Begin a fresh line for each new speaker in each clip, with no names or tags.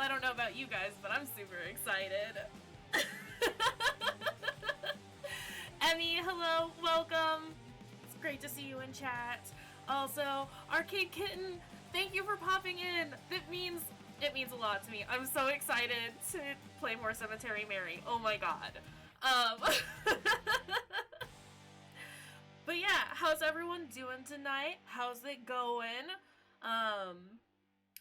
I don't know about you guys, but I'm super excited. Emmy, hello, welcome. It's great to see you in chat. Also, Arcade Kitten, thank you for popping in. It means a lot to me. I'm so excited to play more Cemetery Mary. Oh my god. But yeah, how's everyone doing tonight? How's it going?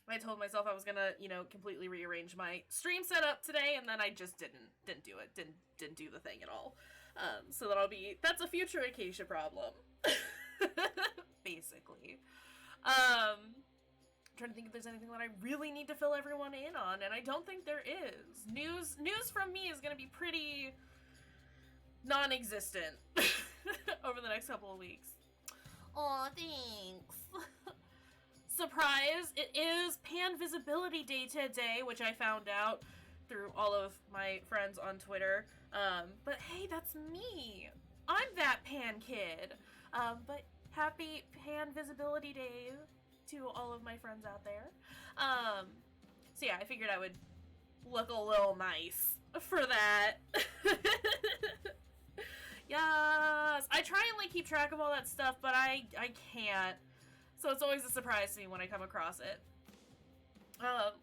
I told myself I was gonna, completely rearrange my stream setup today, and then I just didn't do it. Didn't do the thing at all. So that's a future Kayshurrr problem. Basically. Trying to think if there's anything that I really need to fill everyone in on, and I don't think there is. News from me is gonna be pretty non-existent over the next couple of weeks. Aw, thanks. Surprise! It is Pan Visibility Day today, which I found out through all of my friends on Twitter. But hey, that's me. I'm that Pan kid. But happy Pan Visibility Day to all of my friends out there. So yeah, I figured I would look a little nice for that. Yes! I try and keep track of all that stuff, but I can't. So it's always a surprise to me when I come across it.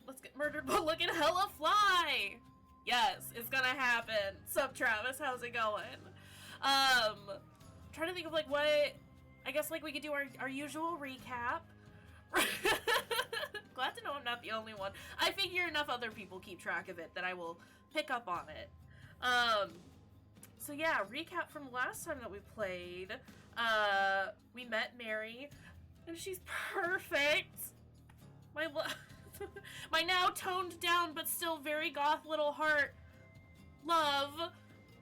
Let's get murdered but looking hella fly! Yes, it's gonna happen. Sup, Travis? How's it going? Trying to think of what, I guess we could do our usual recap. Glad to know I'm not the only one. I figure enough other people keep track of it that I will pick up on it. So yeah, recap from last time that we played. We met Mary, and she's perfect. My now toned down but still very goth little heart. Love.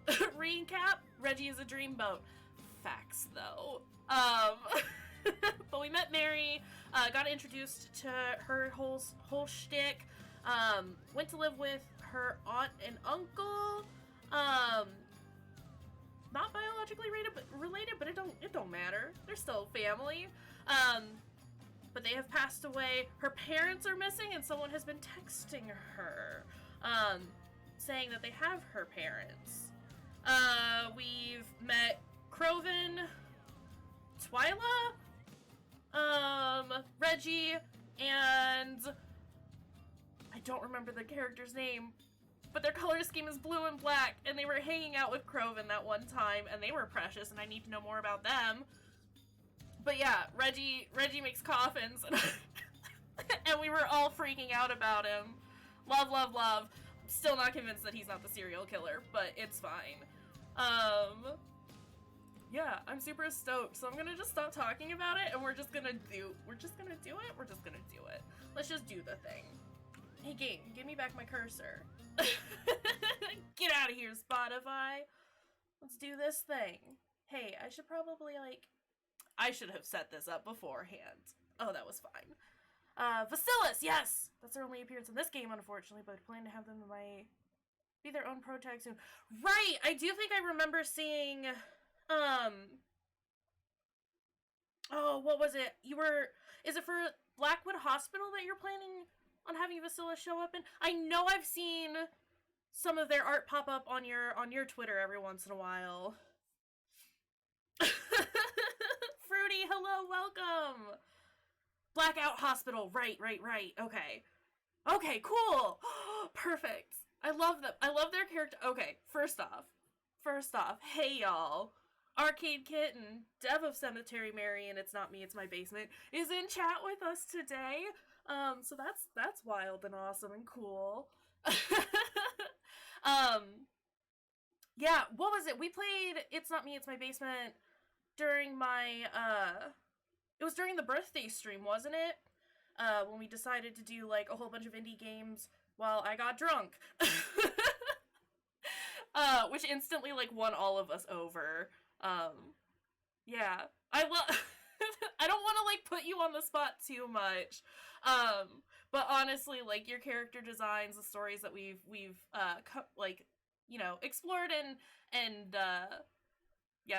Recap, Reggie is a dreamboat. Facts, though. But we met Mary, got introduced to her whole shtick, went to live with her aunt and uncle, not biologically related, but it don't matter. They're still family. But they have passed away. Her parents are missing, and someone has been texting her, saying that they have her parents. We've met Croven, Twyla, Reggie, and I don't remember the character's name, but their color scheme is blue and black, and they were hanging out with Croven that one time, and they were precious, and I need to know more about them. But yeah, Reggie makes coffins, and, and we were all freaking out about him. Love, love, love. I'm still not convinced that he's not the serial killer, but it's fine. Yeah, I'm super stoked, so I'm gonna just stop talking about it, and we're just gonna do it. Let's just do the thing. Hey game, give me back my cursor. Get out of here, Spotify. Let's do this thing. Hey, I should probably, I should have set this up beforehand. Oh, that was fine. Vasilis, yes! That's their only appearance in this game, unfortunately, but I plan to have them be their own pro tag soon. Right! I do think I remember seeing, oh, what was it? Is it for Blackwood Hospital that you're planning on having Vasilis show up in? I know I've seen some of their art pop up on your Twitter every once in a while. Fruity, hello, welcome! Blackout Hospital, right, okay. Okay, cool! Perfect. I love them. I love their character. Okay, first off, hey y'all. Arcade Kitten, dev of Cemetery Mary and It's Not Me, It's My Basement, is in chat with us today. So that's wild and awesome and cool. Yeah, what was it? We played It's Not Me, It's My Basement during my, it was during the birthday stream, wasn't it? When we decided to do, a whole bunch of indie games while I got drunk. Which instantly, won all of us over. Yeah. I don't want to, put you on the spot too much. But honestly, your character designs, the stories that we've explored and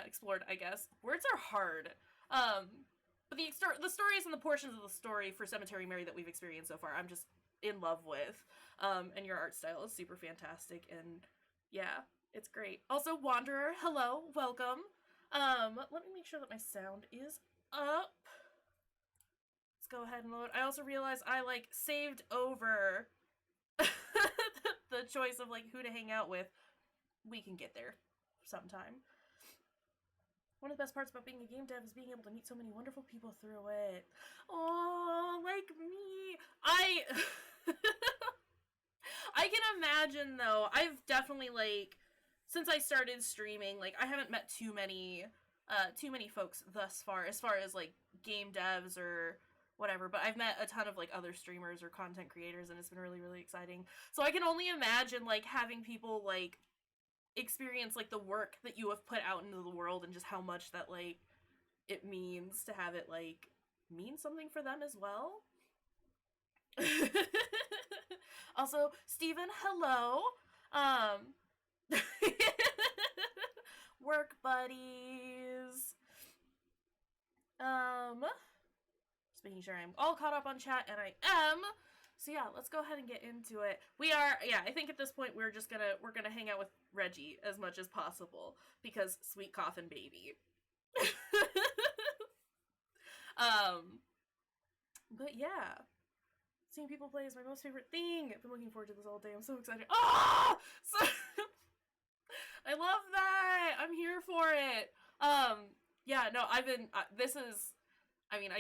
explored, I guess. Words are hard. But the stories and the portions of the story for Cemetery Mary that we've experienced so far, I'm just in love with. And your art style is super fantastic, and yeah, it's great. Also, Wanderer, hello, welcome. Let me make sure that my sound is up. Let's go ahead and load. I also realized I, like, saved over the choice of, like, who to hang out with. We can get there sometime. One of the best parts about being a game dev is being able to meet so many wonderful people through it. Oh, like me. I can imagine, though. I've definitely, like, since I started streaming, like, I haven't met too many folks thus far as like, game devs or whatever, but I've met a ton of, like, other streamers or content creators, and it's been really, really exciting. So I can only imagine, like, having people, like, experience, like, the work that you have put out into the world and just how much that, like, it means to have it, like, mean something for them as well. Also, Steven, hello. Work buddies. Just making sure I'm all caught up on chat, and I am. So yeah, let's go ahead and get into it. I think at this point we're gonna hang out with Reggie as much as possible, because sweet coffin baby. But yeah. Seeing people play is my most favorite thing. I've been looking forward to this all day. I'm so excited. Ah! So I love that. I'm here for it. Yeah, no, I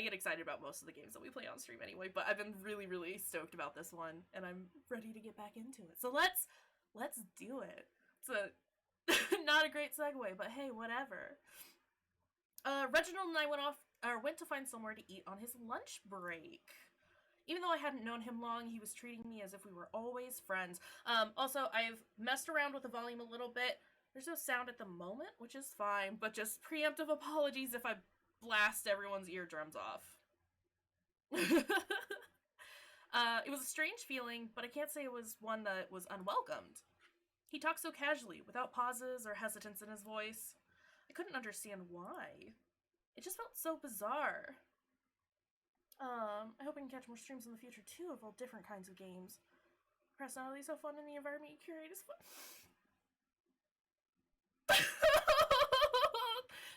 get excited about most of the games that we play on stream anyway, but I've been really, really stoked about this one, and I'm ready to get back into it. So let's do it. It's not a great segue, but hey, whatever. Reginald and I went to find somewhere to eat on his lunch break. Even though I hadn't known him long, he was treating me as if we were always friends. Also, I've messed around with the volume a little bit. There's no sound at the moment, which is fine, but just preemptive apologies if I blast everyone's eardrums off. It was a strange feeling, but I can't say it was one that was unwelcomed. He talked so casually, without pauses or hesitance in his voice. I couldn't understand why. It just felt so bizarre. I hope I can catch more streams in the future, too, of all different kinds of games. Personality so fun, and the environment you curate is fun.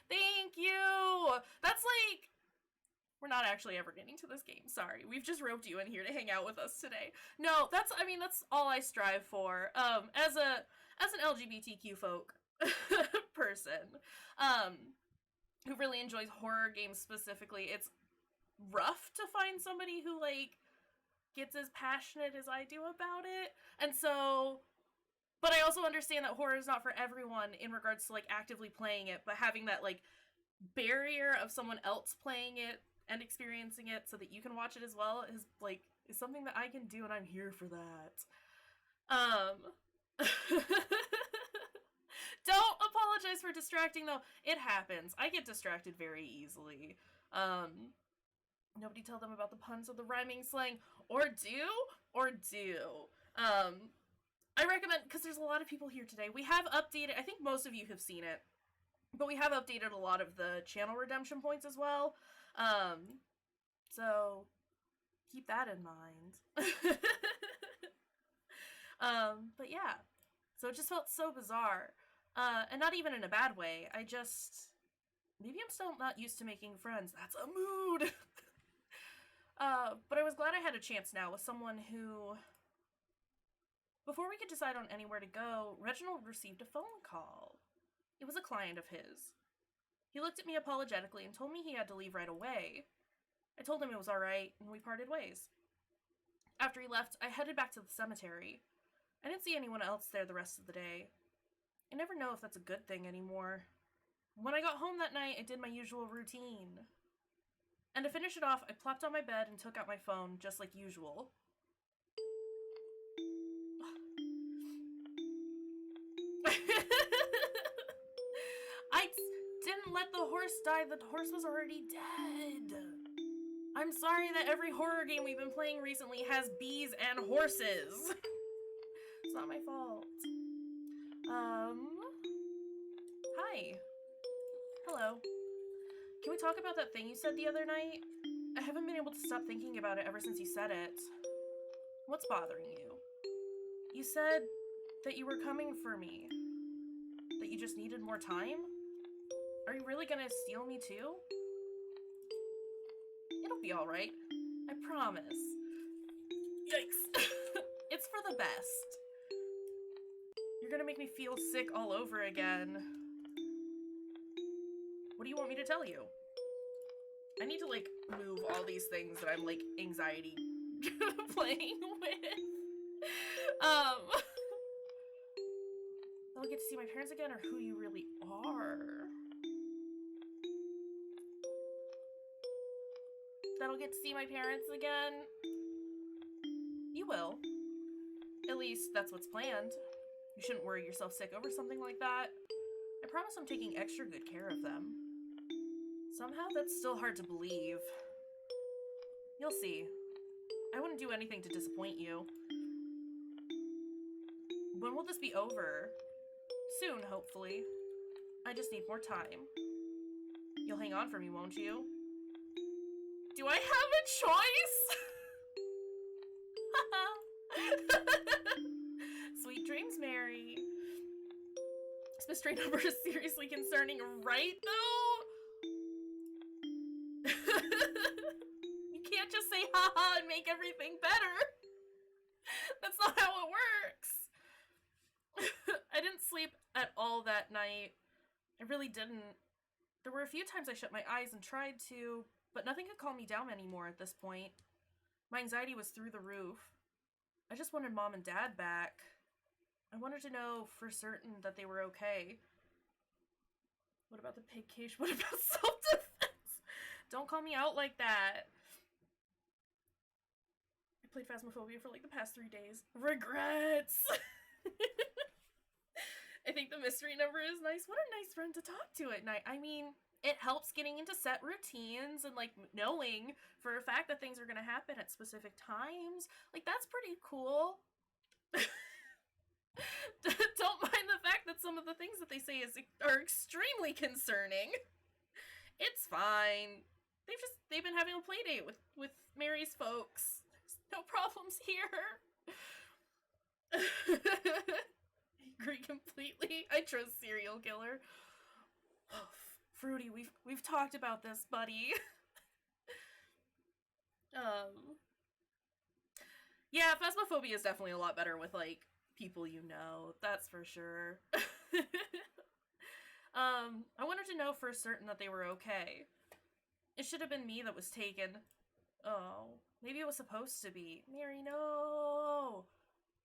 Thank you! That's like... We're not actually ever getting to this game, sorry. We've just roped you in here to hang out with us today. No, that's all I strive for. As an LGBTQ folk person, who really enjoys horror games specifically, it's rough to find somebody who, like, gets as passionate as I do about it. And so, but I also understand that horror is not for everyone in regards to, like, actively playing it, but having that, like, barrier of someone else playing it and experiencing it so that you can watch it as well is something that I can do, and I'm here for that. Don't apologize for distracting, though. It happens. I get distracted very easily. Nobody tell them about the puns or the rhyming slang. Or do. I recommend, because there's a lot of people here today. We have updated, I think most of you have seen it, but we have updated a lot of the channel redemption points as well. So keep that in mind. But yeah. So it just felt so bizarre. And not even in a bad way. Maybe I'm still not used to making friends. That's a mood! But I was glad I had a chance now with someone who... Before we could decide on anywhere to go, Reginald received a phone call. It was a client of his. He looked at me apologetically and told me he had to leave right away. I told him it was alright, and we parted ways. After he left, I headed back to the cemetery. I didn't see anyone else there the rest of the day. I never know if that's a good thing anymore. When I got home that night, I did my usual routine. And to finish it off, I plopped on my bed and took out my phone, just like usual. I didn't let the horse die. The horse was already dead. I'm sorry that every horror game we've been playing recently has bees and horses. It's not my fault. Hi. Hello. Can we talk about that thing you said the other night? I haven't been able to stop thinking about it ever since you said it. What's bothering you? You said that you were coming for me. That you just needed more time? Are you really gonna steal me too? It'll be alright. I promise. Yikes. It's for the best. You're gonna make me feel sick all over again. What do you want me to tell you? I need to, like, move all these things that I'm, like, anxiety playing with. I'll get to see my parents again, or who you really are. That I'll get to see my parents again? You will. At least, that's what's planned. You shouldn't worry yourself sick over something like that. I promise I'm taking extra good care of them. Somehow, that's still hard to believe. You'll see. I wouldn't do anything to disappoint you. When will this be over? Soon, hopefully. I just need more time. You'll hang on for me, won't you? Do I have a choice? Sweet dreams, Mary. This mystery number is seriously concerning, right, though? You can't just say haha and make everything better. That's not how it works. I didn't sleep at all that night. I really didn't. There were a few times I shut my eyes and tried to, but nothing could calm me down anymore at this point. My anxiety was through the roof. I just wanted Mom and Dad back. I wanted to know for certain that they were okay. What about the pig cage? What about self-defense? Don't call me out like that. I played Phasmophobia for like the past 3 days. Regrets! I think the mystery number is nice. What a nice friend to talk to at night. I mean, it helps getting into set routines and, like, knowing for a fact that things are gonna happen at specific times. Like, that's pretty cool. Don't mind the fact that some of the things that they say are extremely concerning. It's fine. They've been having a play date with Mary's folks. There's no problems here. Agree completely. I trust serial killer. Oh, Fruity, we've talked about this, buddy. Yeah, Phasmophobia is definitely a lot better with, like, people you know. That's for sure. I wanted to know for certain that they were okay. It should have been me that was taken. Oh, maybe it was supposed to be. Mary, no!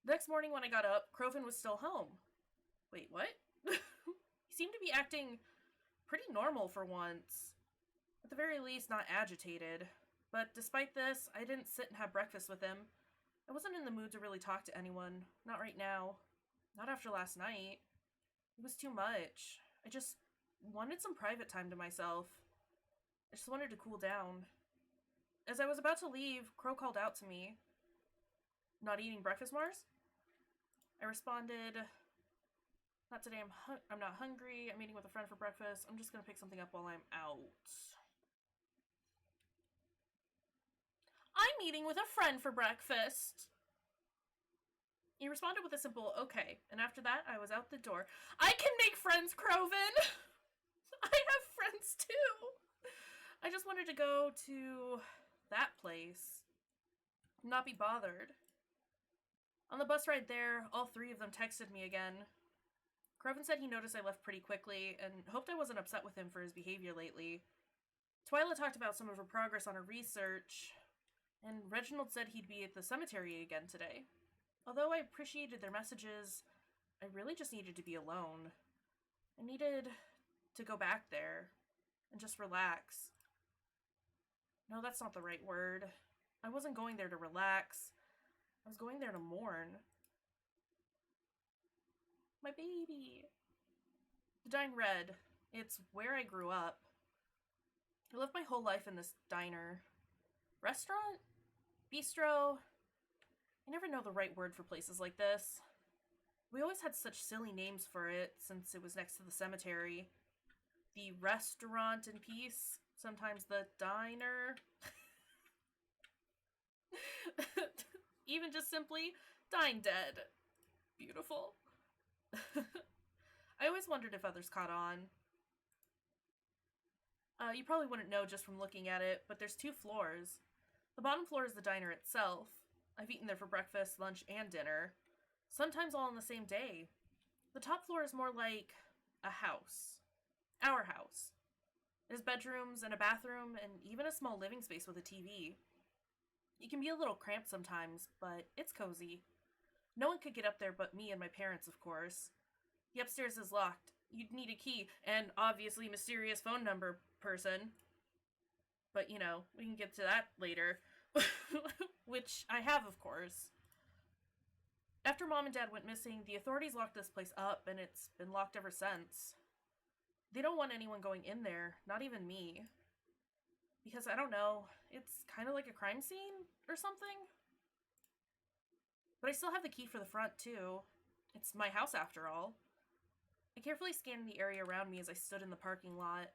The next morning when I got up, Croven was still home. Wait, what? He seemed to be acting pretty normal for once. At the very least, not agitated. But despite this, I didn't sit and have breakfast with him. I wasn't in the mood to really talk to anyone. Not right now. Not after last night. It was too much. I just wanted some private time to myself. I just wanted to cool down. As I was about to leave, Crow called out to me. Not eating breakfast, Mars? I responded, not today, I'm not hungry, I'm meeting with a friend for breakfast, I'm just gonna pick something up while I'm out. I'm meeting with a friend for breakfast. He responded with a simple, okay, and after that, I was out the door. I can make friends, Croven! I have friends too! I just wanted to go to that place. Not be bothered. On the bus ride there, all three of them texted me again. Croven said he noticed I left pretty quickly, and hoped I wasn't upset with him for his behavior lately. Twyla talked about some of her progress on her research, and Reginald said he'd be at the cemetery again today. Although I appreciated their messages, I really just needed to be alone. I needed to go back there and just relax. No, that's not the right word. I wasn't going there to relax. I was going there to mourn. My baby. The Dying Red. It's where I grew up. I lived my whole life in this diner. Restaurant? Bistro? I never know the right word for places like this. We always had such silly names for it, since it was next to the cemetery. The restaurant in peace. Sometimes the diner. even just simply dying dead. Beautiful. I always wondered if others caught on. You probably wouldn't know just from looking at it, but there's 2 floors. The bottom floor is the diner itself. I've eaten there for breakfast, lunch, and dinner. Sometimes all on the same day. The top floor is more like a house. Our house. It has bedrooms and a bathroom and even a small living space with a TV. It can be a little cramped sometimes, but it's cozy. No one could get up there but me and my parents, of course. The upstairs is locked. You'd need a key and obviously mysterious phone number person. But, you know, we can get to that later. Which I have, of course. After Mom and Dad went missing, the authorities locked this place up, and it's been locked ever since. They don't want anyone going in there, not even me. Because, I don't know, it's kind of like a crime scene or something? But I still have the key for the front, too. It's my house, after all. I carefully scanned the area around me as I stood in the parking lot.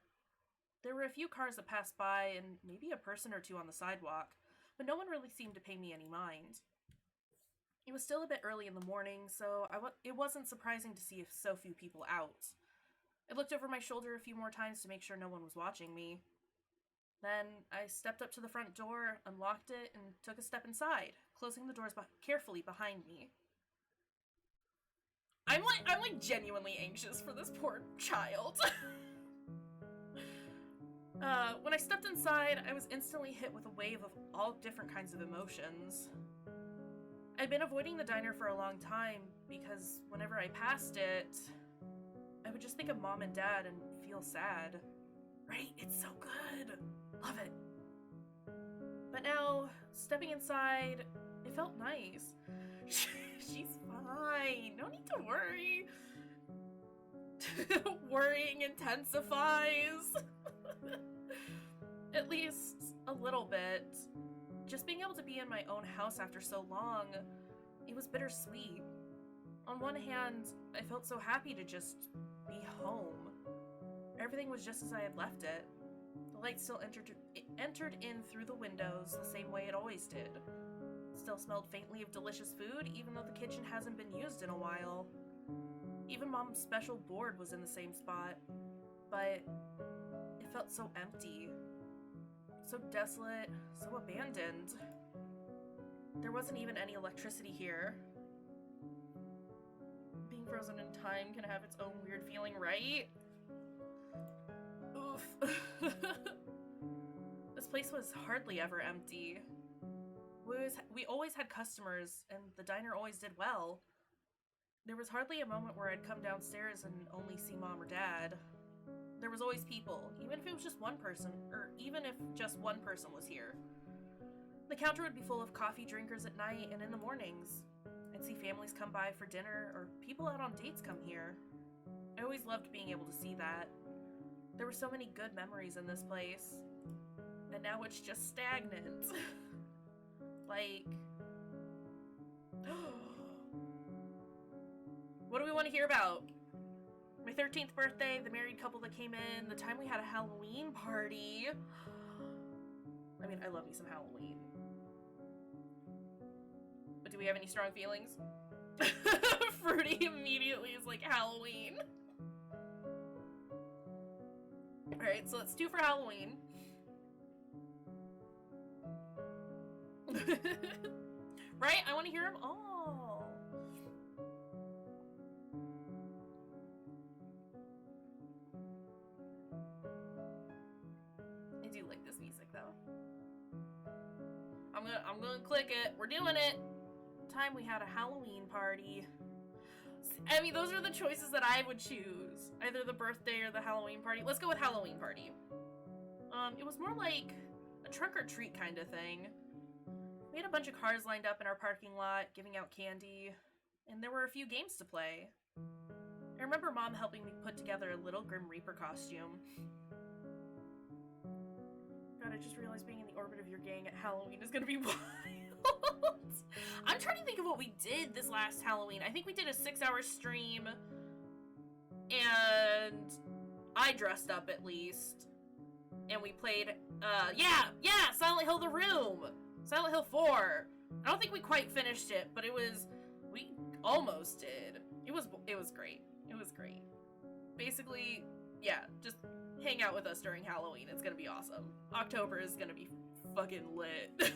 There were a few cars that passed by, and maybe a person or two on the sidewalk, but no one really seemed to pay me any mind. It was still a bit early in the morning, so it wasn't surprising to see so few people out. I looked over my shoulder a few more times to make sure no one was watching me. Then I stepped up to the front door, unlocked it, and took a step inside, closing the doors carefully behind me. I'm like genuinely anxious for this poor child. When I stepped inside, I was instantly hit with a wave of all different kinds of emotions. I'd been avoiding the diner for a long time because whenever I passed it, I would just think of Mom and Dad and feel sad. Right? It's so good. Love it. But now, stepping inside, it felt nice. She's fine. No need to worry. Worrying intensifies. At least a little bit. Just being able to be in my own house after so long, it was bittersweet. On one hand, I felt so happy to just be home. Everything was just as I had left it. The light still entered in through the windows the same way it always did. It still smelled faintly of delicious food, even though the kitchen hasn't been used in a while. Even Mom's special board was in the same spot, but it felt so empty. So desolate, so abandoned. There wasn't even any electricity here. Being frozen in time can have its own weird feeling, right? Oof. This place was hardly ever empty. We always had customers, and the diner always did well. There was hardly a moment where I'd come downstairs and only see Mom or Dad. There was always people, even if it was just one person, or even if just one person was here. The counter would be full of coffee drinkers at night and in the mornings. I'd see families come by for dinner, or people out on dates come here. I always loved being able to see that. There were so many good memories in this place. And now it's just stagnant. Like... What do we want to hear about? My 13th birthday, the married couple that came in, the time we had a Halloween party. I mean, I love me some Halloween. But do we have any strong feelings? Fruity immediately is like, Halloween. Alright, so that's 2 for Halloween. Right? I want to hear them all. I do like this music though. I'm gonna click it. We're doing it. Time we had a Halloween party. I mean, those are the choices that I would choose. Either the birthday or the Halloween party. Let's go with Halloween party. It was more like a trunk or treat kind of thing. We had a bunch of cars lined up in our parking lot, giving out candy, and there were a few games to play. I remember Mom helping me put together a little Grim Reaper costume. God, I just realized being in the orbit of your gang at Halloween is gonna be wild. I'm trying to think of what we did this last Halloween. I think we did a 6-hour stream, and I dressed up at least, and we played, yeah, Silent Hill The Room! Silent Hill 4! I don't think we quite finished it, but we almost did. It was great. It was great. Basically, yeah, just hang out with us during Halloween. It's gonna be awesome. October is gonna be fucking lit.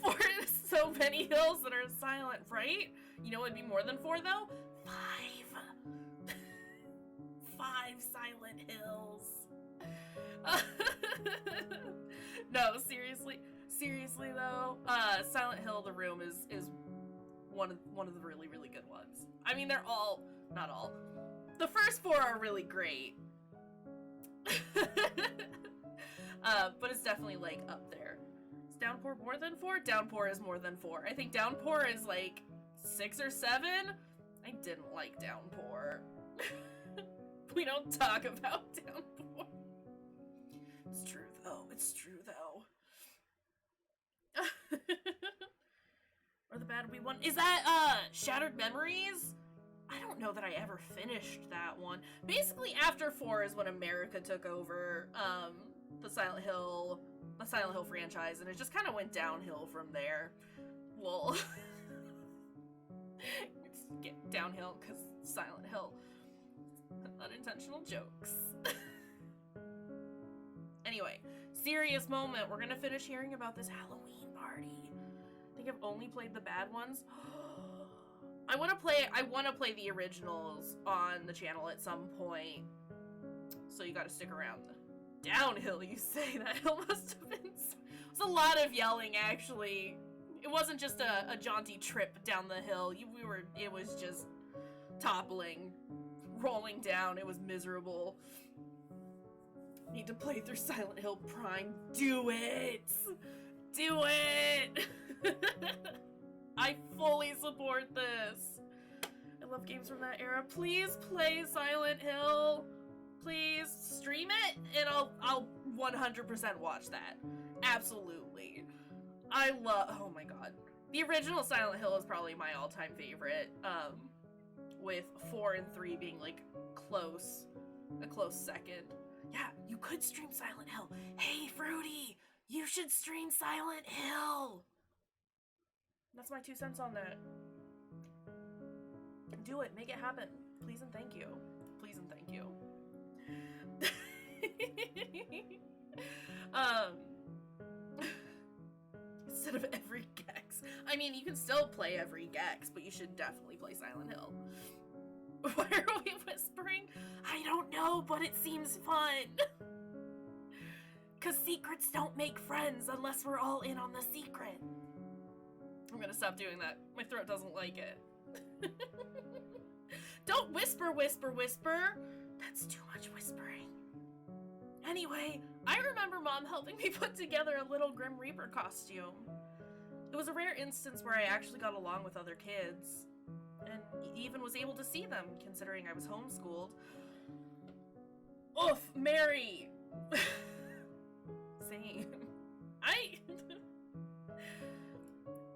4 is so many hills that are silent, right? You know, it'd be more than 4 though. 5. 5 silent hills. No, seriously though, Silent Hill the Room is one of the really good ones. I mean, they're all, not all. The first 4 are really great. But it's definitely like up there. Is Downpour more than 4? Downpour is more than 4. I think Downpour is like 6 or 7. I didn't like Downpour. We don't talk about Downpour. It's true though. It's true though. Or the bad we won. Is that Shattered Memories? I don't know that I ever finished that one. Basically after 4 is when America took over the Silent Hill franchise, and it just kind of went downhill from there. Lol. It's get downhill because Silent Hill. Unintentional jokes. Anyway, serious moment. We're gonna finish hearing about this Halloween party. I think I've only played the bad ones. I want to play the originals on the channel at some point. So you gotta stick around. Downhill, you say? That hill must have been... It was a lot of yelling, actually. It wasn't just a jaunty trip down the hill. It was just toppling, rolling down. It was miserable. Need to play through Silent Hill Prime. Do it! Do it! I fully support this. I love games from that era. Please play Silent Hill. Please stream it, and I'll 100% watch that. Absolutely. Oh my god. The original Silent Hill is probably my all-time favorite. With 4 and 3 being like a close second. Yeah, you could stream Silent Hill. Hey, Fruity, you should stream Silent Hill. That's my 2 cents on that. Do it. Make it happen. Please and thank you. Please and thank you. Instead of every Gex. I mean, you can still play every Gex, but you should definitely play Silent Hill. Why are we whispering? I don't know, but it seems fun. Cause secrets don't make friends unless we're all in on the secret. I'm gonna stop doing that. My throat doesn't like it. Don't whisper, whisper, whisper. That's too much whispering. Anyway, I remember Mom helping me put together a little Grim Reaper costume. It was a rare instance where I actually got along with other kids, and even was able to see them, considering I was homeschooled. Oof, Mary! Same. I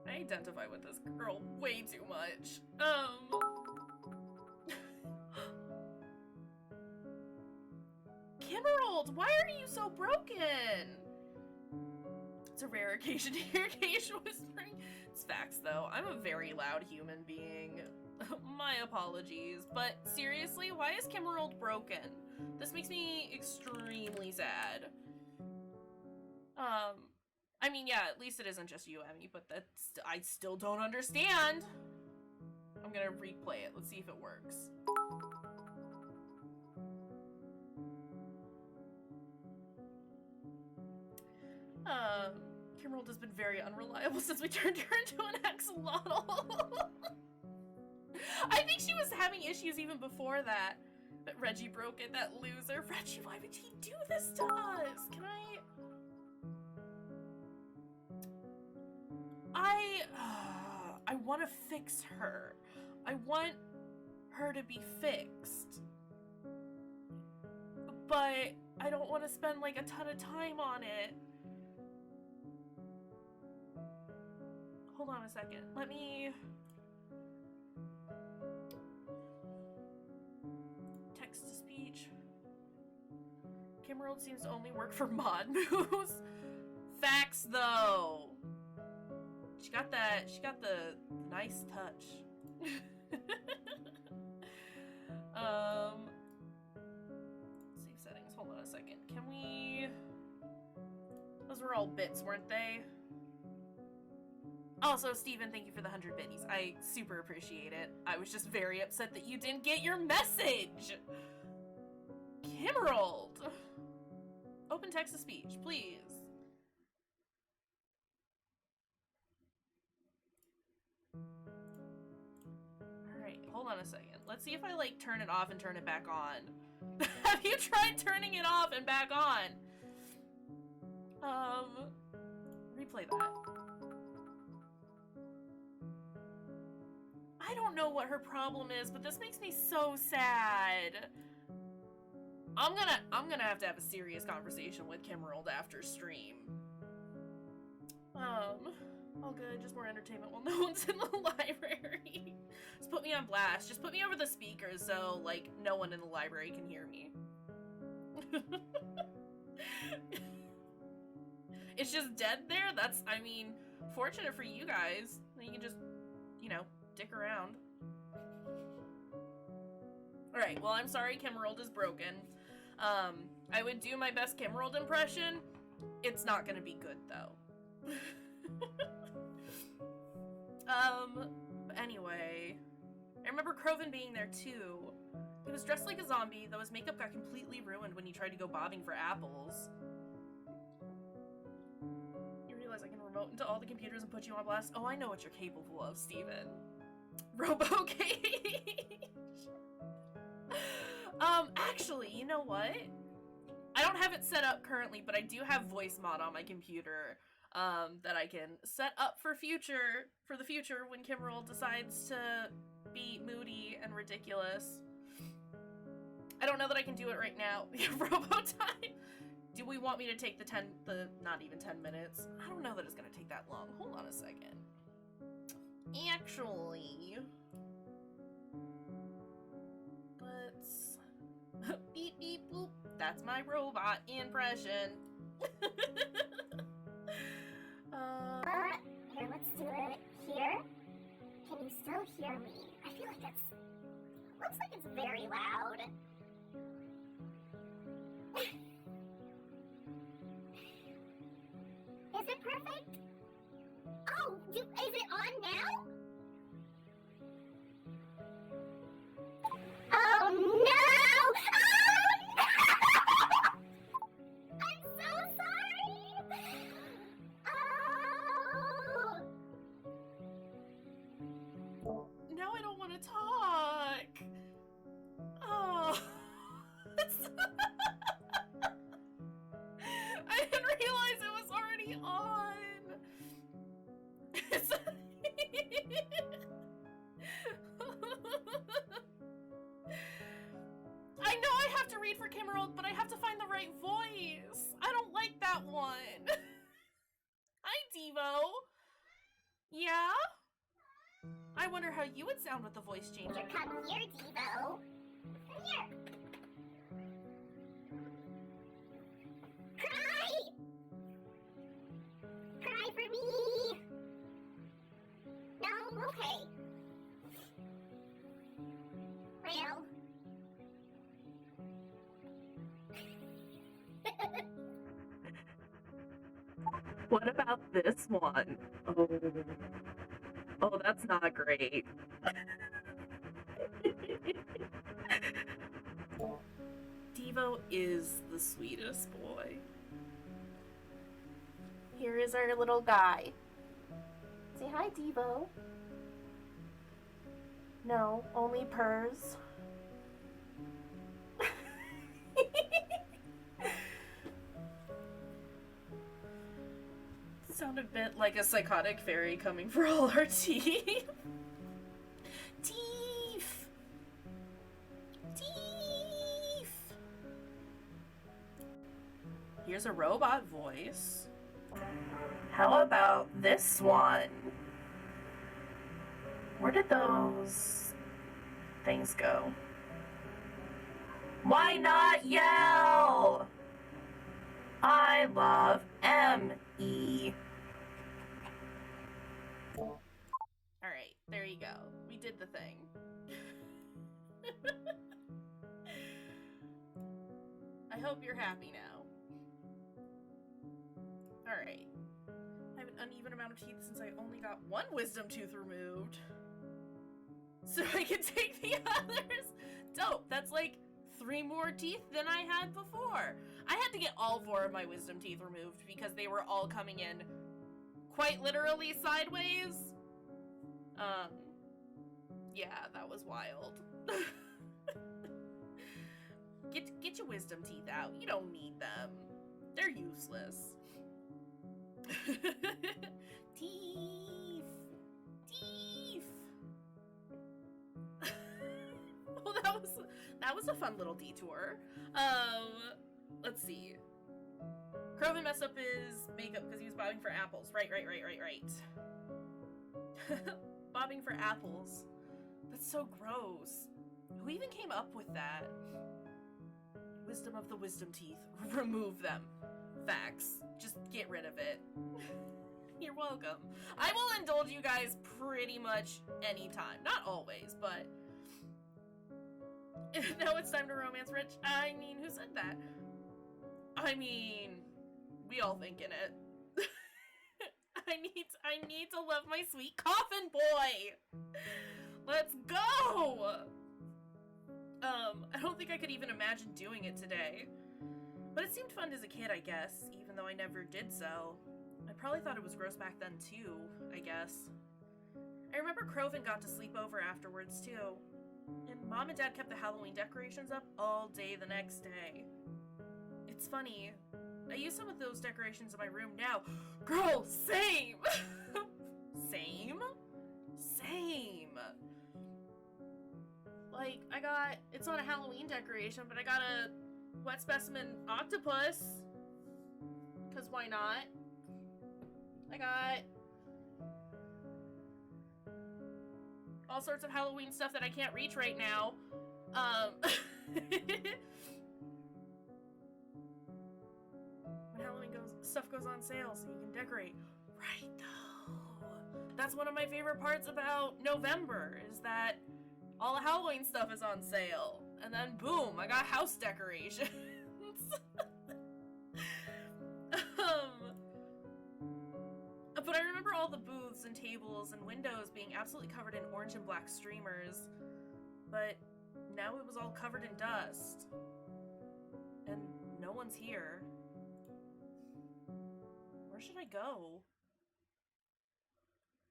identify with this girl way too much. Kimmerold, why are you so broken? It's a rare occasion to hear Kayshurrr whispering. It's facts, though. I'm a very loud human being. My apologies. But seriously, why is Kimmerold broken? This makes me extremely sad. I mean, yeah, at least it isn't just you, Emmy, but I still don't understand. I'm gonna replay it. Let's see if it works. Kimmerold has been very unreliable since we turned her into an axolotl. I think she was having issues even before that. But Reggie broke it, that loser. Reggie, why would he do this to us? Can I want to fix her. I want her to be fixed. But I don't want to spend like a ton of time on it. Hold on a second. Let me... text to speech. Kimworld seems to only work for mod moves. Facts, though. She got the nice touch. Save settings. Hold on a second. Can we... Those were all bits, weren't they? Also, Steven, thank you for the 100 biddies. I super appreciate it. I was just very upset that you didn't get your message. Kimworld. Open text to speech, please. Alright, hold on a second. Let's see if I, like, turn it off and turn it back on. Have you tried turning it off and back on? Replay that. I don't know what her problem is, but this makes me so sad. I'm gonna have to have a serious conversation with Kimworld after stream. All good, just more entertainment while no one's in the library. Just put me on blast. Just put me over the speakers so, like, no one in the library can hear me. It's just dead there? That's, I mean, fortunate for you guys. You can just, you know, dick around. Alright, well, I'm sorry Kimworld is broken. I would do my best Kimworld impression. It's not gonna be good, though. Anyway, I remember Croven being there too. He was dressed like a zombie, though his makeup got completely ruined when he tried to go bobbing for apples. You realize I can remote into all the computers and put you on blast? Oh, I know what you're capable of, Steven. Robo-Cage! Actually, you know what? I don't have it set up currently, but I do have voice mod on my computer. That I can set up for the future when Kimworld decides to be moody and ridiculous. I don't know that I can do it right now. Robo time. Do we want me to take the not even 10 minutes? I don't know that it's gonna take that long. Hold on a second. Actually, let's beep beep boop. That's my robot impression.
Here, let's do it. Here? Can you still hear me? I feel like that's... Looks like it's very loud. Is it perfect? Oh, is it on now? Oh, no! Oh, no! I'm so sorry!
Now I don't want to talk. Oh. I didn't realize it was already on. I know I have to read for Kimworld, but I have to find the right voice. I don't like that one. Hi, Devo. Yeah? I wonder how you would sound with the voice changer.
Come here, Devo. Come here. Cry! Cry for me! No? Okay. Well.
What about this one? Oh, that's not great. Devo is the sweetest boy. Here is our little guy. Say hi, Devo. No, only purrs. Sound a bit like a psychotic fairy coming for all our teeth. Teeth! Teeth! Here's a robot voice. How about this one? Where did those things go? Why not yell? I love M.E. Alright, there you go. We did the thing. I hope you're happy now. Alright. I have an uneven amount of teeth since I only got one wisdom tooth removed. So I can take the others. Dope. That's like 3 more teeth than I had before. I had to get all 4 of my wisdom teeth removed because they were all coming in quite literally sideways. Yeah, that was wild. Get your wisdom teeth out. You don't need them. They're useless. Teeth. Teeth. Well, that was a fun little detour. Let's see. Kroven messed up his makeup because he was bobbing for apples. Right. Bobbing for apples. That's so gross. Who even came up with that? Wisdom of the wisdom teeth. Remove them. Facts. Just get rid of it. You're welcome. I will indulge you guys pretty much anytime. Not always, but... Now it's time to romance Rich. I mean, who said that? I mean, we all thinking it. I need to love my sweet coffin boy! Let's go! I don't think I could even imagine doing it today. But it seemed fun as a kid, I guess, even though I never did so. I probably thought it was gross back then too, I guess. I remember Kroven got to sleep over afterwards too. And Mom and Dad kept the Halloween decorations up all day the next day. It's funny, I use some of those decorations in my room now. Girl, same! Same? Same. Like, it's not a Halloween decoration, but I got a wet specimen octopus. Cause why not? I got all sorts of Halloween stuff that I can't reach right now. When Halloween stuff goes on sale so you can decorate. Right though. That's one of my favorite parts about November, is that all the Halloween stuff is on sale. And then boom, I got house decorations. But I remember all the booths and tables and windows being absolutely covered in orange and black streamers. But now it was all covered in dust. And no one's here. Where should I go?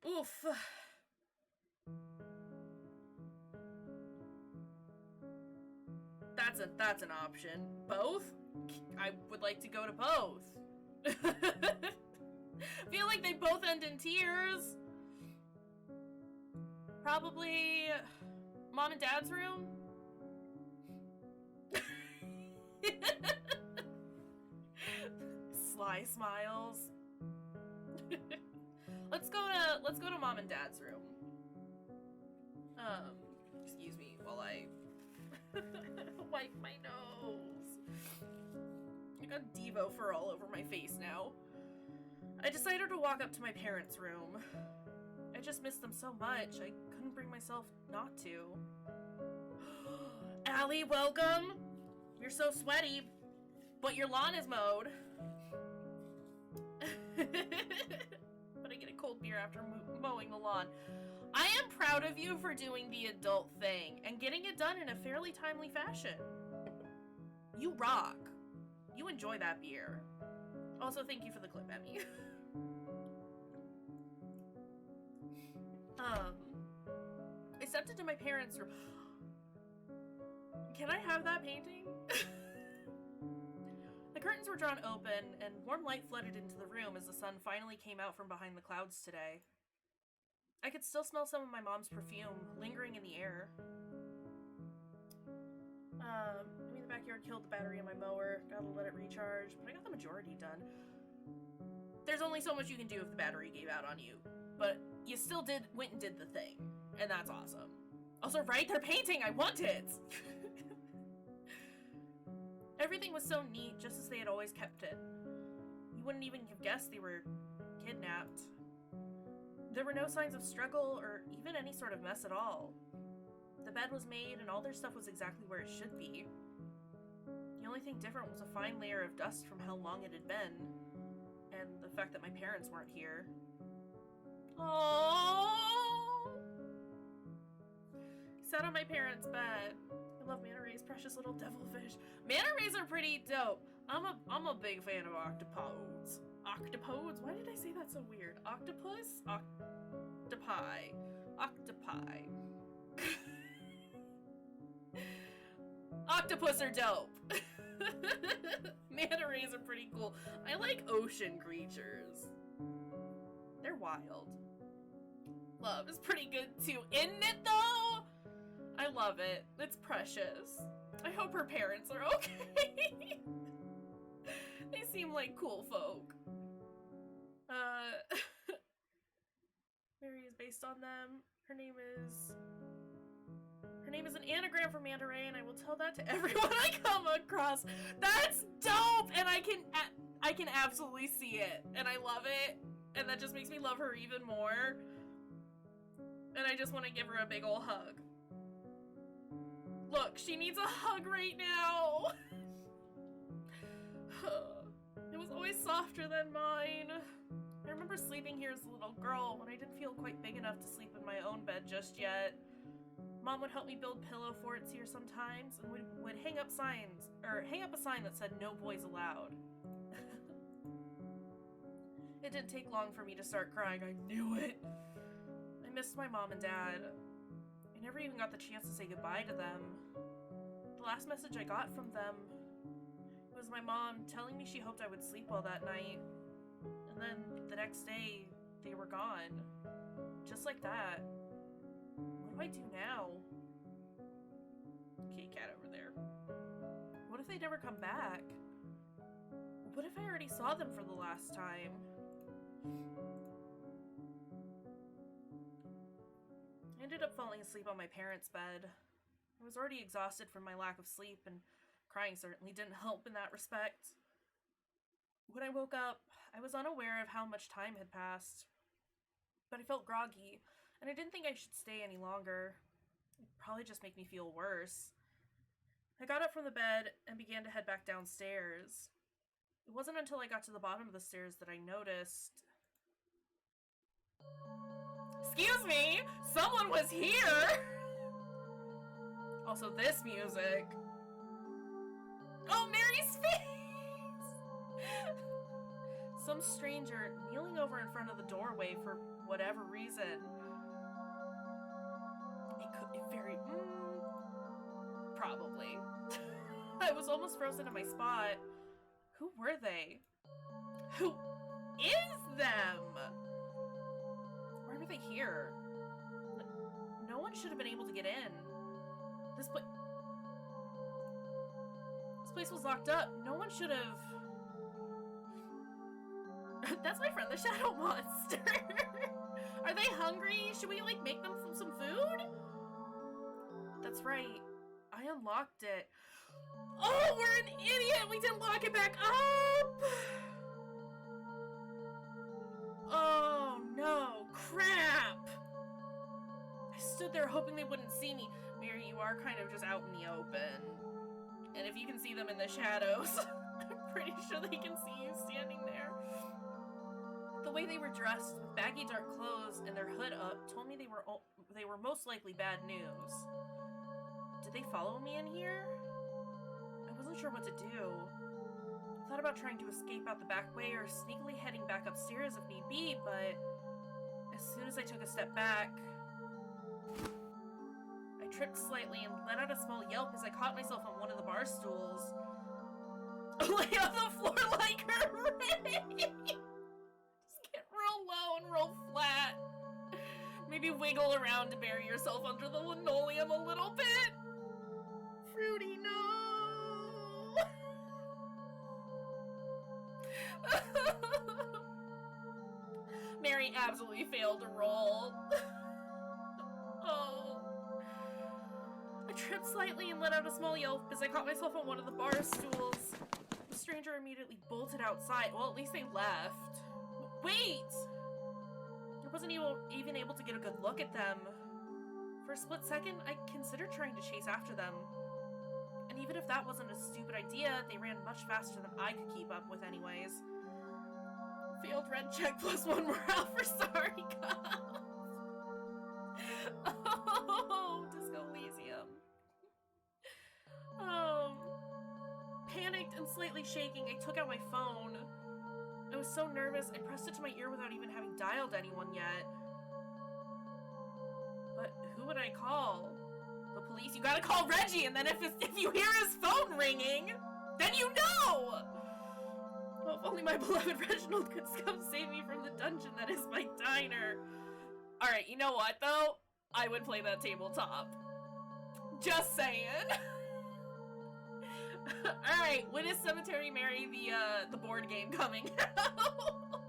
Oof. That's an option. Both? I would like to go to both. Feel like they both end in tears. Probably Mom and Dad's room. Sly smiles. Let's go to Mom and Dad's room. Excuse me while I wipe my nose. I got Devo fur all over my face now. I decided to walk up to my parents' room. I just missed them so much, I couldn't bring myself not to. Allie, welcome! You're so sweaty, but your lawn is mowed. But I get a cold beer after mowing the lawn. I am proud of you for doing the adult thing and getting it done in a fairly timely fashion. You rock. You enjoy that beer. Also, thank you for the clip, Emmy. I stepped into my parents' room. Can I have that painting? The curtains were drawn open, and warm light flooded into the room as the sun finally came out from behind the clouds today. I could still smell some of my mom's perfume lingering in the air. The backyard killed the battery in my mower. Gotta let it recharge, but I got the majority done. There's only so much you can do if the battery gave out on you, but you still went and did the thing, and that's awesome. Also, right, they're painting! I want it! Everything was so neat, just as they had always kept it. You wouldn't even have guessed they were kidnapped. There were no signs of struggle or even any sort of mess at all. The bed was made and all their stuff was exactly where it should be. The only thing different was a fine layer of dust from how long it had been, and the fact that my parents weren't here. Oh! Sat on my parents' bed. I love manta rays, precious little devilfish. Manta rays are pretty dope. I'm a big fan of octopodes. Octopodes? Why did I say that so weird? Octopus? Octopi. Octopi. Octopus are dope. Manta rays are pretty cool. I like ocean creatures. They're wild. Love is pretty good too, isn't it though? I love it. It's precious. I hope her parents are okay. They seem like cool folk. Mary is based on them. Her name is an anagram for manta ray, and I will tell that to everyone I come across. That's dope, and I can absolutely see it, and I love it, and that just makes me love her even more. And I just want to give her a big ol' hug. Look, she needs a hug right now. It was always softer than mine. I remember sleeping here as a little girl when I didn't feel quite big enough to sleep in my own bed just yet. Mom would help me build pillow forts here sometimes, and would hang up a sign that said no boys allowed. It didn't take long for me to start crying. I knew it. I missed my mom and dad. I never even got the chance to say goodbye to them. The last message I got from them was my mom telling me she hoped I would sleep well that night. And then the next day, they were gone. Just like that. What do I do now? Kitty cat over there. What if they never come back? What if I already saw them for the last time? I ended up falling asleep on my parents' bed. I was already exhausted from my lack of sleep, and crying certainly didn't help in that respect. When I woke up, I was unaware of how much time had passed. But I felt groggy, and I didn't think I should stay any longer. It'd probably just make me feel worse. I got up from the bed and began to head back downstairs. It wasn't until I got to the bottom of the stairs that I noticed... Excuse me! Someone was here! Also, this music. Oh, Mary's face! Some stranger kneeling over in front of the doorway for whatever reason. Probably. I was almost frozen in my spot. Who were they? Who is them? Why were they here? No one should have been able to get in. This place was locked up. No one should have... That's my friend, the Shadow Monster. Are they hungry? Should we, like, make them some food? That's right. I unlocked it. Oh, we're an idiot! We didn't lock it back up! Oh, no. Crap! I stood there hoping they wouldn't see me. Mary, you are kind of just out in the open. And if you can see them in the shadows, I'm pretty sure they can see you standing there. The way they were dressed, with baggy dark clothes and their hood up, told me they were most likely bad news. Did they follow me in here? I wasn't sure what to do. I thought about trying to escape out the back way or sneakily heading back upstairs if need be, but as soon as I took a step back, I tripped slightly and let out a small yelp as I caught myself on one of the bar stools. Lay on the floor like her Just get real low and real flat. Maybe wiggle around to bury yourself under the linoleum a little bit. Fruity, no! Mary absolutely failed to roll. Oh. I tripped slightly and let out a small yelp as I caught myself on one of the bar stools. The stranger immediately bolted outside. Well, at least they left. Wait! I wasn't even able to get a good look at them. For a split second, I considered trying to chase after them. And even if that wasn't a stupid idea, they ran much faster than I could keep up with anyways. Failed red check plus 1 morale for sorry cop. Oh, Disco Elysium. Panicked and slightly shaking, I took out my phone. I was so nervous, I pressed it to my ear without even having dialed anyone yet. But who would I call? The police? You gotta call Reggie, and then if you hear his phone ringing, then you know! Well, if only my beloved Reginald could come save me from the dungeon that is my diner. Alright, you know what, though? I would play that tabletop. Just saying. Alright, when is Cemetery Mary the board game coming out?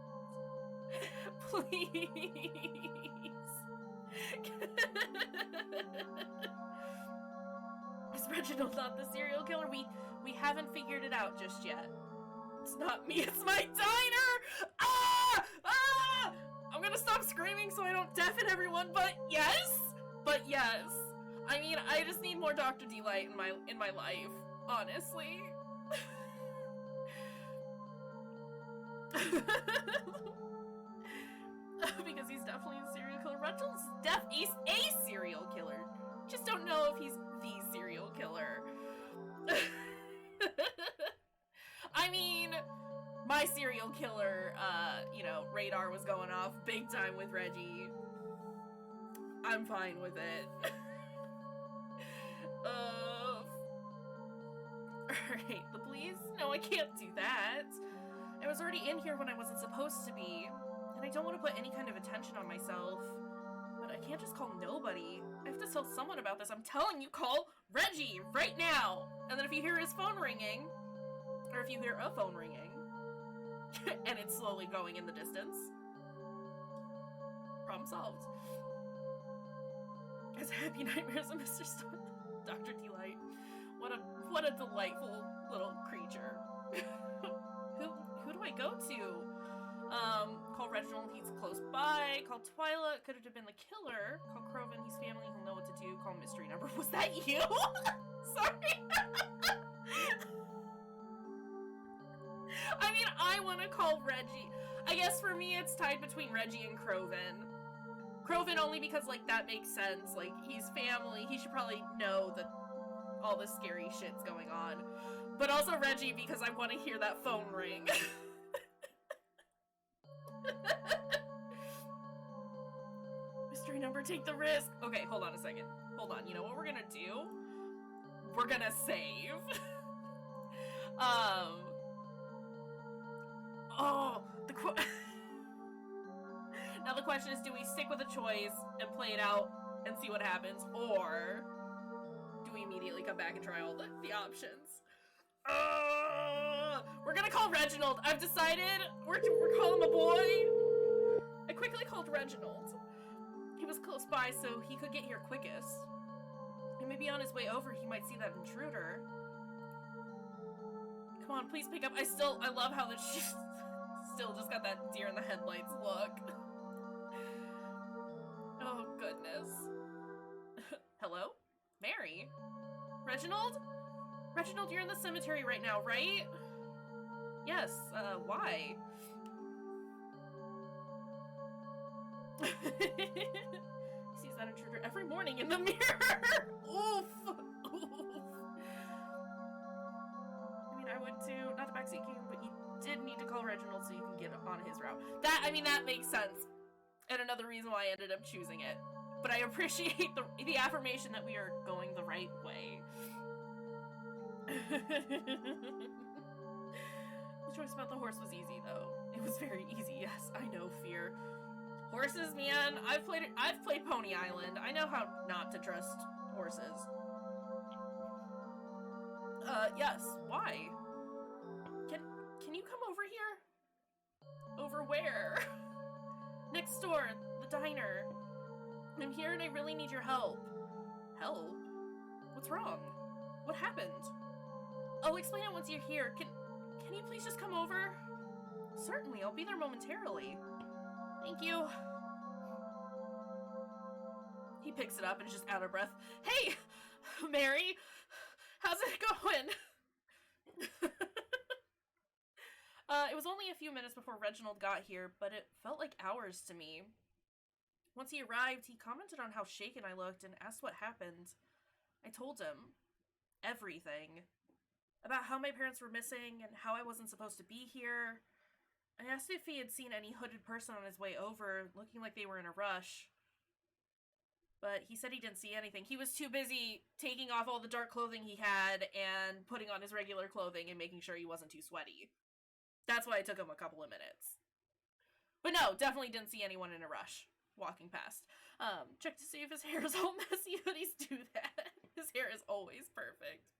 Please. Is Reginald not the serial killer? We haven't figured it out just yet. It's not me, it's my diner! Ah! Ah! I'm gonna stop screaming so I don't deafen everyone, but yes! But yes. I mean, I just need more Dr. Delight in my life, honestly. Because he's definitely a serial killer. Reginald's a serial killer. Just don't know if he's the serial killer. I mean, my serial killer, radar was going off big time with Reggie. I'm fine with it. Alright, the police? No, I can't do that. I was already in here when I wasn't supposed to be, and I don't want to put any kind of attention on myself. But I can't just call nobody. I have to tell someone about this. I'm telling you, call Reggie right now! And then if you hear his phone ringing, or if you hear a phone ringing, and it's slowly going in the distance, problem solved. As happy nightmares of Mr. Dr. Delight. What a delightful little creature. Who do I go to? Call Reginald, he's close by. Call Twyla, could have been the killer. Call Croven, he's family, he'll know what to do. Call mystery number. Was that you? Sorry. I mean, I want to call Reggie. I guess for me it's tied between Reggie and Croven. Croven only because, like, that makes sense. Like, he's family. He should probably know that all this scary shit's going on. But also Reggie because I want to hear that phone ring. Mystery number, take the risk. Okay, hold on a second. Hold on. You know what we're gonna do? We're gonna save. Now the question is, do we stick with a choice and play it out and see what happens, or do we immediately come back and try all the options? We're gonna call Reginald. I've decided we're calling him a boy. I quickly called Reginald. He was close by, so he could get here quickest. And maybe on his way over, he might see that intruder. Come on, please pick up. I love how that she's still just got that deer in the headlights look. Oh, goodness. Hello? Mary? Reginald? Reginald, you're in the cemetery right now, right? Yes, why? He sees that intruder every morning in the mirror! Oof! Oof! I mean, I would too. Not the backseat game, but you did need to call Reginald so you can get on his route. That makes sense. And another reason why I ended up choosing it. But I appreciate the affirmation that we are going the right way. The choice about the horse was easy, though. It was very easy, yes, I know, Fear. Horses, man, I've played Pony Island. I know how not to trust horses. Yes, why? Can you come over here? Over where? Next door, the diner. I'm here and I really need your help. Help? What's wrong? What happened? I'll explain it once you're here. Can Can you please just come over? Certainly, I'll be there momentarily. Thank you. He picks it up and is just out of breath. Hey, Mary, how's it going? It was only a few minutes before Reginald got here, but it felt like hours to me. Once he arrived, he commented on how shaken I looked and asked what happened. I told him everything. About how my parents were missing and how I wasn't supposed to be here. I asked if he had seen any hooded person on his way over, looking like they were in a rush. But he said he didn't see anything. He was too busy taking off all the dark clothing he had and putting on his regular clothing and making sure he wasn't too sweaty. That's why it took him a couple of minutes. But no, definitely didn't see anyone in a rush walking past. Check to see if his hair is all messy. Hoodies do that. His hair is always perfect.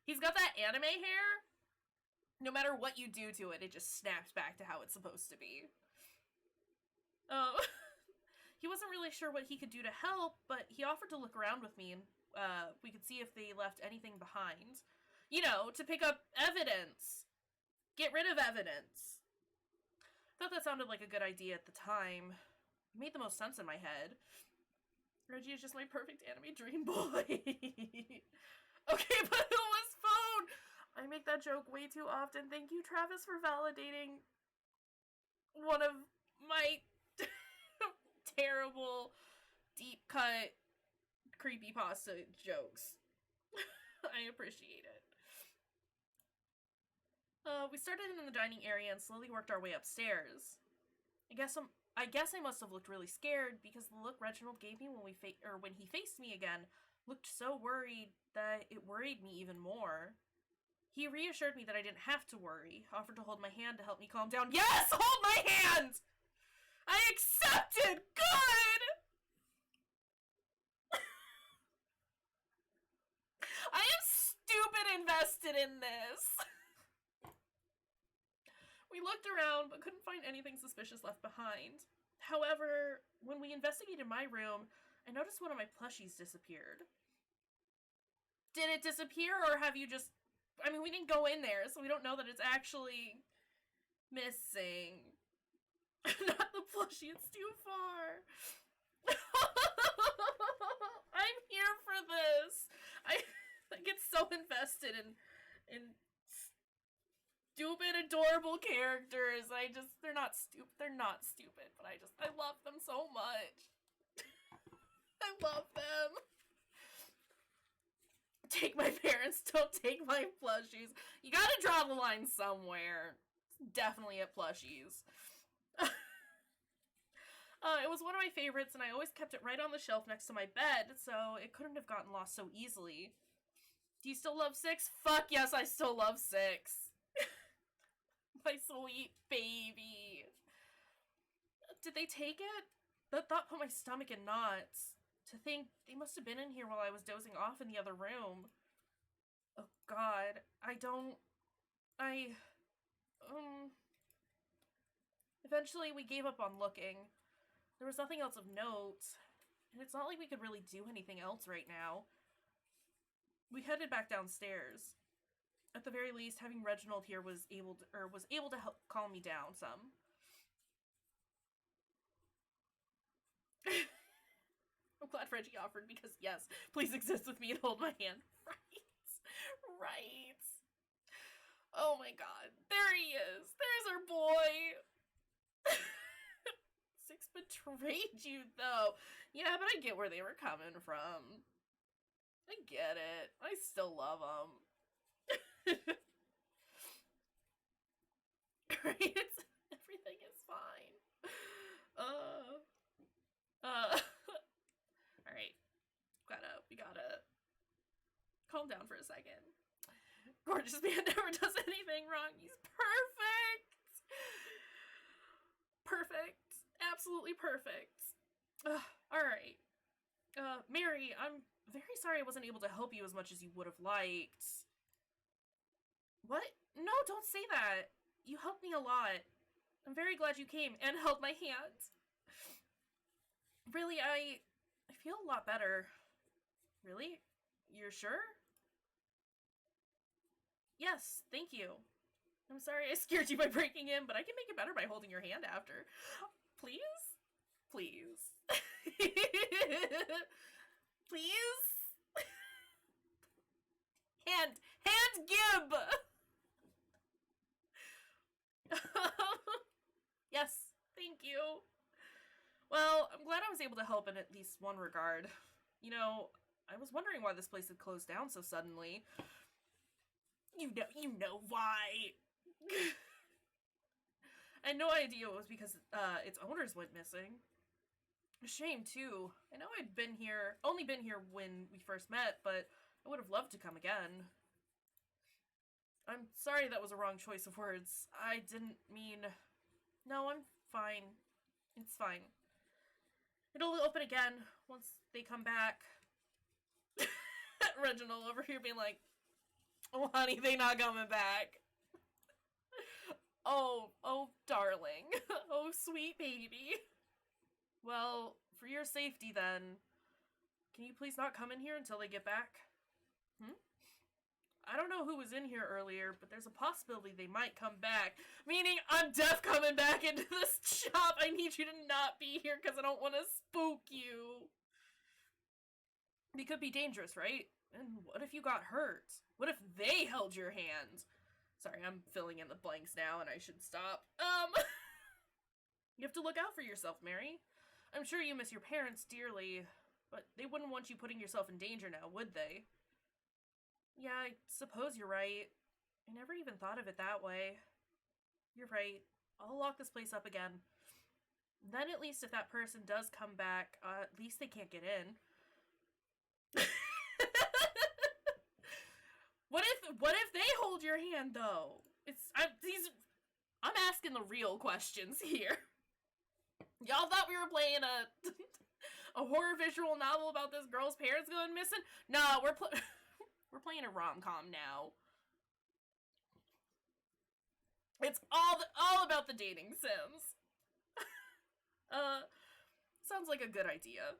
He's got that anime hair. No matter what you do to it, it just snaps back to how it's supposed to be. He wasn't really sure what he could do to help, but he offered to look around with me and we could see if they left anything behind. You know, to pick up evidence. Get rid of evidence. Thought that sounded like a good idea at the time. It made the most sense in my head. Reggie is just my perfect anime dream boy. Okay, but who was phone? I make that joke way too often. Thank you, Travis, for validating one of my terrible, deep-cut creepypasta jokes. I appreciate it. We started in the dining area and slowly worked our way upstairs. I guess I must have looked really scared because the look Reginald gave me when he faced me again looked so worried that it worried me even more. He reassured me that I didn't have to worry, offered to hold my hand to help me calm down. Yes! Hold my hand! I accepted! Good! I am stupid invested in this. We looked around, but couldn't find anything suspicious left behind. However, when we investigated my room, I noticed one of my plushies disappeared. Did it disappear, or have you just... I mean, we didn't go in there, so we don't know that it's actually missing. Not the plushie, it's too far. I'm here for this. I get so invested in stupid, adorable characters. They're not stupid, but I love them so much. I love them. Take my parents, don't take my plushies. You gotta draw the line somewhere. It's definitely at plushies. It was one of my favorites, and I always kept it right on the shelf next to my bed, so it couldn't have gotten lost so easily. Do you still love 6? Fuck yes, I still love 6. My sweet baby. Did they take it? That thought put my stomach in knots. To think they must have been in here while I was dozing off in the other room. Oh god, Eventually we gave up on looking. There was nothing else of note, and it's not like we could really do anything else right now. We headed back downstairs. At the very least, having Reginald here was able to help calm me down some. I'm glad Reggie offered because yes, please exist with me and hold my hand. Right. Oh my god, there he is. There's our boy. 6 betrayed you though. Yeah, but I get where they were coming from. I get it. I still love him. Right? Everything is fine. Alright. We gotta calm down for a second. Gorgeous man never does anything wrong. He's perfect! Perfect. Absolutely perfect. Alright. Mary, I'm very sorry I wasn't able to help you as much as you would have liked. What? No, don't say that. You helped me a lot. I'm very glad you came and held my hand. Really, I feel a lot better. Really? You're sure? Yes, thank you. I'm sorry I scared you by breaking in, but I can make it better by holding your hand after. Please? Please. Please? Hand Gib! Yes, thank you. Well, I'm glad I was able to help in at least one regard. You know, I was wondering why this place had closed down so suddenly. You know why. I had no idea it was because its owners went missing. A shame too. I know I'd only been here when we first met, but I would have loved to come again. I'm sorry that was a wrong choice of words. I didn't mean... No, I'm fine. It's fine. It'll open again once they come back. Reginald over here being like, oh, honey, they not coming back. Oh, darling. Oh, sweet baby. Well, for your safety then, can you please not come in here until they get back? I don't know who was in here earlier, but there's a possibility they might come back. Meaning, I'm deaf coming back into this shop. I need you to not be here because I don't want to spook you. They could be dangerous, right? And what if you got hurt? What if they held your hand? Sorry, I'm filling in the blanks now and I should stop. You have to look out for yourself, Mary. I'm sure you miss your parents dearly, but they wouldn't want you putting yourself in danger now, would they? Yeah, I suppose you're right. I never even thought of it that way. You're right. I'll lock this place up again. Then at least if that person does come back, at least they can't get in. What if they hold your hand though? I'm asking the real questions here. Y'all thought we were playing a horror visual novel about this girl's parents going missing? Nah, we're playing a rom-com now. It's all about the dating sims. Sounds like a good idea.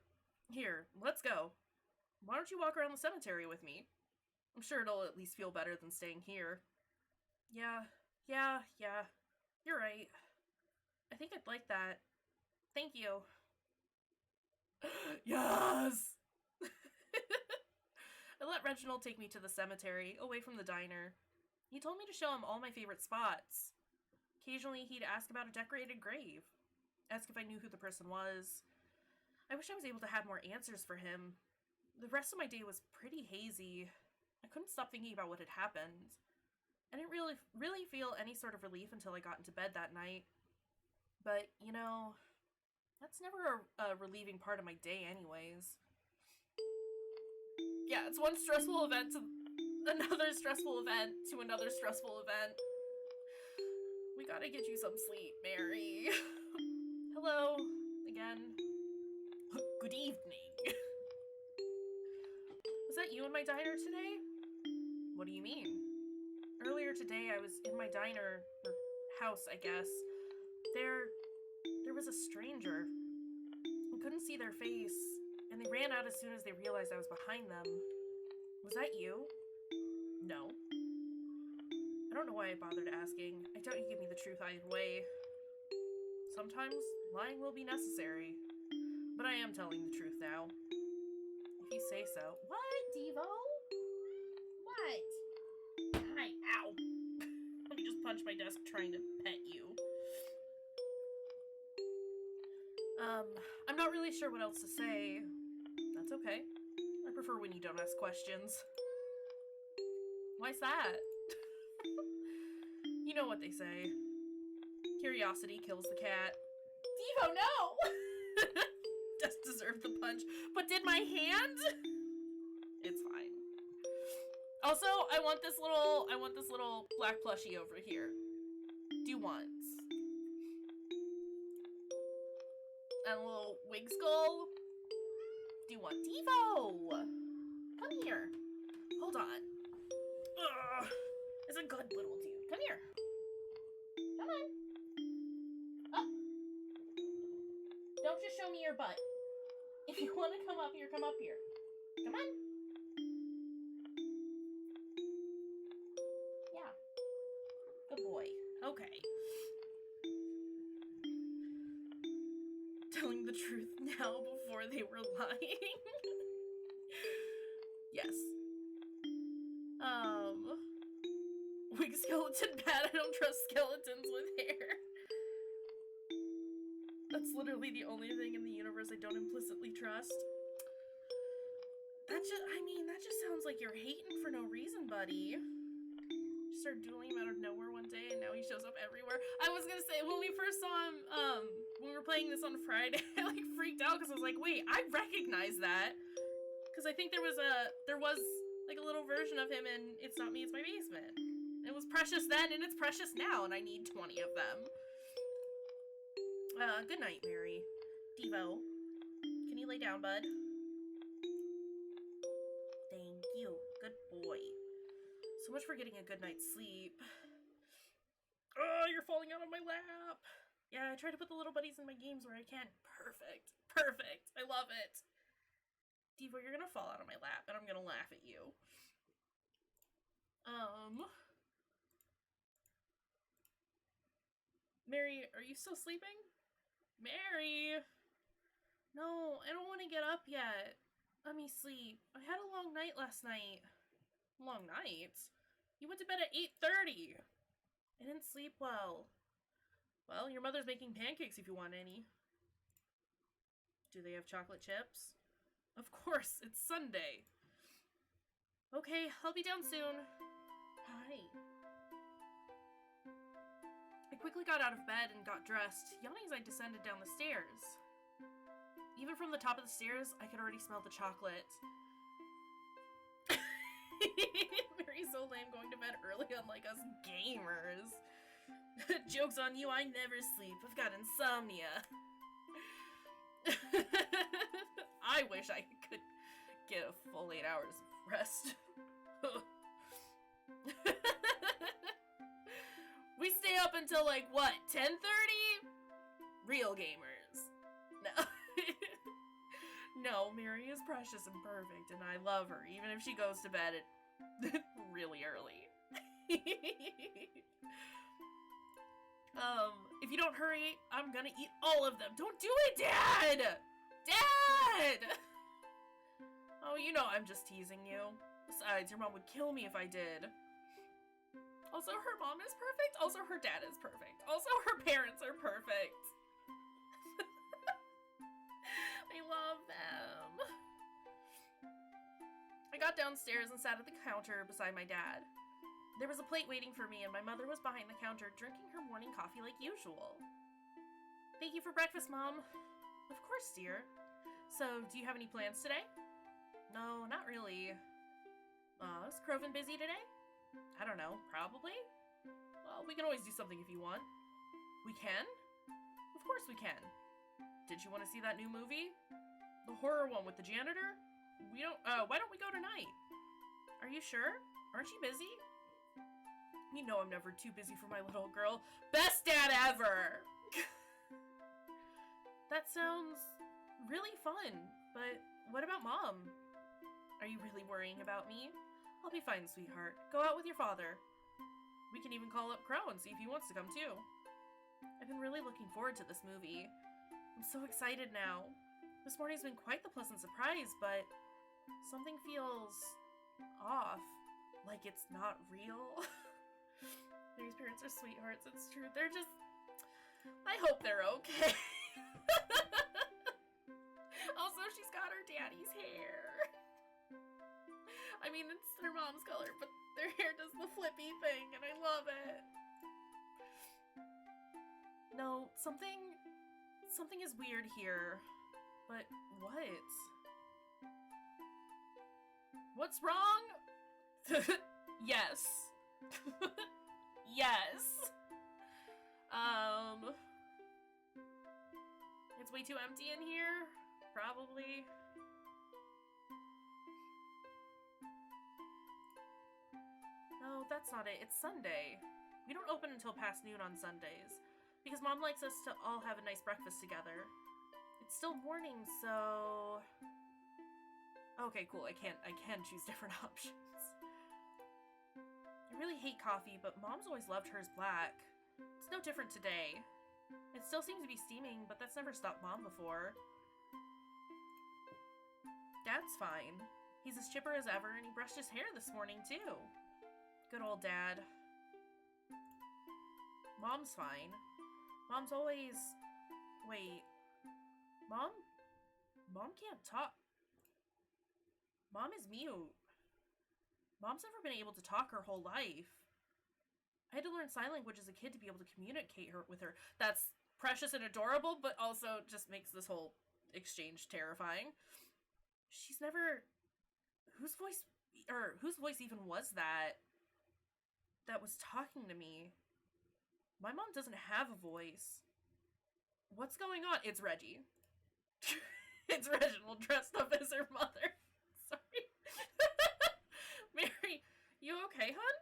Here, let's go. Why don't you walk around the cemetery with me? I'm sure it'll at least feel better than staying here. Yeah. You're right. I think I'd like that. Thank you. Yes! I let Reginald take me to the cemetery, away from the diner. He told me to show him all my favorite spots. Occasionally, he'd ask about a decorated grave. Ask if I knew who the person was. I wish I was able to have more answers for him. The rest of my day was pretty hazy. I couldn't stop thinking about what had happened. I didn't really feel any sort of relief until I got into bed that night. But, you know, that's never a relieving part of my day anyways. Yeah, it's one stressful event to another stressful event to another stressful event. We gotta get you some sleep, Mary. Hello, again. Good evening. Was that you in my diner today? What do you mean? Earlier today, I was in my diner, or house, I guess. There was a stranger. I couldn't see their face, and they ran out as soon as they realized I was behind them. Was that you? No. I don't know why I bothered asking. I doubt you give me the truth either way. Sometimes lying will be necessary, but I am telling the truth now. If you say so. What, Devo? What? Hi, ow. Let me just punch my desk trying to pet you. I'm not really sure what else to say. That's okay. I prefer when you don't ask questions. Why's that? You know what they say. Curiosity kills the cat. Devo, no! Just deserved the punch. But did my hand? It's fine. Also, I want this little black plushie over here. Do once. And a little wig skull. Do one. Devo! Come here. Hold on. Ugh. It's a good little dude. Come here. Come on. Up. Don't just show me your butt. If you want to come up here, come up here. Come on. Yeah. Good boy. Okay. Telling the truth now before they were lying. Yes. Weak skeleton bad. I don't trust skeletons with hair. That's literally the only thing in the universe I don't implicitly trust. That just sounds like you're hating for no reason, buddy. You started dueling him out of nowhere one day, and now he shows up everywhere. I was gonna say, when we first saw him, when we were playing this on Friday, I, like, freaked out, because I was like, wait, I recognize that. Because I think there was, like, a little version of him in It's Not Me, It's My Basement. It was precious then, and it's precious now, and I need 20 of them. Good night, Mary. Devo. Can you lay down, bud? Thank you. Good boy. So much for getting a good night's sleep. Oh, you're falling out of my lap. Yeah, I try to put the little buddies in my games where I can. Perfect. Perfect. I love it. Devo, you're gonna fall out of my lap, and I'm gonna laugh at you. Mary, are you still sleeping? Mary! No, I don't want to get up yet. Let me sleep. I had a long night last night. Long night? You went to bed at 8:30. I didn't sleep well. Well, your mother's making pancakes if you want any. Do they have chocolate chips? Of course, it's Sunday. Okay, I'll be down soon. Hi. I quickly got out of bed and got dressed, yawning as I descended down the stairs. Even from the top of the stairs, I could already smell the chocolate. Mary's so lame, going to bed early unlike us gamers. Joke's on you, I never sleep. I've got insomnia. I wish I could get a full 8 hours of rest. We stay up until, like, what, 10:30? Real gamers. No. No, Mary is precious and perfect, and I love her, even if she goes to bed at really early. If you don't hurry, I'm gonna eat all of them. Don't do it, Dad! Dad! Oh, you know I'm just teasing you. Besides, your mom would kill me if I did. Also, her mom is perfect. Also, her dad is perfect. Also, her parents are perfect. I love them. I got downstairs and sat at the counter beside my dad. There was a plate waiting for me, and my mother was behind the counter drinking her morning coffee like usual. Thank you for breakfast, Mom. Of course, dear. So, do you have any plans today? No, not really. Is Croven busy today? I don't know, probably? Well, we can always do something if you want. We can? Of course we can. Did you want to see that new movie? The horror one with the janitor? Why don't we go tonight? Are you sure? Aren't you busy? You know I'm never too busy for my little girl. Best dad ever! That sounds really fun, but what about Mom? Are you really worrying about me? I'll be fine, sweetheart. Go out with your father. We can even call up Crow and see if he wants to come too. I've been really looking forward to this movie. I'm so excited now. This morning's been quite the pleasant surprise, but something feels off. Like it's not real. These parents are sweethearts, it's true. They're just... I hope they're okay. Also, she's got her daddy's hair. I mean, it's their mom's color, but their hair does the flippy thing, and I love it. No, something is weird here. But what? What's wrong? Yes. Yes. It's way too empty in here? Probably. No, that's not it. It's Sunday. We don't open until past noon on Sundays, because Mom likes us to all have a nice breakfast together. It's still morning, so... Okay, cool. I can choose different options. I really hate coffee, but Mom's always loved hers black. It's no different today. It still seems to be steaming, but that's never stopped Mom before. Dad's fine. He's as chipper as ever, and he brushed his hair this morning, too. Good old Dad. Mom's fine. Mom's always... Wait. Mom? Mom can't talk. Mom is mute. Mom's never been able to talk her whole life. I had to learn sign language as a kid to be able to communicate with her. That's precious and adorable, but also just makes this whole exchange terrifying. She's never... Whose voice even was that was talking to me? My mom doesn't have a voice. What's going on? It's Reggie. It's Reginald dressed up as her mother. Sorry. Mary, you okay, hun?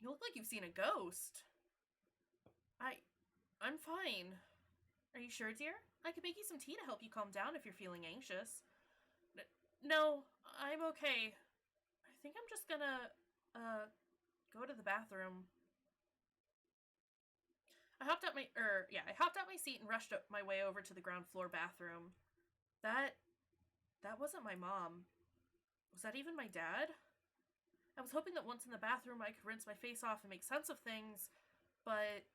You look like you've seen a ghost. I'm fine. Are you sure, dear? I could make you some tea to help you calm down if you're feeling anxious. No, I'm okay. I think I'm just gonna, go to the bathroom. I hopped out my seat and rushed my way over to the ground floor bathroom. That wasn't my mom. Was that even my dad? I was hoping that once in the bathroom I could rinse my face off and make sense of things, but...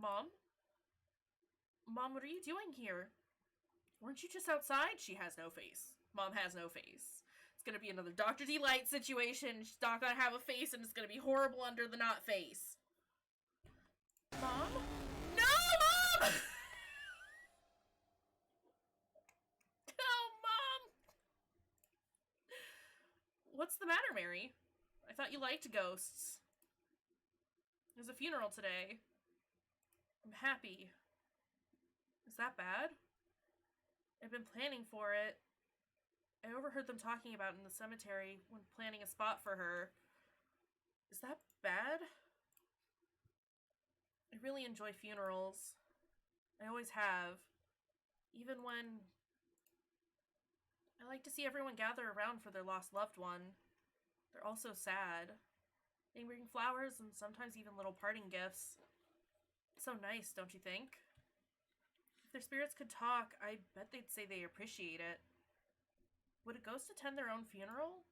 Mom? Mom, what are you doing here? Weren't you just outside? She has no face. Mom has no face. It's gonna be another Dr. Delight situation. She's not gonna have a face and it's gonna be horrible under the not face. Mom? No, Mom! No, Mom! What's the matter, Mary? I thought you liked ghosts. There's a funeral today. I'm happy. Is that bad? I've been planning for it. I overheard them talking about it in the cemetery when planning a spot for her. Is that bad? I really enjoy funerals. I always have. Even when... I like to see everyone gather around for their lost loved one. They're all so sad. They bring flowers and sometimes even little parting gifts. So nice, don't you think? If their spirits could talk, I bet they'd say they appreciate it. Would a ghost attend their own funeral?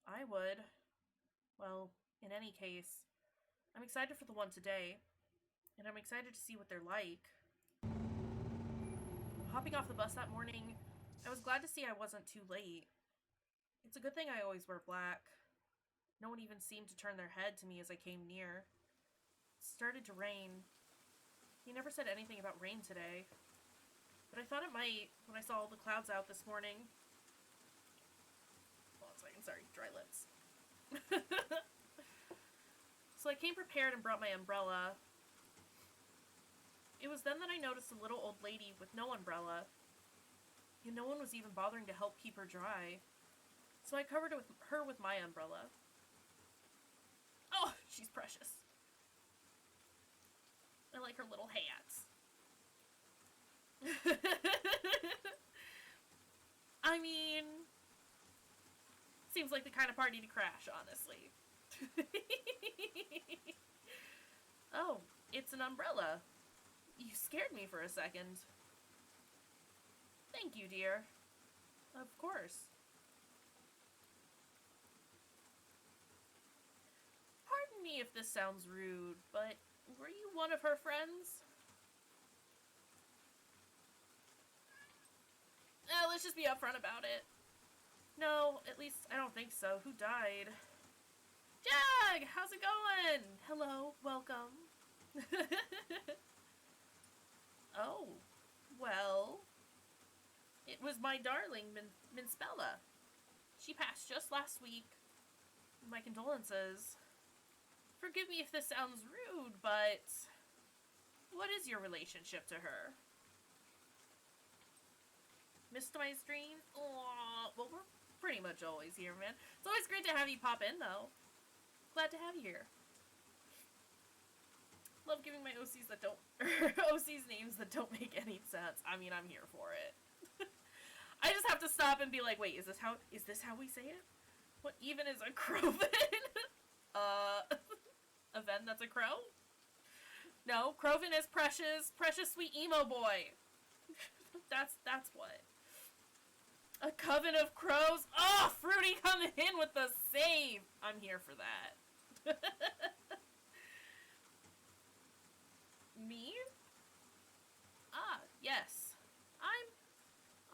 I would. Well, in any case, I'm excited for the one today, and I'm excited to see what they're like. Hopping off the bus that morning, I was glad to see I wasn't too late. It's a good thing I always wear black. No one even seemed to turn their head to me as I came near. It started to rain. He never said anything about rain today, but I thought it might when I saw all the clouds out this morning. Hold on a second, sorry, dry lips. So I came prepared and brought my umbrella. It was then that I noticed a little old lady with no umbrella, and no one was even bothering to help keep her dry. So I covered her with my umbrella. Oh, she's precious. I like her little hats. I mean, seems like the kind of party to crash, honestly. Oh, it's an umbrella. You scared me for a second. Thank you, dear. Of course. Pardon me if this sounds rude, but were you one of her friends? Let's just be upfront about it. No, at least I don't think so. Who died? Jag! How's it going? Hello, welcome. Oh, well, it was my darling, Minspella. She passed just last week. My condolences. Forgive me if this sounds rude, but what is your relationship to her? Missed my stream? Aww, well, we're pretty much always here, man. It's always great to have you pop in, though. Glad to have you here. Love giving my OCs that don't, OCs names that don't make any sense. I mean, I'm here for it. I just have to stop and be like, wait, is this how we say it? What even is a Croven? A Ven that's a crow? No, Croven is precious sweet emo boy. That's what. A coven of crows. Oh, Fruity coming in with the save. I'm here for that. Me? Ah, yes.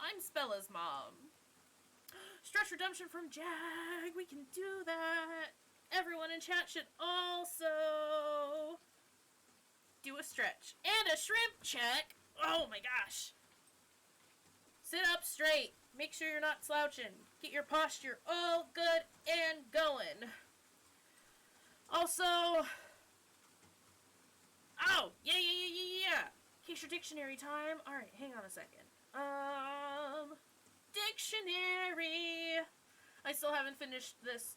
I'm Spella's mom. Stretch redemption from Jag. We can do that. Everyone in chat should also do a stretch and a shrimp check. Oh my gosh. Sit up straight. Make sure you're not slouching. Get your posture all good and going. Also, oh, yeah. Kayshurrr dictionary time. All right, hang on a second. Dictionary. I still haven't finished this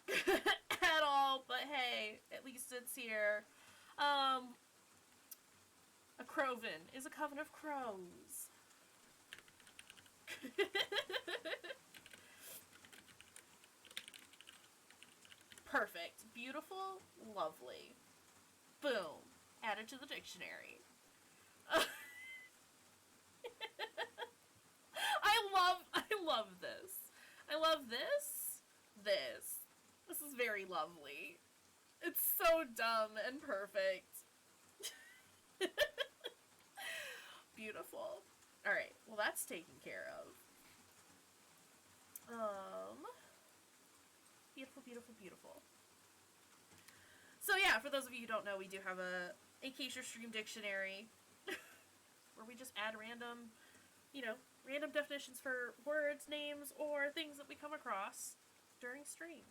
at all, but hey, at least it's here. A Croven is a coven of crows. Perfect. Beautiful. Lovely. Boom. Added to the dictionary. I love this. I love this. This is very lovely. It's so dumb and perfect. Beautiful. Alright, well that's taken care of. Beautiful. So yeah, for those of you who don't know, we do have a Kayshurrr stream dictionary where we just add random definitions for words, names, or things that we come across during stream.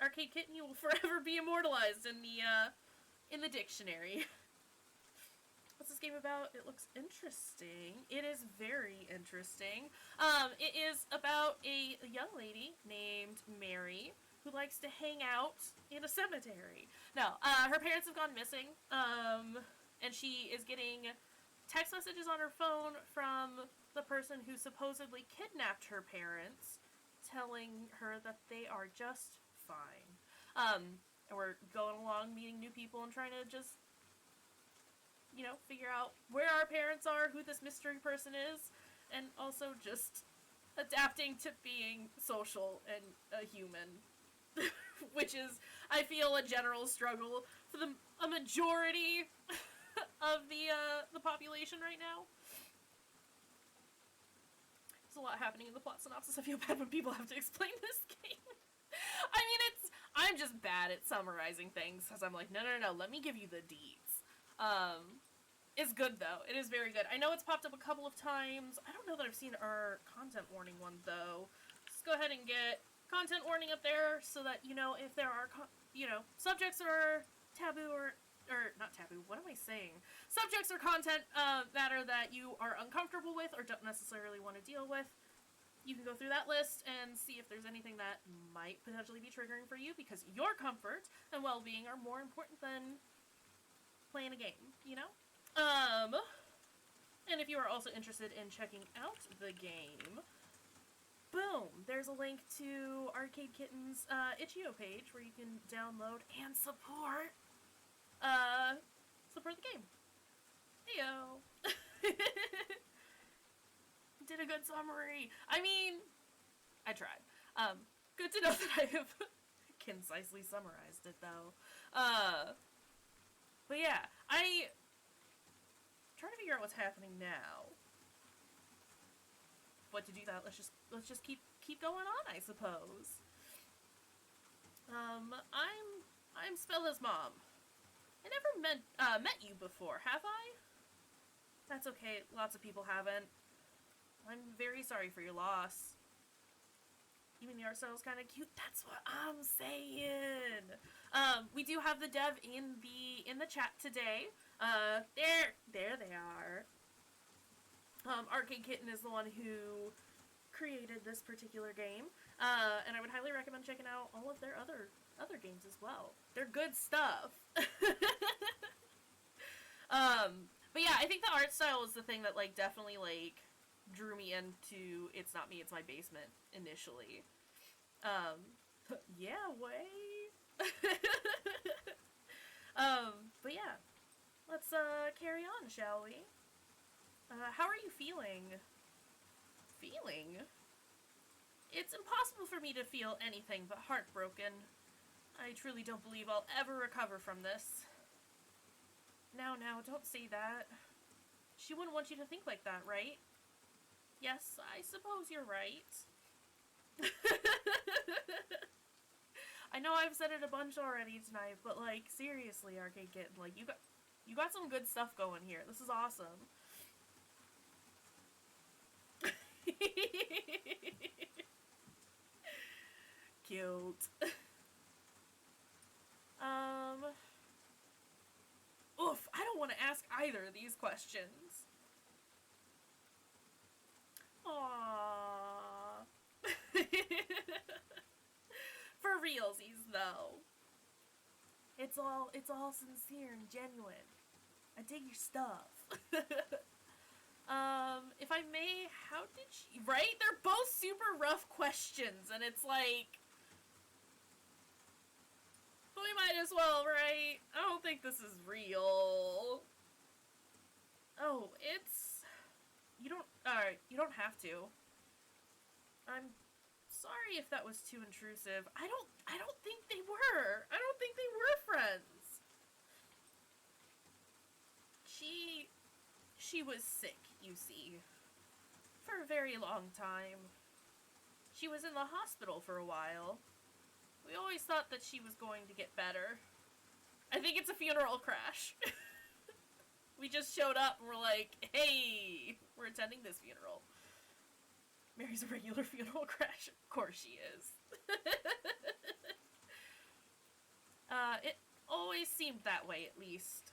Arcade Kitten, you will forever be immortalized in the dictionary. What's this game about? It looks interesting. It is very interesting. It is about a young lady named Mary who likes to hang out in a cemetery. No, her parents have gone missing, and she is getting text messages on her phone from the person who supposedly kidnapped her parents, telling her that they are just fine. And we're going along, meeting new people, and trying to just, figure out where our parents are, who this mystery person is, and also just adapting to being social and a human. Which is, I feel, a general struggle for a majority of the population right now. There's a lot happening in the plot synopsis. I feel bad when people have to explain this game. I mean, I'm just bad at summarizing things, because I'm like, no, let me give you the deets. It's good, though. It is very good. I know it's popped up a couple of times. I don't know that I've seen our content warning one, though. Let's go ahead and get content warning up there, so that, if there are, subjects or taboo or not taboo, what am I saying? Subjects or content matter that you are uncomfortable with or don't necessarily want to deal with, you can go through that list and see if there's anything that might potentially be triggering for you, because your comfort and well-being are more important than playing a game, And if you are also interested in checking out the game, boom, there's a link to Arcade Kitten's itch.io page where you can download and support the game. Heyo. Did a good summary. I mean, I tried. Good to know that I have concisely summarized it, though. But yeah, I'm trying to figure out what's happening now. But to do that, let's just keep going on, I suppose. I'm Spella's mom. I never met you before, have I? That's okay, lots of people haven't. I'm very sorry for your loss. Even the art style is kind of cute. That's what I'm saying. We do have the dev in the chat today. There they are. Arcade Kitten is the one who created this particular game, and I would highly recommend checking out all of their other games as well. They're good stuff. But yeah, I think the art style is the thing that definitely drew me into It's Not Me, It's My Basement initially. Yeah, way. But yeah, let's carry on, shall we? How are you feeling? Feeling? It's impossible for me to feel anything but heartbroken. I truly don't believe I'll ever recover from this. Now, don't say that. She wouldn't want you to think like that, right? Yes, I suppose you're right. I know I've said it a bunch already tonight, but like, seriously, Arcade Kitten, like, you got some good stuff going here. This is awesome. Cute. Oof, I don't want to ask either of these questions. Aww. For realsies, though. It's all sincere and genuine. I dig your stuff. If I may, how did she... Right? They're both super rough questions, and it's like... We might as well, right? I don't think this is real. Oh, it's... You don't... Alright, you don't have to. I'm sorry if that was too intrusive. I don't think they were. I don't think they were friends. She was sick, you see. For a very long time. She was in the hospital for a while. We always thought that she was going to get better. I think it's a funeral crash. We just showed up and we're like, hey, we're attending this funeral. Mary's a regular funeral crash. Of course she is. It always seemed that way, at least.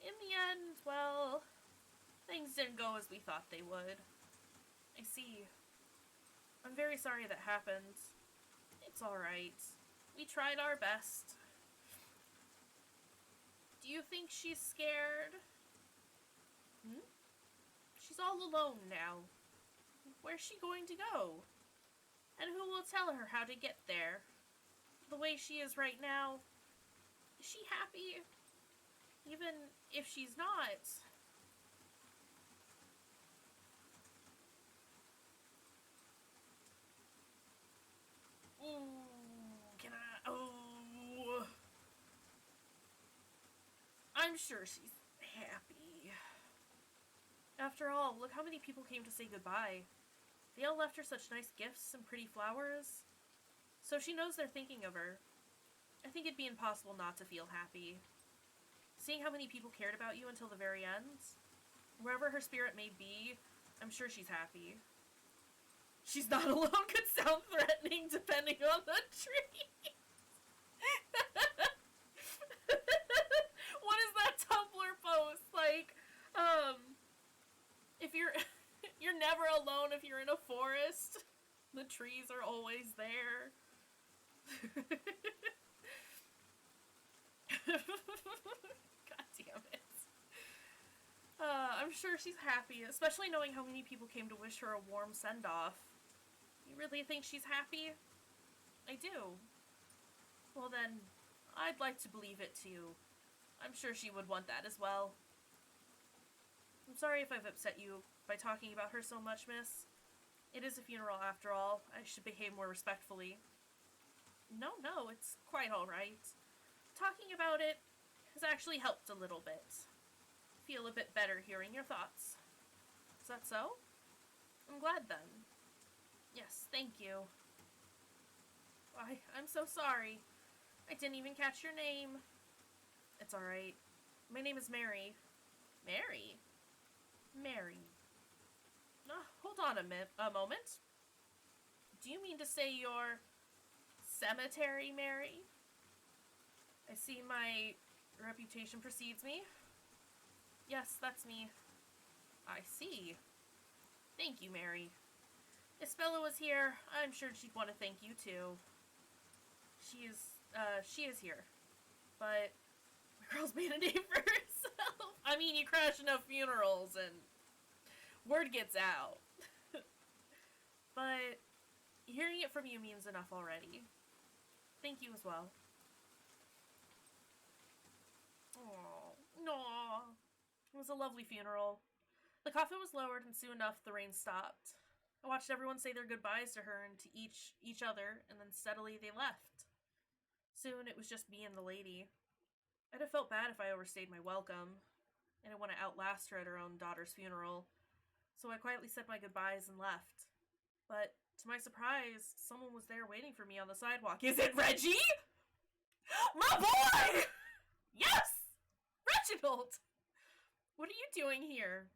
In the end, well, things didn't go as we thought they would. I see. I'm very sorry that happened. It's alright. We tried our best. Do you think she's scared? She's all alone now. Where's she going to go? And who will tell her how to get there? The way she is right now, is she happy? Even if she's not. Ooh, can I? Oh. I'm sure she's happy. After all, look how many people came to say goodbye. They all left her such nice gifts and pretty flowers. So she knows they're thinking of her. I think it'd be impossible not to feel happy. Seeing how many people cared about you until the very end, wherever her spirit may be, I'm sure she's happy. She's not alone could sound threatening depending on the tree. What is that Tumblr post? Like, if you're never alone if you're in a forest. The trees are always there. God damn it. I'm sure she's happy, especially knowing how many people came to wish her a warm send-off. You really think she's happy? I do. Well then, I'd like to believe it too. I'm sure she would want that as well. I'm sorry if I've upset you by talking about her so much, miss. It is a funeral after all. I should behave more respectfully. No, it's quite alright. Talking about it has actually helped a little bit. Feel a bit better hearing your thoughts. Is that so? I'm glad then. Yes, thank you. Why, I'm so sorry. I didn't even catch your name. It's alright. My name is Mary. Mary? Mary. Hold on a moment. Do you mean to say you're Cemetery Mary? I see my reputation precedes me. Yes, that's me. I see. Thank you, Mary. If Bella was here, I'm sure she'd want to thank you too. She is here. But my girl's made a name for herself. I mean, you crash enough funerals and word gets out. but hearing it from you means enough already. Thank you as well. Oh, no. It was a lovely funeral. The coffin was lowered, and soon enough the rain stopped. I watched everyone say their goodbyes to her and to each other, and then steadily they left. Soon it was just me and the lady. I'd have felt bad if I overstayed my welcome. I didn't want to outlast her at her own daughter's funeral, so I quietly said my goodbyes and left. But, to my surprise, someone was there waiting for me on the sidewalk. Is it Reggie? My boy! Yes! Reginald! What are you doing here?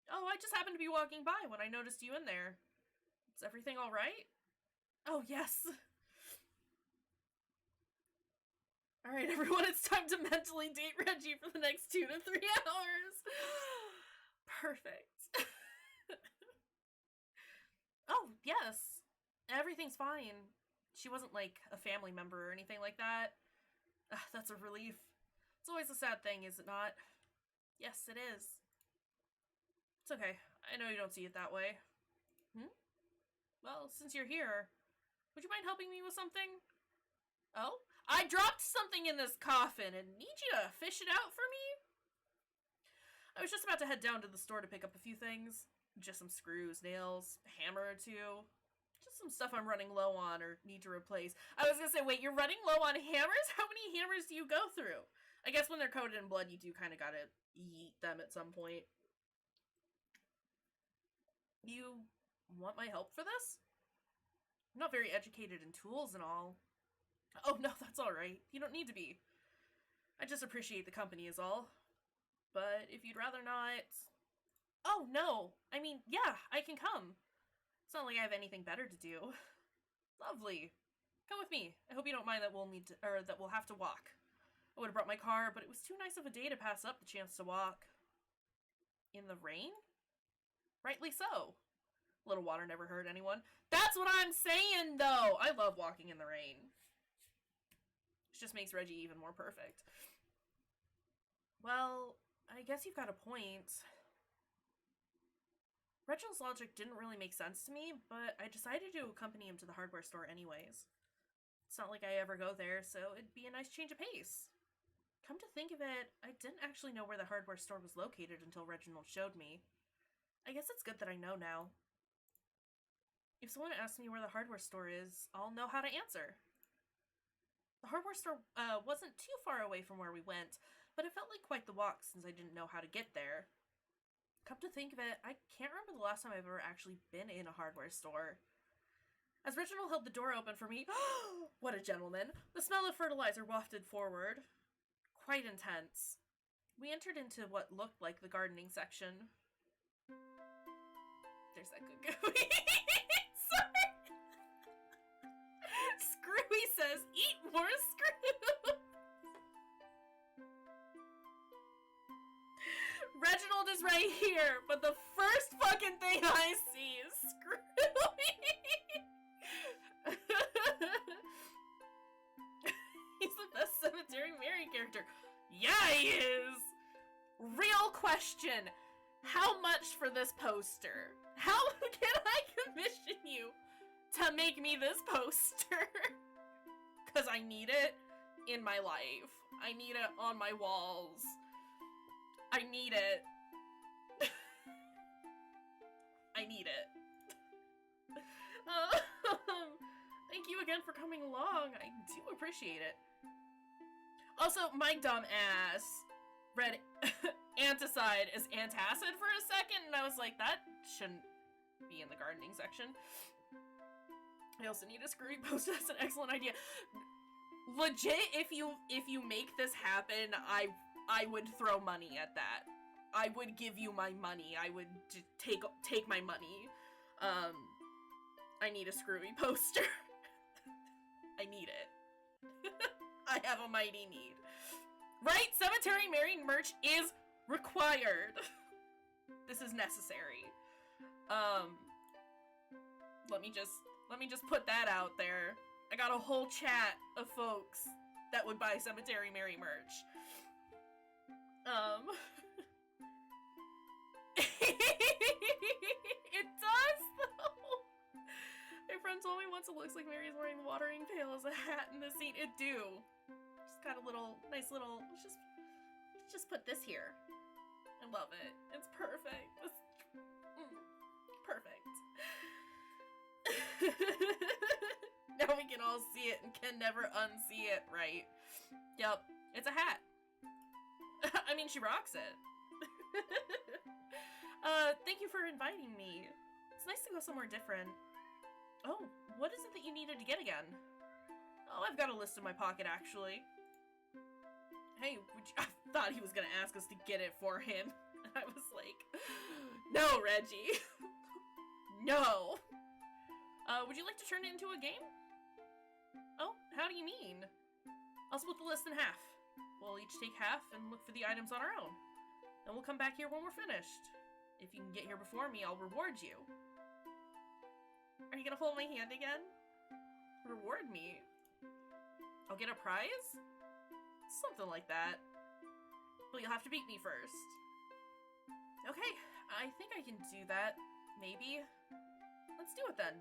Oh, I just happened to be walking by when I noticed you in there. Is everything alright? Oh, yes. Alright, everyone, it's time to mentally date Reggie for the next 2 to 3 hours. Perfect. Oh, yes. Everything's fine. She wasn't, like, a family member or anything like that. That's a relief. It's always a sad thing, is it not? Yes, it is. It's okay. I know you don't see it that way. Well, since you're here, would you mind helping me with something? Oh? I dropped something in this coffin and need you to fish it out for me? I was just about to head down to the store to pick up a few things. Just some screws, nails, a hammer or two. Just some stuff I'm running low on or need to replace. I was gonna say, wait, you're running low on hammers? How many hammers do you go through? I guess when they're coated in blood, you do kind of gotta yeet them at some point. You want my help for this? I'm not very educated in tools and all. Oh, no, that's alright. You don't need to be. I just appreciate the company is all. But if you'd rather not... Oh, no. I mean, yeah, I can come. It's not like I have anything better to do. Lovely. Come with me. I hope you don't mind that we'll have to walk. I would have brought my car, but it was too nice of a day to pass up the chance to walk. In the rain? Rightly so. A little water never hurt anyone. That's what I'm saying, though! I love walking in the rain. It just makes Reggie even more perfect. Well, I guess you've got a point. Reginald's logic didn't really make sense to me, but I decided to accompany him to the hardware store anyways. It's not like I ever go there, so it'd be a nice change of pace. Come to think of it, I didn't actually know where the hardware store was located until Reginald showed me. I guess it's good that I know now. If someone asks me where the hardware store is, I'll know how to answer. The hardware store wasn't too far away from where we went, but it felt like quite the walk since I didn't know how to get there. Come to think of it, I can't remember the last time I've ever actually been in a hardware store. As Reginald held the door open for me, what a gentleman, the smell of fertilizer wafted forward. Quite intense. We entered into what looked like the gardening section. There's that good gooey. Sorry. Screwy says, eat more screw. Reginald is right here, but the first fucking thing I see is Screwy. He's the best Cemetery Mary character. Yeah, he is. Real question. How much for this poster? How can I commission you to make me this poster? Because I need it in my life. I need it on my walls. I need it. I need it. Thank you again for coming along. I do appreciate it. Also, my dumb ass read anticide as antacid for a second, and I was like, that shouldn't be in the gardening section. I also need a screwy post. That's an excellent idea. Legit, if you make this happen, I would throw money at that. I would give you my money. I would take my money. I need a screwy poster. I need it. I have a mighty need. Right? Cemetery Mary merch is required. This is necessary. Let me just put that out there. I got a whole chat of folks that would buy Cemetery Mary merch. It does, though. looks like Mary's wearing the watering pail as a hat in the scene. It do. She's got a little, nice little, let's just put this here. I love it. It's perfect. It's perfect. Now we can all see it and can never unsee it, right? Yep, it's a hat. I mean, she rocks it. Thank you for inviting me. It's nice to go somewhere different. Oh, what is it that you needed to get again? Oh, I've got a list in my pocket, actually. Hey, I thought he was gonna ask us to get it for him. And I was like, no, Reggie. No. Would you like to turn it into a game? Oh, how do you mean? I'll split the list in half. We'll each take half and look for the items on our own. And we'll come back here when we're finished. If you can get here before me, I'll reward you. Are you gonna hold my hand again? Reward me? I'll get a prize? Something like that. But you'll have to beat me first. Okay, I think I can do that. Maybe. Let's do it then.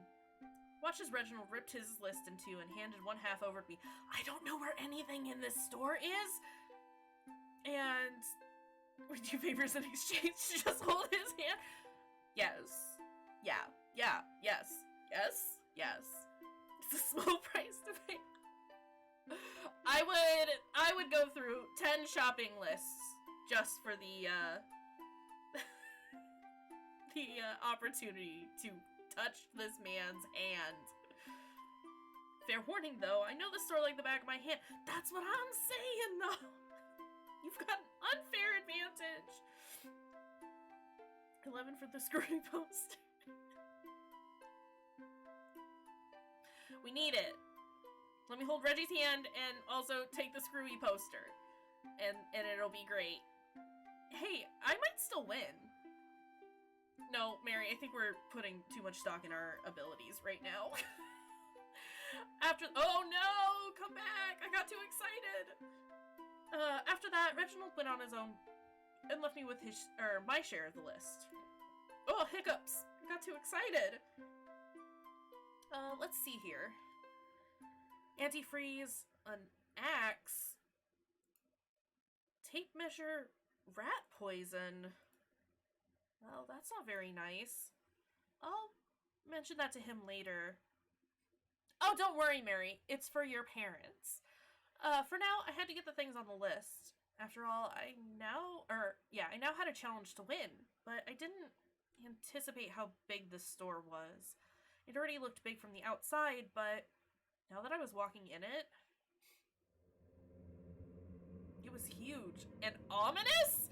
Watch as Reginald ripped his list in two and handed one half over to me. I don't know where anything in this store is. And we do favors in exchange. Just hold his hand. Yes. Yeah. Yeah. Yes. Yes. Yes. It's a small price to pay. I would go through 10 shopping lists just for the opportunity to touch this man's hand. Fair warning, though, I know the store like the back of my hand. That's what I'm saying, though. You've got an unfair advantage. 11 for the screwy poster. We need it. Let me hold Reggie's hand and also take the screwy poster. And it'll be great. Hey, I might still win. No, Mary, I think we're putting too much stock in our abilities right now. Oh no! Come back! I got too excited! After that, Reginald went on his own and left me with my share of the list. Oh, hiccups! I got too excited! Let's see here. Antifreeze, an axe, tape measure, rat poison. Well, that's not very nice. I'll mention that to him later. Oh, don't worry, Mary. It's for your parents. For now, I had to get the things on the list. After all, I now had a challenge to win, but I didn't anticipate how big this store was. It already looked big from the outside, but now that I was walking in it, it was huge and ominous.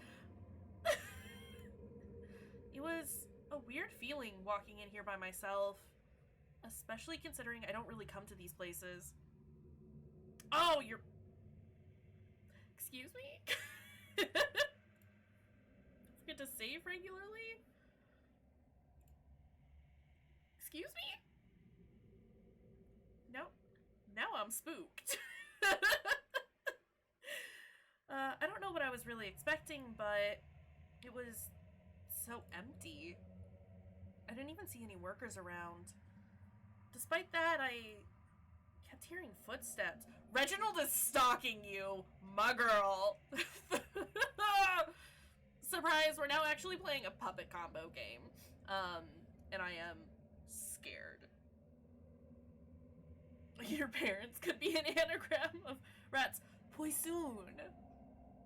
It was a weird feeling walking in here by myself, especially considering I don't really come to these places. Oh, Excuse me? Forget to save regularly? Excuse me? No. Now I'm spooked. I don't know what I was really expecting, but it was so empty. I didn't even see any workers around. Despite that, I kept hearing footsteps. Reginald is stalking you, my girl. Surprise, we're now actually playing a puppet combo game. And I am scared. Your parents could be an anagram of rats. Poisson.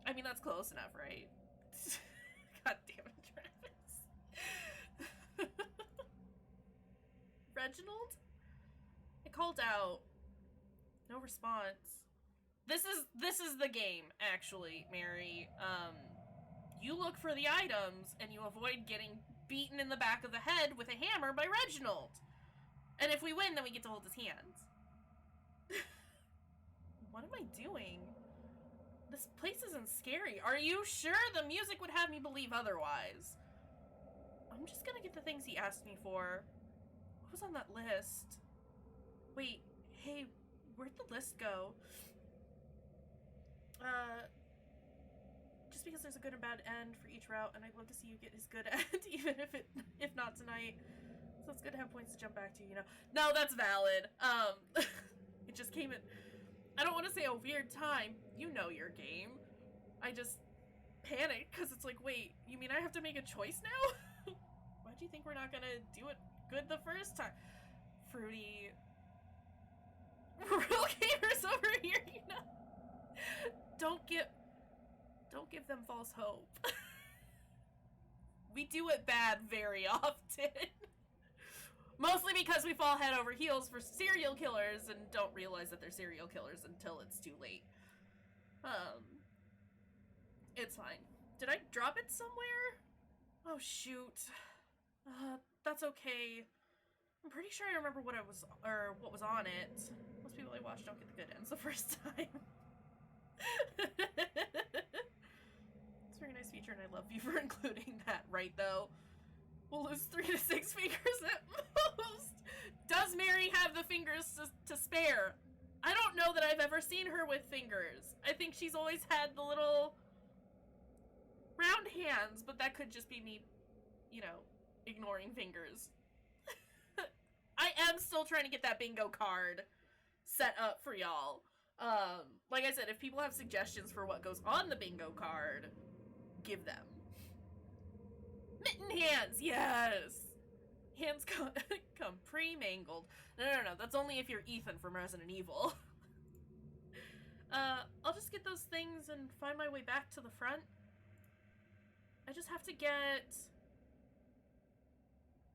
I mean, that's close enough, right? God damn it, Travis. Reginald? I called out. No response. This is the game, actually, Mary. You look for the items, and you avoid getting beaten in the back of the head with a hammer by Reginald. And if we win, then we get to hold his hands. What am I doing? This place isn't scary. Are you sure? The music would have me believe otherwise. I'm just gonna get the things he asked me for. What was on that list? Wait, hey, where'd the list go? Just because there's a good and bad end for each route, and I'd love to see you get his good end, even if not tonight. So it's good to have points to jump back to, you know. No, that's valid. It just came in, I don't want to say a weird time. You know your game. I just panicked because it's like, wait, you mean I have to make a choice now? Why do you think we're not gonna do it good the first time? Fruity. Real gamers over here, you know. Don't give them false hope. We do it bad very often. Mostly because we fall head over heels for serial killers and don't realize that they're serial killers until it's too late. It's fine. Did I drop it somewhere? Oh shoot. That's okay. I'm pretty sure I remember what was on it. Most people I watch don't get the good ends the first time. It's a very nice feature and I love you for including that, right though? We'll lose 3 to 6 fingers at most. Does Mary have the fingers to spare? I don't know that I've ever seen her with fingers. I think she's always had the little round hands, but that could just be me, you know, ignoring fingers. I am still trying to get that bingo card set up for y'all. Like I said, if people have suggestions for what goes on the bingo card, give them. Mitten hands, yes! Hands come pre-mangled. No, that's only if you're Ethan from Resident Evil. I'll just get those things and find my way back to the front. I just have to get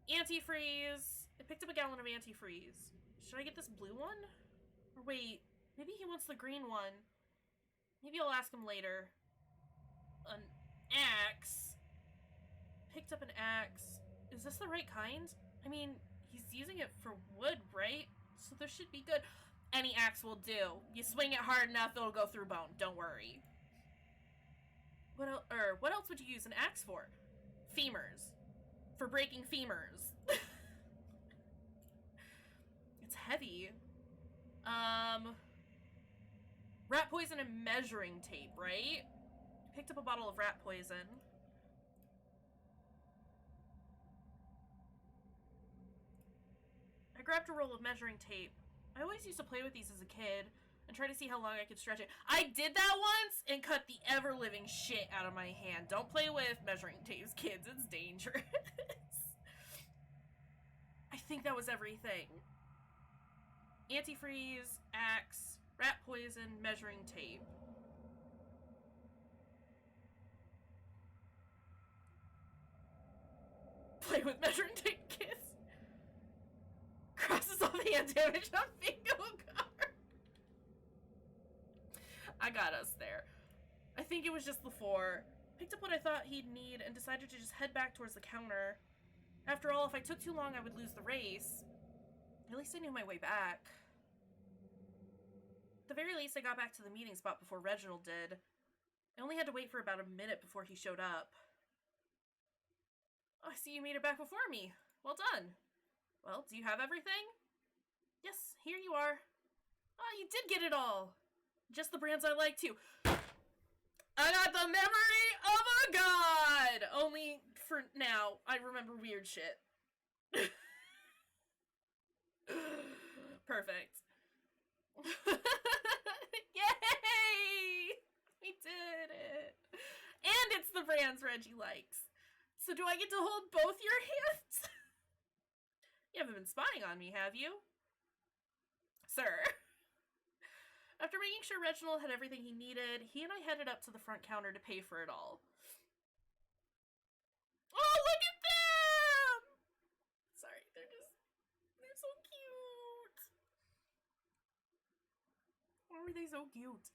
antifreeze. I picked up a gallon of antifreeze. Should I get this blue one? Or wait, maybe he wants the green one. Maybe I'll ask him later. An axe. Picked up an axe. Is this the right kind? I mean, he's using it for wood, right? So this should be good. Any axe will do. You swing it hard enough, it'll go through bone. Don't worry. What else would you use an axe for? Femurs. For breaking femurs. It's heavy. Rat poison and measuring tape, right? Picked up a bottle of rat poison. I grabbed a roll of measuring tape. I always used to play with these as a kid and try to see how long I could stretch it. I did that once and cut the ever-living shit out of my hand. Don't play with measuring tapes, kids. It's dangerous. I think that was everything. Antifreeze, axe, rat poison, measuring tape. Play with measuring tape, kids. Crosses off hand damage on bingo card. I got us there. I think it was just the 4. Picked up what I thought he'd need and decided to just head back towards the counter. After all, if I took too long, I would lose the race. At least I knew my way back. At the very least, I got back to the meeting spot before Reginald did. I only had to wait for about a minute before he showed up. Oh, I see you made it back before me. Well done. Well, do you have everything? Yes, here you are. Oh, you did get it all. Just the brands I like too. I got the memory of a god! Only for now, I remember weird shit. Perfect. Yay! We did it. And it's the brands Reggie likes. So do I get to hold both your hands? You haven't been spying on me, have you? Sir. After making sure Reginald had everything he needed, he and I headed up to the front counter to pay for it all. Oh, look at them! Sorry, they're so cute. Why were they so cute?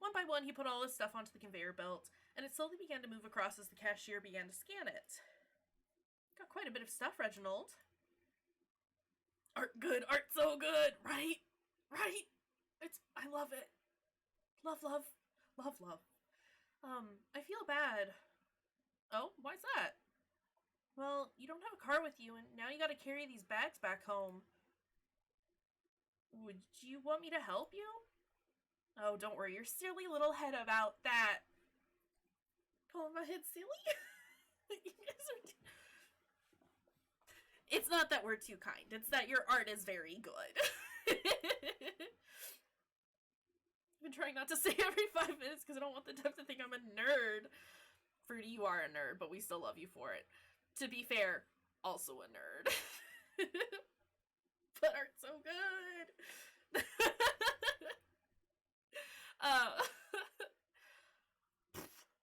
One by one, he put all his stuff onto the conveyor belt, and it slowly began to move across as the cashier began to scan it. Got quite a bit of stuff, Reginald. Art good, art so good, right? Right? I love it. Love. I feel bad. Oh, why's that? Well, you don't have a car with you, and now you gotta carry these bags back home. Would you want me to help you? Oh, don't worry your silly little head about that. Pulling my head silly? You guys are... not that we're too kind. It's that your art is very good. I've been trying not to say every 5 minutes because I don't want the dev to think I'm a nerd. Fruity, you are a nerd, but we still love you for it. To be fair, also a nerd. But art's so good.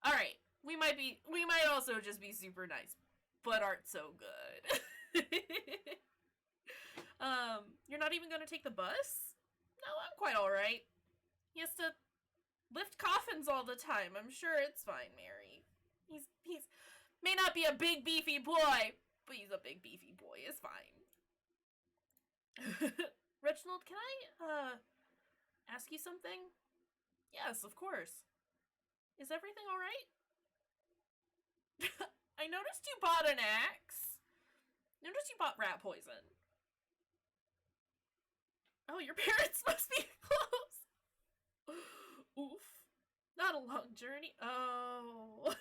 Alright. We might also just be super nice. But art's so good. You're not even gonna take the bus? No, I'm quite alright. He has to lift coffins all the time. I'm sure it's fine, Mary. He's may not be a big beefy boy, but he's a big beefy boy. It's fine. Reginald, can I ask you something? Yes, of course. Is everything alright? I noticed you bought an axe. Noticed you bought rat poison. Oh, your parents must be close. Oof. Not a long journey. Oh.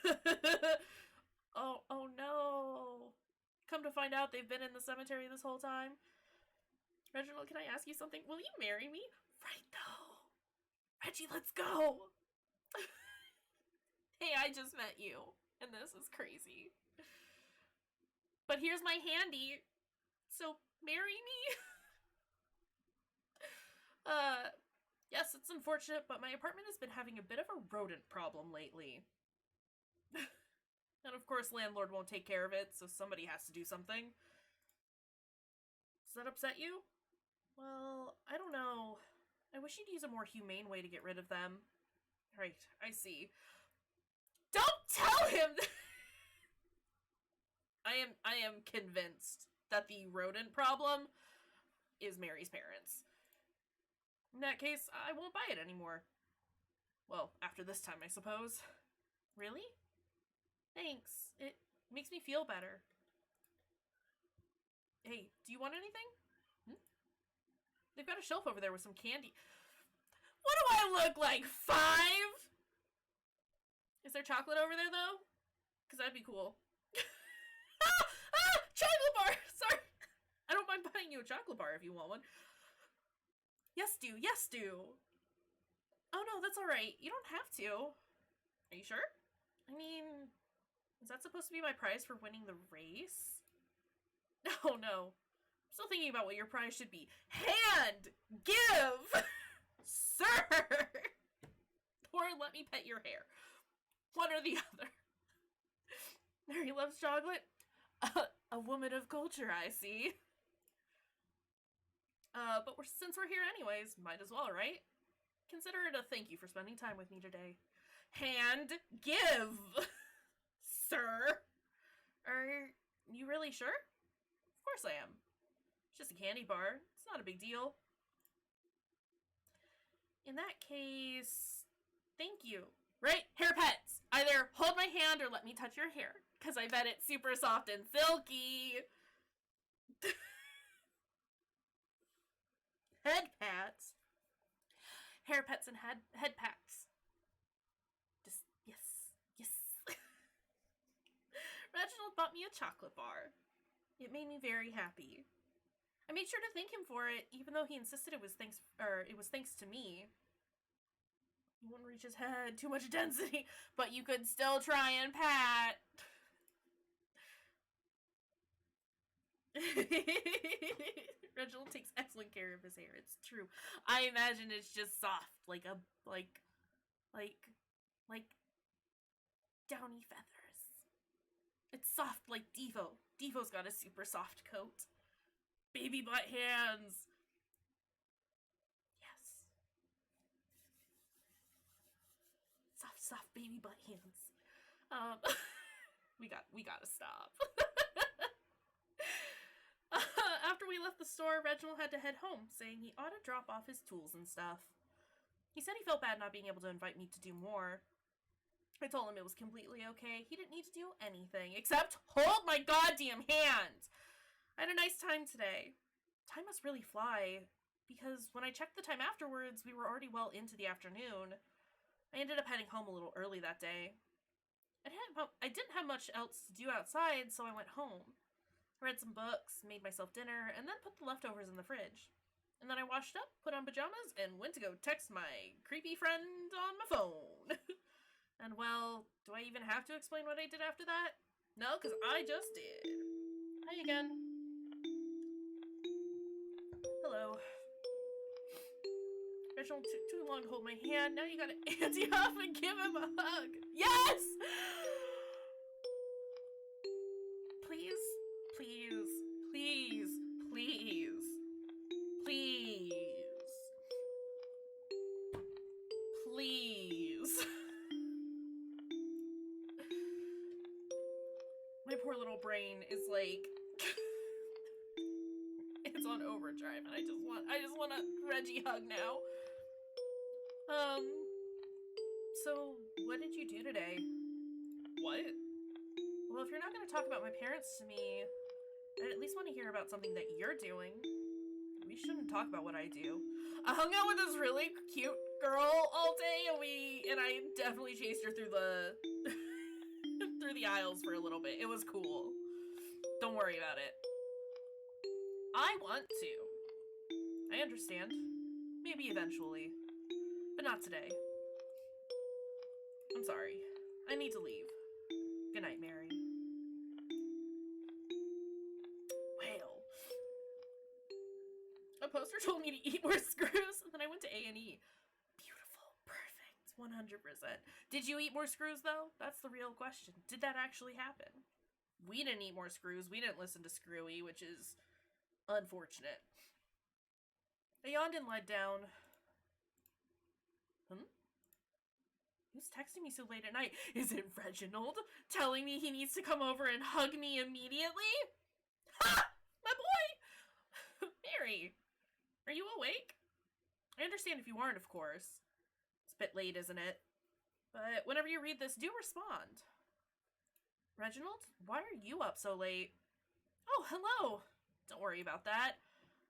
Oh no. Come to find out they've been in the cemetery this whole time. Reginald, can I ask you something? Will you marry me? Right though. Reggie, let's go. Hey, I just met you, and this is crazy. But here's my handy. So, marry me? Yes, it's unfortunate, but my apartment has been having a bit of a rodent problem lately. And of course, landlord won't take care of it, so somebody has to do something. Does that upset you? Well, I don't know. I wish you'd use a more humane way to get rid of them. Right, I see. Don't tell him! I am convinced that the rodent problem is Mary's parents. In that case, I won't buy it anymore. Well, after this time, I suppose. Really? Thanks. It makes me feel better. Hey, do you want anything? They've got a shelf over there with some candy. What do I look like, 5? Is there chocolate over there, though? Because that'd be cool. Chocolate bar! Sorry. I don't mind buying you a chocolate bar if you want one. Yes, do. Yes, do. Oh, no, that's alright. You don't have to. Are you sure? I mean, is that supposed to be my prize for winning the race? No, no. I'm still thinking about what your prize should be. Hand! Give! Sir! Or let me pet your hair. One or the other. Mary loves chocolate? A woman of culture, I see. But since we're here anyways, might as well, right? Consider it a thank you for spending time with me today. Hand give, sir. Are you really sure? Of course I am. It's just a candy bar. It's not a big deal. In that case, thank you. Right? Hair pets! Either hold my hand or let me touch your hair. Because I bet it's super soft and silky. Head pats. Hair pets and head pats. Just, yes. Yes. Reginald bought me a chocolate bar. It made me very happy. I made sure to thank him for it, even though he insisted it was thanks to me. He wouldn't reach his head, too much density, but you could still try and pat. Reginald takes excellent care of his hair. It's true. I imagine it's just soft, like downy feathers. It's soft like Devo. Devo's got a super soft coat. Baby butt hands. Yes. Soft baby butt hands. We gotta stop. After we left the store, Reginald had to head home, saying he ought to drop off his tools and stuff. He said he felt bad not being able to invite me to do more. I told him it was completely okay. He didn't need to do anything, except hold my goddamn hand! I had a nice time today. Time must really fly, because when I checked the time afterwards, we were already well into the afternoon. I ended up heading home a little early that day. I didn't have much else to do outside, so I went home. read some books, made myself dinner, and then put the leftovers in the fridge. And then I washed up, put on pajamas, and went to go text my creepy friend on my phone. And well, do I even have to explain what I did after that? No, because I just did. Hi again. Hello. Reginald took too long to hold my hand. Now you gotta ante off and give him a hug. Yes! Please, please, please, please, please, please. My poor little brain is like, it's on overdrive, and I just want a Reggie hug now. So what did you do today? What? Well, if you're not going to talk about my parents to me, I'd at least want to hear about something that you're doing. We shouldn't talk about what I do. I hung out with this really cute girl all day, and I definitely chased her through the through the aisles for a little bit. It was cool. Don't worry about it. I want to. I understand. Maybe eventually. But not today. I'm sorry. I need to leave. Good night, Mary. Well. A poster told me to eat more screws, and then I went to A&E. Beautiful. Perfect. 100%. Did you eat more screws, though? That's the real question. Did that actually happen? We didn't eat more screws. We didn't listen to Screwy, which is unfortunate. I yawned and lied down. Who's texting me so late at night? Is it Reginald? Telling me he needs to come over and hug me immediately? Ha! My boy! Mary, are you awake? I understand if you aren't, of course. It's a bit late, isn't it? But whenever you read this, do respond. Reginald, why are you up so late? Oh, hello! Don't worry about that.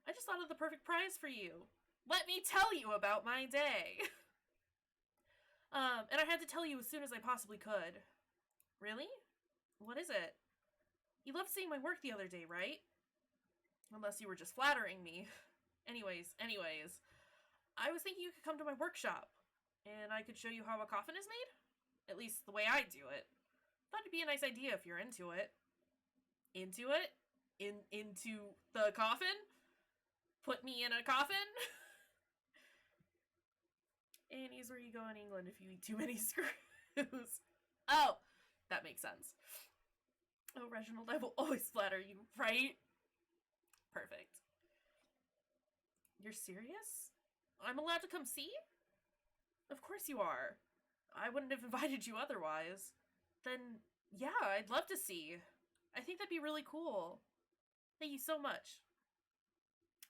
I just thought of the perfect prize for you. Let me tell you about my day. And I had to tell you as soon as I possibly could. Really? What is it? You loved seeing my work the other day, right? Unless you were just flattering me. Anyways, I was thinking you could come to my workshop, and I could show you how a coffin is made? At least the way I do it. Thought it'd be a nice idea if you're into it. Into it? Into the coffin? Put me in a coffin? Annie's where you go in England if you eat too many screws. Oh, that makes sense. Oh, Reginald, I will always flatter you, right? Perfect. You're serious? I'm allowed to come see? Of course you are. I wouldn't have invited you otherwise. Then, yeah, I'd love to see. I think that'd be really cool. Thank you so much.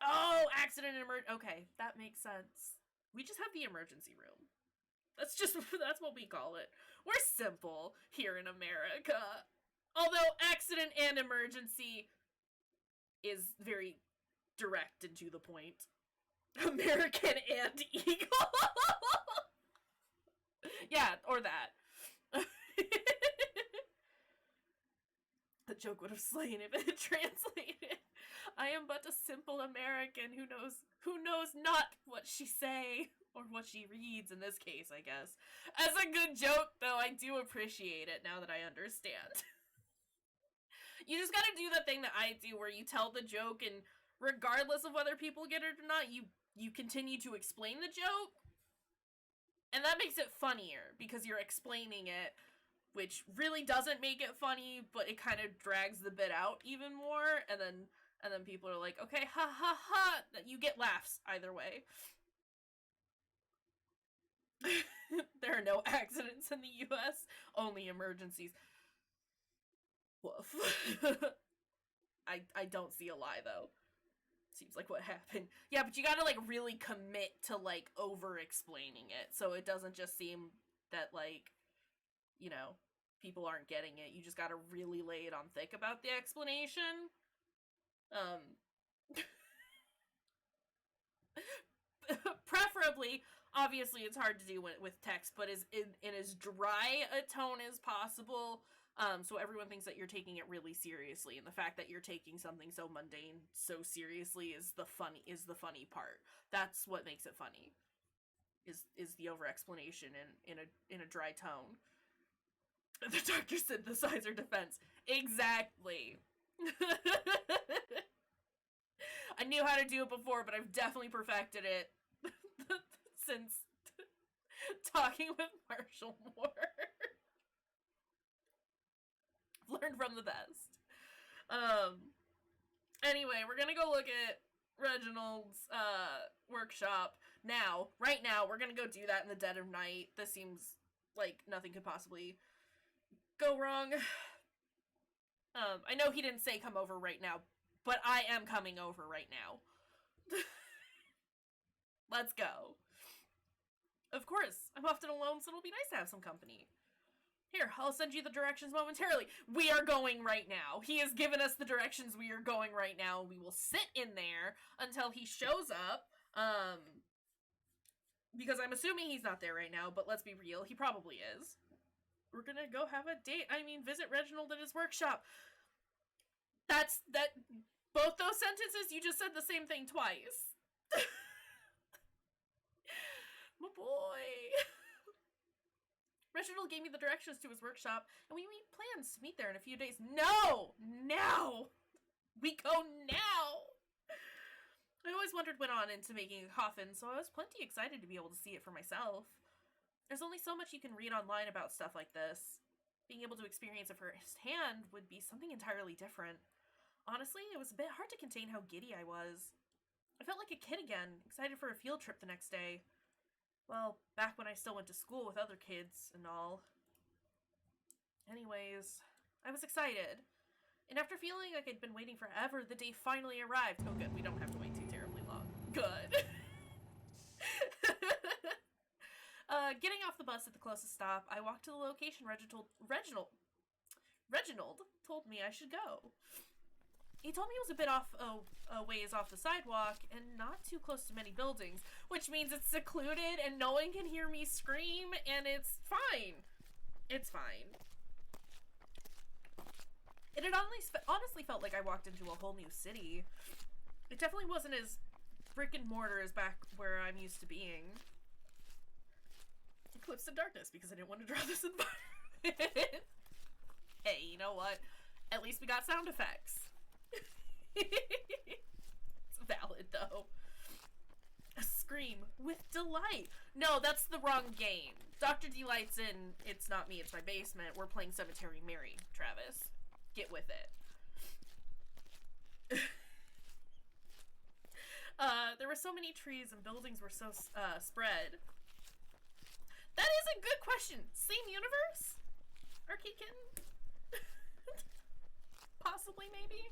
Oh, accident and okay, that makes sense. We just have the emergency room. That's what we call it. We're simple here in America. Although accident and emergency is very direct and to the point. American and Eagle. Yeah, or that. The joke would have slain if it had translated. I am but a simple American who knows not what she say, or what she reads in this case, I guess. As a good joke, though, I do appreciate it now that I understand. You just gotta do the thing that I do, where you tell the joke, and regardless of whether people get it or not, you continue to explain the joke. And that makes it funnier, because you're explaining it, which really doesn't make it funny, but it kind of drags the bit out even more, and then people are like, okay, ha ha ha, you get laughs either way. There are no accidents in the US, only emergencies. Woof. I don't see a lie, though. Seems like what happened. Yeah, but you gotta, like, really commit to, like, over-explaining it, so it doesn't just seem that, like, you know, people aren't getting it. You just gotta really lay it on thick about the explanation. Preferably, obviously it's hard to do with text, but in as dry a tone as possible, So everyone thinks that you're taking it really seriously, and the fact that you're taking something so mundane so seriously is the funny part. That's what makes it funny. Is the over explanation in a dry tone. The doctor synthesizer defense. Exactly. I knew how to do it before, but I've definitely perfected it since talking with Marshall Moore. Learned from the best. Anyway, we're gonna go look at Reginald's workshop now. Right now, we're gonna go do that in the dead of night. This seems like nothing could possibly go wrong. I know he didn't say come over right now, but I am coming over right now. Let's go. Of course, I'm often alone, so it'll be nice to have some company. Here, I'll send you the directions momentarily. We are going right now. He has given us the directions. We are going right now. We will sit in there until he shows up. Because I'm assuming he's not there right now, but let's be real, he probably is. We're gonna go have a date. Visit Reginald at his workshop. Both those sentences, you just said the same thing twice. My boy. Reginald gave me the directions to his workshop, and we made plans to meet there in a few days. No! Now! We go now! I always wondered what went on into making a coffin, so I was plenty excited to be able to see it for myself. There's only so much you can read online about stuff like this. Being able to experience it firsthand would be something entirely different. Honestly, it was a bit hard to contain how giddy I was. I felt like a kid again, excited for a field trip the next day. Well, back when I still went to school with other kids and all. Anyways, I was excited. And after feeling like I'd been waiting forever, the day finally arrived. Oh good, we don't have to wait too terribly long. Good. Getting off the bus at the closest stop, I walked to the location Reginald told me I should go. He told me it was a bit off a ways off the sidewalk and not too close to many buildings, which means it's secluded and no one can hear me scream, and it's fine. It's fine. It had honestly felt like I walked into a whole new city. It definitely wasn't as brick and mortar as back where I'm used to being. Eclipse in darkness because I didn't want to draw this environment. Hey, you know what? At least we got sound effects. It's valid, though. A scream with delight. No, that's the wrong game. Dr. Delight's in It's Not Me, It's My Basement. We're playing Cemetery Mary, Travis. Get with it. There were so many trees and buildings were so spread. That is a good question. Same universe? Arcade Kitten? Possibly, maybe?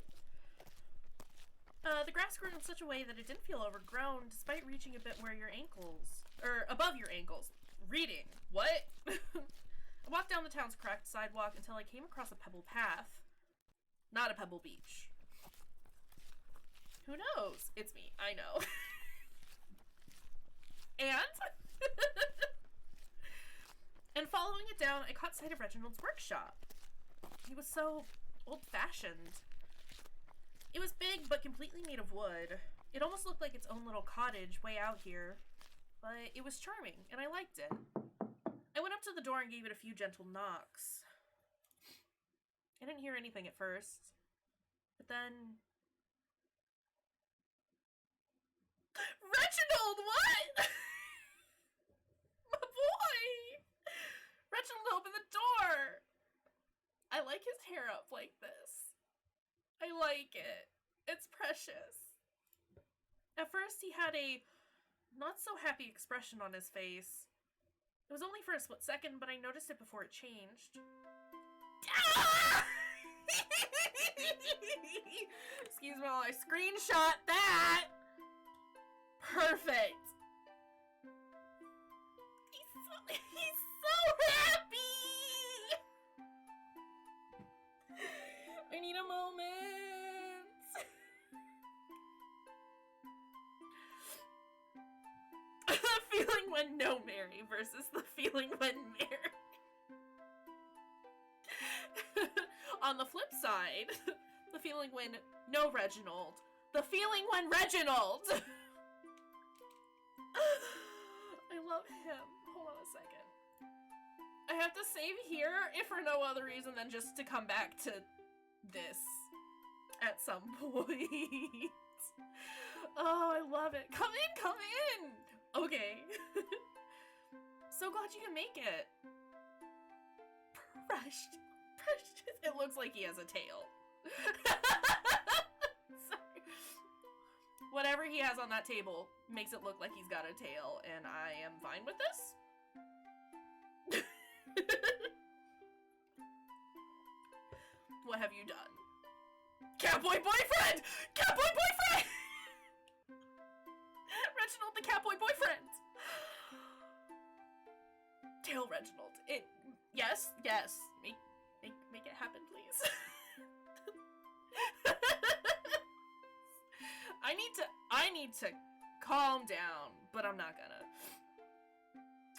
The grass grew in such a way that it didn't feel overgrown, despite reaching a bit where your ankles, or above your ankles. Reading. What? I walked down the town's cracked sidewalk until I came across a pebble path. Not a pebble beach. Who knows? It's me. I know. And following it down, I caught sight of Reginald's workshop. He was so old-fashioned. It was big, but completely made of wood. It almost looked like its own little cottage way out here. But it was charming, and I liked it. I went up to the door and gave it a few gentle knocks. I didn't hear anything at first. But then... Reginald, what? My boy! Reginald opened the door! I like his hair up like this. I like it. It's precious. At first, he had a not-so-happy expression on his face. It was only for a split second, but I noticed it before it changed. Ah! Excuse me while I screenshot that! Perfect! He's so happy! I need a moment! The feeling when no Mary versus the feeling when Mary. On the flip side, the feeling when no Reginald. The feeling when Reginald! I love him. Hold on a second. I have to save here, if for no other reason than just to come back to this at some point. Oh, I love it. Come in, come in! Okay. So glad you can make it. Precious. It looks like he has a tail. Sorry. Whatever he has on that table makes it look like he's got a tail, and I am fine with this. What have you done? Catboy boyfriend! Catboy boyfriend! Reginald the catboy boyfriend! Tail Reginald. Yes. Make it happen, please. I need to calm down, but I'm not gonna.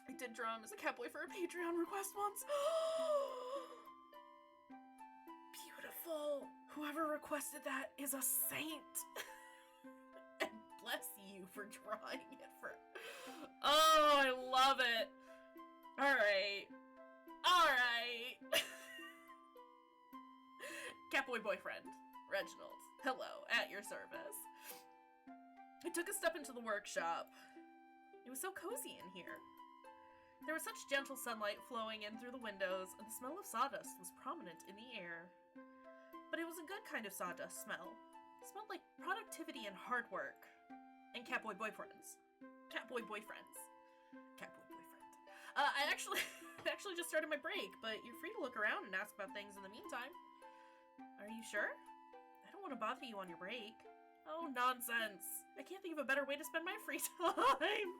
I did draw him as a catboy for a Patreon request once. Beautiful. Whoever requested that is a saint. And bless you for drawing it for. Oh, I love it. Alright. Catboy boyfriend, Reginald. Hello, at your service. I took a step into the workshop. It was so cozy in here. There was such gentle sunlight flowing in through the windows, and the smell of sawdust was prominent in the air. But it was a good kind of sawdust smell. It smelled like productivity and hard work. And catboy boyfriends. Catboy boyfriends. Catboy boyfriend. I actually just started my break, but you're free to look around and ask about things in the meantime. Are you sure? I don't want to bother you on your break. Oh, nonsense. I can't think of a better way to spend my free time.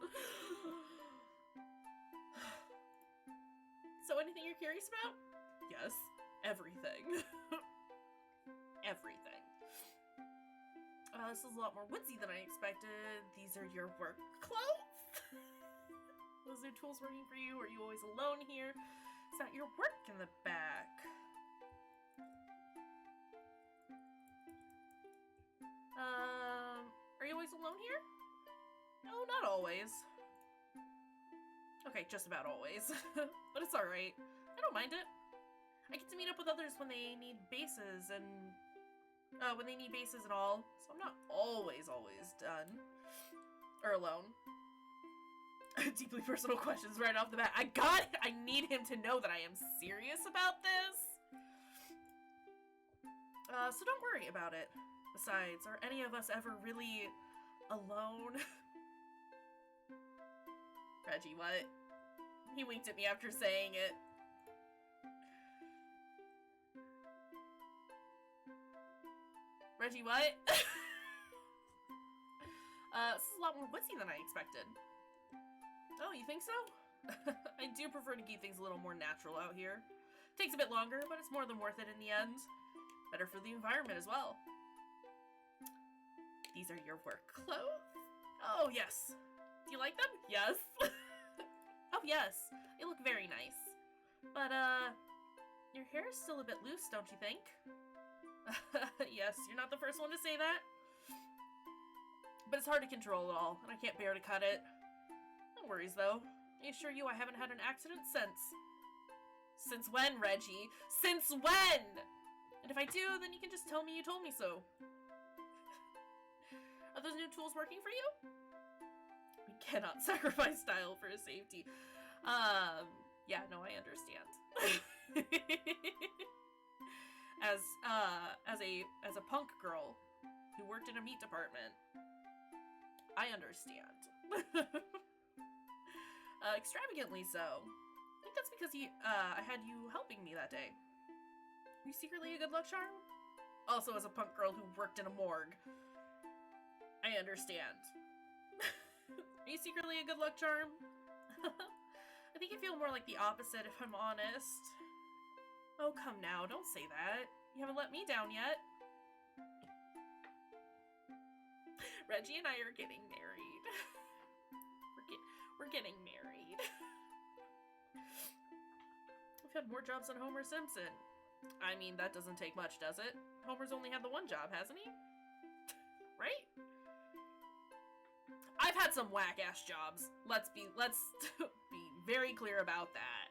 So anything you're curious about? Yes, everything. Everything. This is a lot more woodsy than I expected. These are your work clothes? Was there tools working for you? Are you always alone here? Is that your work in the back? Are you always alone here? No, not always. Okay, just about always. But it's alright. I don't mind it. I get to meet up with others when they need bases and all, so I'm not always done. Or alone. Deeply personal questions right off the bat. I need him to know that I am serious about this. So don't worry about it. Besides, are any of us ever really alone? Reggie, what? He winked at me after saying it. Reggie, what? This is a lot more woodsy than I expected. Oh, you think so? I do prefer to keep things a little more natural out here. Takes a bit longer, but it's more than worth it in the end. Better for the environment as well. These are your work clothes? Oh, yes. Do you like them? Yes. Oh, yes. They look very nice. But, your hair is still a bit loose, don't you think? Yes, you're not the first one to say that. But it's hard to control it all, and I can't bear to cut it. No worries, though. I assure you I haven't had an accident since. Since when, Reggie? Since when? And if I do, then you can just tell me you told me so. Are those new tools working for you? We cannot sacrifice style for safety. Yeah, no, I understand. As a punk girl who worked in a meat department, I understand. Extravagantly so. I think that's because I had you helping me that day. Are you secretly a good luck charm? Also, as a punk girl who worked in a morgue, I understand. Are you secretly a good luck charm? I think you feel more like the opposite, if I'm honest. Oh, come now, don't say that. You haven't let me down yet. Reggie and I are getting married. We're getting married. We've had more jobs than Homer Simpson. I mean, that doesn't take much, does it? Homer's only had the one job, hasn't he? Right? I've had some whack-ass jobs. Let's be very clear about that.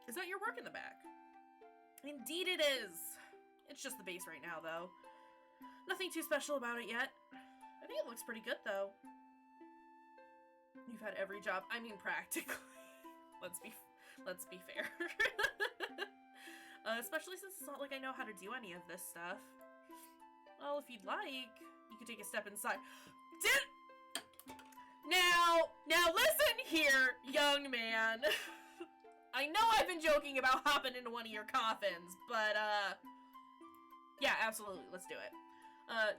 Is that your work in the back? Indeed it is. It's just the base right now, though. Nothing too special about it yet. I think it looks pretty good, though. You've had every job. I mean, practically. Let's be fair. Especially since it's not like I know how to do any of this stuff. Well, if you'd like, you could take a step inside. Now listen here, young man. I know I've been joking about hopping into one of your coffins, but, yeah, absolutely, let's do it.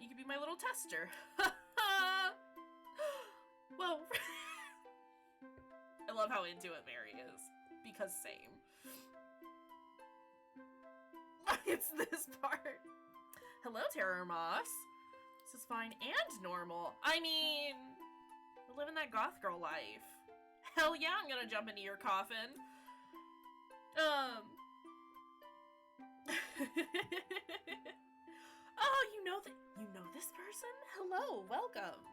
You could be my little tester. Well, I love how into it Mary is, because same. It's this part. Hello, Terror Moss. This is fine and normal. I mean, we're living that goth girl life. Hell yeah, I'm gonna jump into your coffin. Oh, you know this person? Hello, welcome.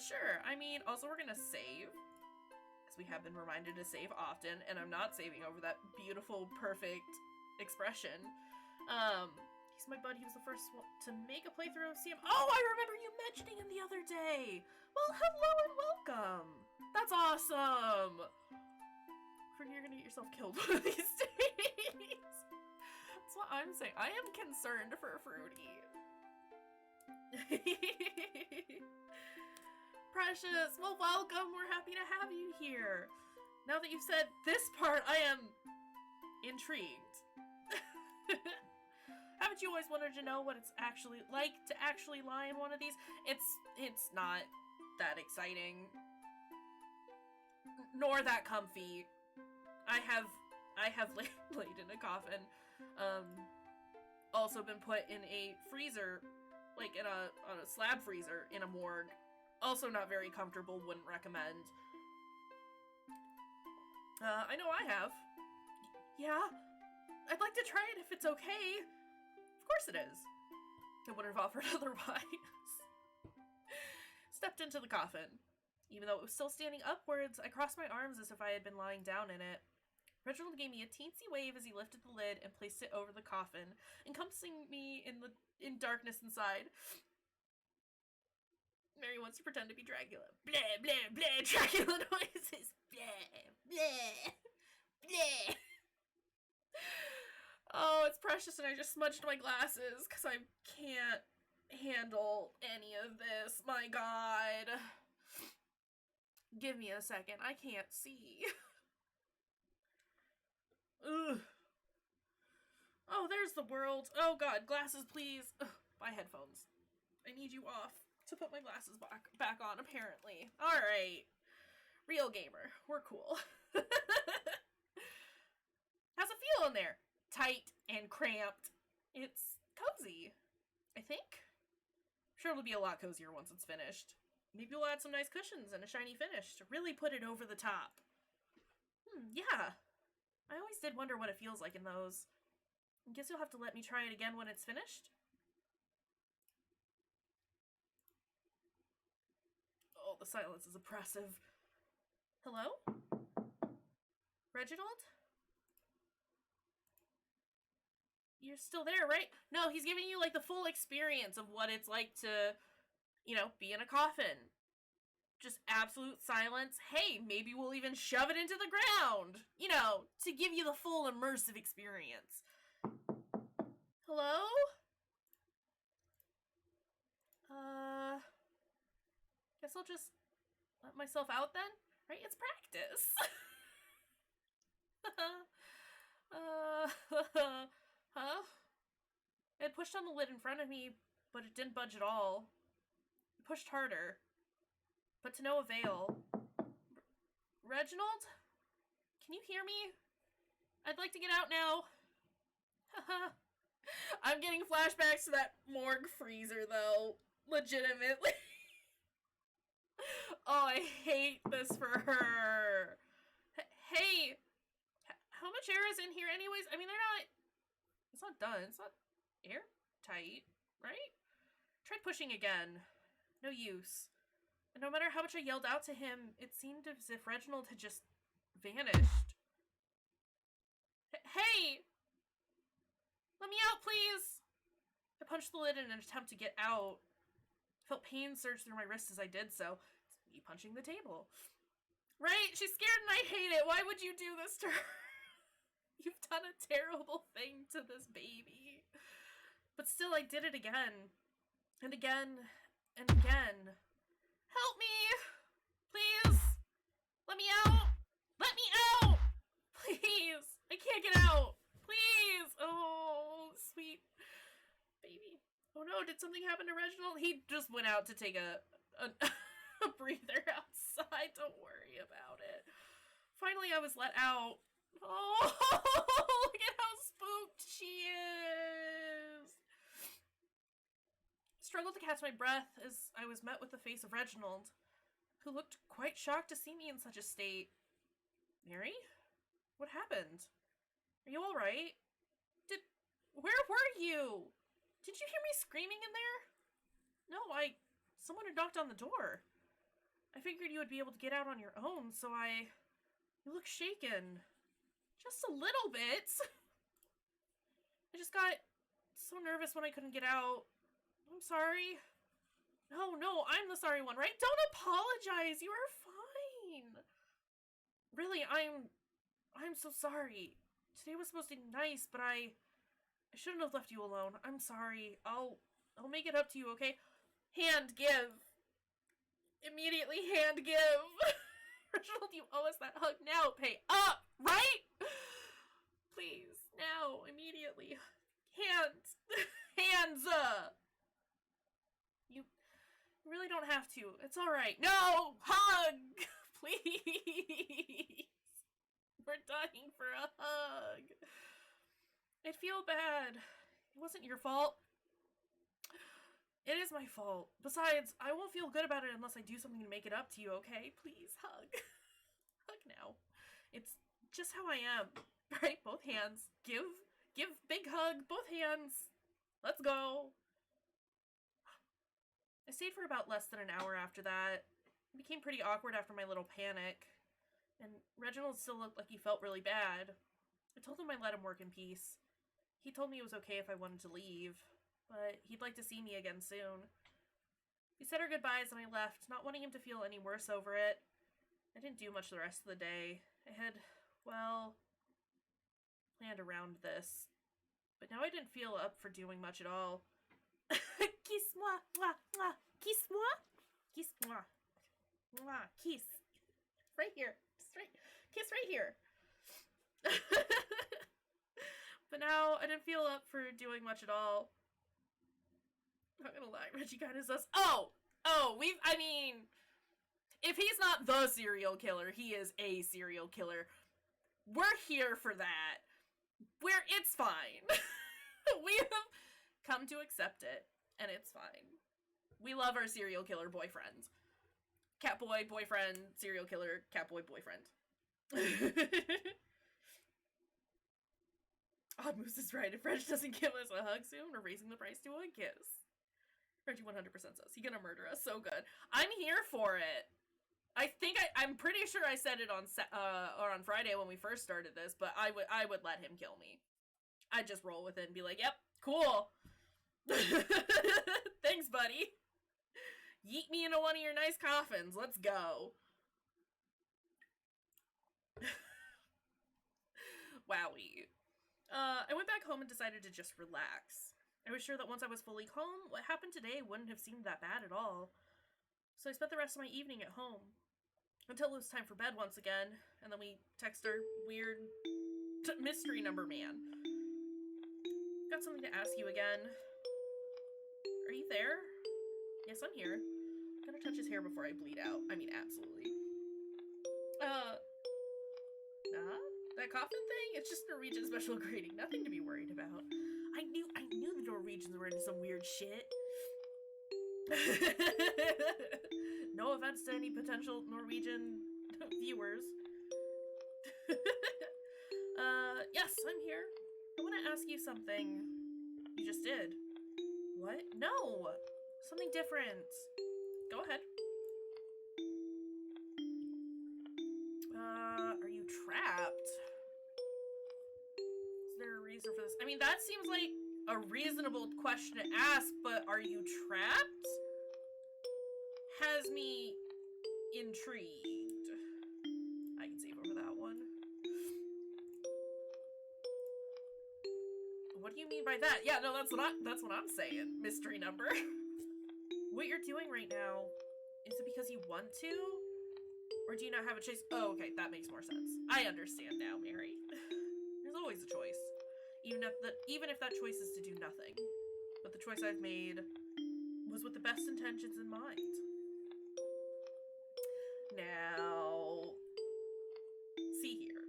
Sure. I mean, also we're gonna save, because we have been reminded to save often, and I'm not saving over that beautiful, perfect expression. He's my bud. He was the first one to make a playthrough of CM. Oh, I remember you mentioning him the other day. Well, hello and welcome. That's awesome. You're gonna get yourself killed one of these days. That's what I'm saying. I am concerned for Fruity. Precious, well, welcome. We're happy to have you here. Now that you've said this part, I am intrigued. Haven't you always wanted to know what it's actually like to actually lie in one of these? It's not that exciting, nor that comfy. I have laid in a coffin, also been put in a freezer, like on a slab freezer in a morgue. Also not very comfortable, wouldn't recommend. I know I have. Yeah? I'd like to try it if it's okay. Of course it is. I wouldn't have offered otherwise. Stepped into the coffin. Even though it was still standing upwards, I crossed my arms as if I had been lying down in it. Reginald gave me a teensy wave as he lifted the lid and placed it over the coffin, encompassing me in darkness inside. Mary wants to pretend to be Dracula. Blah, blah, blah, Dracula noises. Blah, blah, blah. Oh, it's Precious and I just smudged my glasses because I can't handle any of this. My God. Give me a second. I can't see. Ugh. Oh, there's the world. Oh God, glasses please. Ugh, buy headphones. I need you off to put my glasses back on, apparently. Alright. Real gamer. We're cool. How's it feel in there? Tight and cramped. It's cozy, I think. Sure, it'll be a lot cozier once it's finished. Maybe we'll add some nice cushions and a shiny finish to really put it over the top. Yeah. I always did wonder what it feels like in those. I guess you'll have to let me try it again when it's finished. Oh, the silence is oppressive. Hello? Reginald? You're still there, right? No, he's giving you, like, the full experience of what it's like to, you know, be in a coffin. Just absolute silence. Hey, maybe we'll even shove it into the ground. You know, to give you the full immersive experience. Hello? Guess I'll just let myself out then? Right? It's practice. Huh? It pushed on the lid in front of me, but it didn't budge at all. It pushed harder. But to no avail. Reginald? Can you hear me? I'd like to get out now. I'm getting flashbacks to that morgue freezer, though. Legitimately. Oh, I hate this for her. Hey! How much air is in here anyways? I mean, it's not done. It's not airtight, right? Tried pushing again. No use. And no matter how much I yelled out to him, it seemed as if Reginald had just vanished. Hey! Let me out, please! I punched the lid in an attempt to get out. I felt pain surge through my wrist as I did so. It's me punching the table. Right? She's scared and I hate it. Why would you do this to her? You've done a terrible thing to this baby. But still, I did it again. And again. And again. Help me! Please! Let me out! Let me out! Please! I can't get out! Please! Oh, sweet baby. Oh no, did something happen to Reginald? He just went out to take a breather outside. Don't worry about it. Finally, I was let out. Oh, look at how spooked she is. Struggled to catch my breath as I was met with the face of Reginald, who looked quite shocked to see me in such a state. Mary? What happened? Are you alright? Where were you? Did you hear me screaming in there? No, someone had knocked on the door. I figured you would be able to get out on your own, so you look shaken. Just a little bit. I just got so nervous when I couldn't get out. I'm sorry. No, I'm the sorry one, right? Don't apologize. You are fine. Really, I'm so sorry. Today was supposed to be nice, but I shouldn't have left you alone. I'm sorry. I'll make it up to you, okay? Hand give. Immediately hand give. Reginald, you owe us that hug now. Pay up, right? Please, now, immediately. Hands. Hands. You really don't have to. It's alright. No! Hug! Please! We're dying for a hug. I'd feel bad. It wasn't your fault. It is my fault. Besides, I won't feel good about it unless I do something to make it up to you, okay? Please, hug. Hug now. It's just how I am. Right? Both hands. Give big hug. Both hands. Let's go. I stayed for about less than an hour after that. It became pretty awkward after my little panic. And Reginald still looked like he felt really bad. I told him I let him work in peace. He told me it was okay if I wanted to leave, but he'd like to see me again soon. We said our goodbyes and I left, not wanting him to feel any worse over it. I didn't do much the rest of the day. I had, well, planned around this. But now I didn't feel up for doing much at all. Kiss-moi, mwah, mwah. Kiss-moi, kiss-moi, mwah, kiss. Right here. Kiss right here. But now I didn't feel up for doing much at all. Not gonna lie, Reggie kind of says, if he's not the serial killer, he is a serial killer. We're here for that. It's fine. We have come to accept it, and it's fine. We love our serial killer boyfriends. Catboy boyfriend, serial killer, catboy boyfriend. Odd Moose is right. If Reg doesn't give us a hug soon, we're raising the price to a kiss. Reggie 100% says he's gonna murder us. So good. I'm here for it. I'm pretty sure I said it on Friday when we first started this, but I would let him kill me. I'd just roll with it and be like, yep, cool. Thanks, buddy. Yeet me into one of your nice coffins. Let's go. Wowie. I went back home and decided to just relax. I was sure that once I was fully calm, what happened today wouldn't have seemed that bad at all. So I spent the rest of my evening at home. Until it was time for bed once again, and then we text our weird mystery number man. Got something to ask you again. Are you there? Yes, I'm here. I'm gonna touch his hair before I bleed out. I mean, absolutely. That coffin thing? It's just Norwegian special grading. Nothing to be worried about. I knew the Norwegians were into some weird shit. No offense to any potential Norwegian viewers. Yes, I'm here. I want to ask you something. You just did. What? No! Something different. Go ahead. Are you trapped? Is there a reason for this? I mean, that seems like a reasonable question to ask, but are you trapped? Has me intrigued. I can save over that one. What do you mean by that? Yeah, no, that's what I'm saying. Mystery number. What you're doing right now, is it because you want to? Or do you not have a choice? Oh, okay, that makes more sense. I understand now, Mary. There's always a choice. Even if that choice is to do nothing. But the choice I've made was with the best intentions in mind. Now, see here.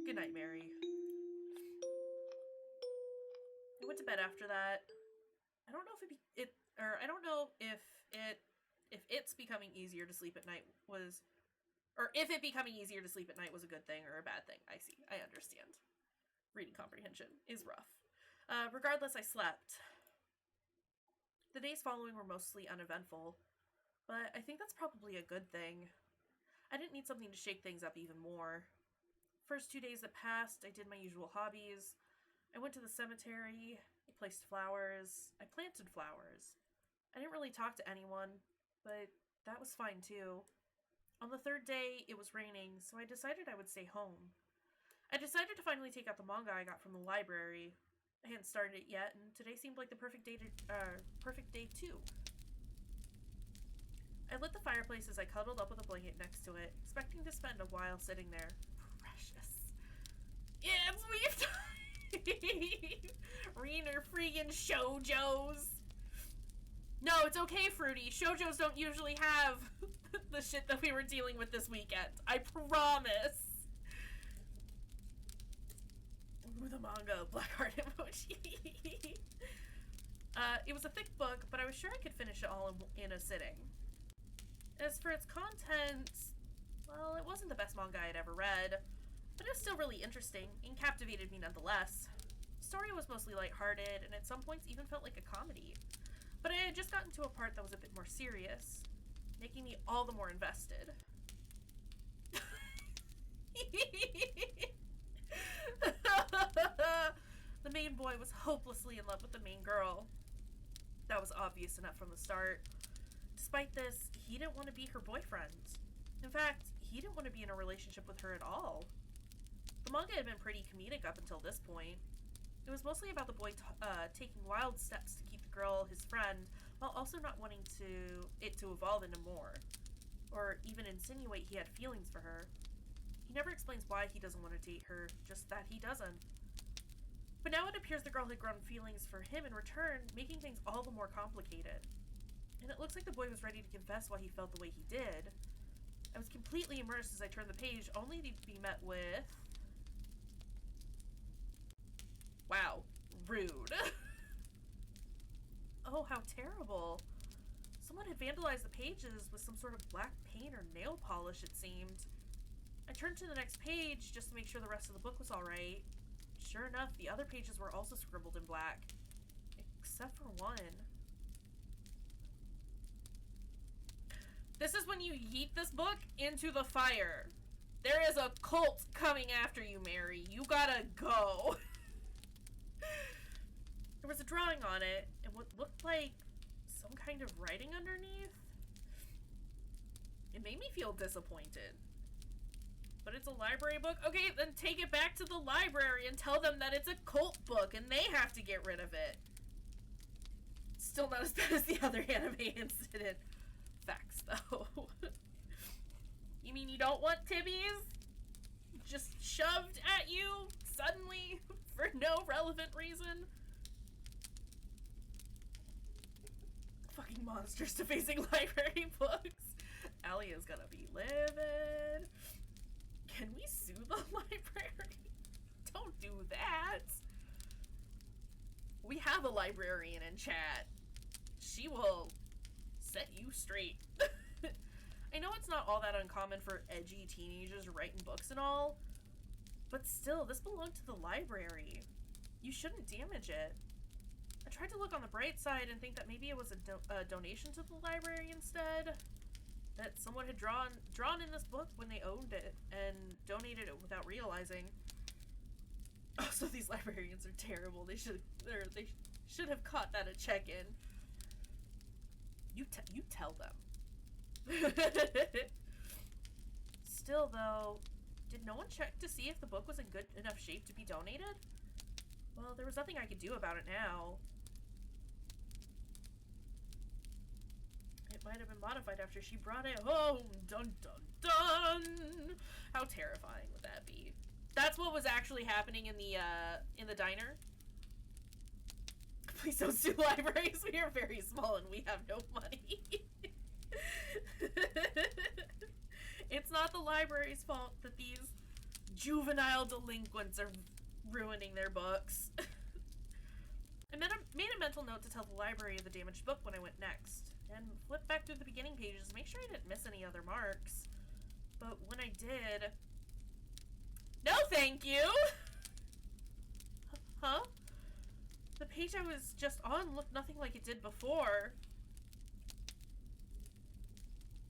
Good night, Mary. I went to bed after that. I don't know if it's becoming easier to sleep at night was, or if it becoming easier to sleep at night was a good thing or a bad thing. I see. I understand. Reading comprehension is rough. Regardless, I slept. The days following were mostly uneventful, but I think that's probably a good thing. I didn't need something to shake things up even more. First 2 days that passed, I did my usual hobbies. I went to the cemetery, I placed flowers, I planted flowers. I didn't really talk to anyone, but that was fine too. On the third day, it was raining, so I decided I would stay home. I decided to finally take out the manga I got from the library. I hadn't started it yet, and today seemed like the perfect day too. I lit the fireplace as I cuddled up with a blanket next to it, expecting to spend a while sitting there. Precious. Yeah, it's weave time! Reading her freaking shoujos. No, it's okay, Fruity. Shoujos don't usually have the shit that we were dealing with this weekend. I promise. Ooh, the manga, black heart emoji. It was a thick book, but I was sure I could finish it all in a sitting. As for its content, well, it wasn't the best manga I had ever read, but it was still really interesting and captivated me nonetheless. The story was mostly lighthearted, and at some points even felt like a comedy. But I had just gotten to a part that was a bit more serious, making me all the more invested. The main boy was hopelessly in love with the main girl. That was obvious enough from the start. Despite this, he didn't want to be her boyfriend. In fact, he didn't want to be in a relationship with her at all. The manga had been pretty comedic up until this point. It was mostly about the boy taking wild steps to keep the girl his friend, while also not wanting it to evolve into more, or even insinuate he had feelings for her. He never explains why he doesn't want to date her, just that he doesn't. But now it appears the girl had grown feelings for him in return, making things all the more complicated. And it looks like the boy was ready to confess why he felt the way he did. I was completely immersed as I turned the page, only to be met with... Wow. Rude. Oh, how terrible. Someone had vandalized the pages with some sort of black paint or nail polish, it seemed. I turned to the next page just to make sure the rest of the book was alright. Sure enough, the other pages were also scribbled in black. Except for one. This is when you yeet this book into the fire. There is a cult coming after you, Mary. You gotta go. There was a drawing on it, and what looked like some kind of writing underneath. It made me feel disappointed. But it's a library book? Okay, then take it back to the library and tell them that it's a cult book and they have to get rid of it. Still not as bad as the other anime incident. Facts, though. You mean you don't want tibbies? Just shoved at you suddenly for no relevant reason? Fucking monsters defacing library books. Allie is gonna be livid. Can we sue the library? Don't do that. We have a librarian in chat. She will set you straight. I know it's not all that uncommon for edgy teenagers writing books and all, but still, this belonged to the library. You shouldn't damage it. I tried to look on the bright side and think that maybe it was a donation to the library instead. That someone had drawn in this book when they owned it and donated it without realizing. Also, these librarians are terrible. They should have caught that at check-in. You tell them. Still, though, did no one check to see if the book was in good enough shape to be donated? Well, there was nothing I could do about it now. It might have been modified after she brought it home. Dun dun dun! How terrifying would that be? That's what was actually happening in the diner. Please don't sue libraries. We are very small and we have no money. It's not the library's fault that these juvenile delinquents are ruining their books. I made a mental note to tell the library of the damaged book when I went next, and flipped back through the beginning pages to make sure I didn't miss any other marks. But when I did... No thank you! Huh? The page I was just on looked nothing like it did before.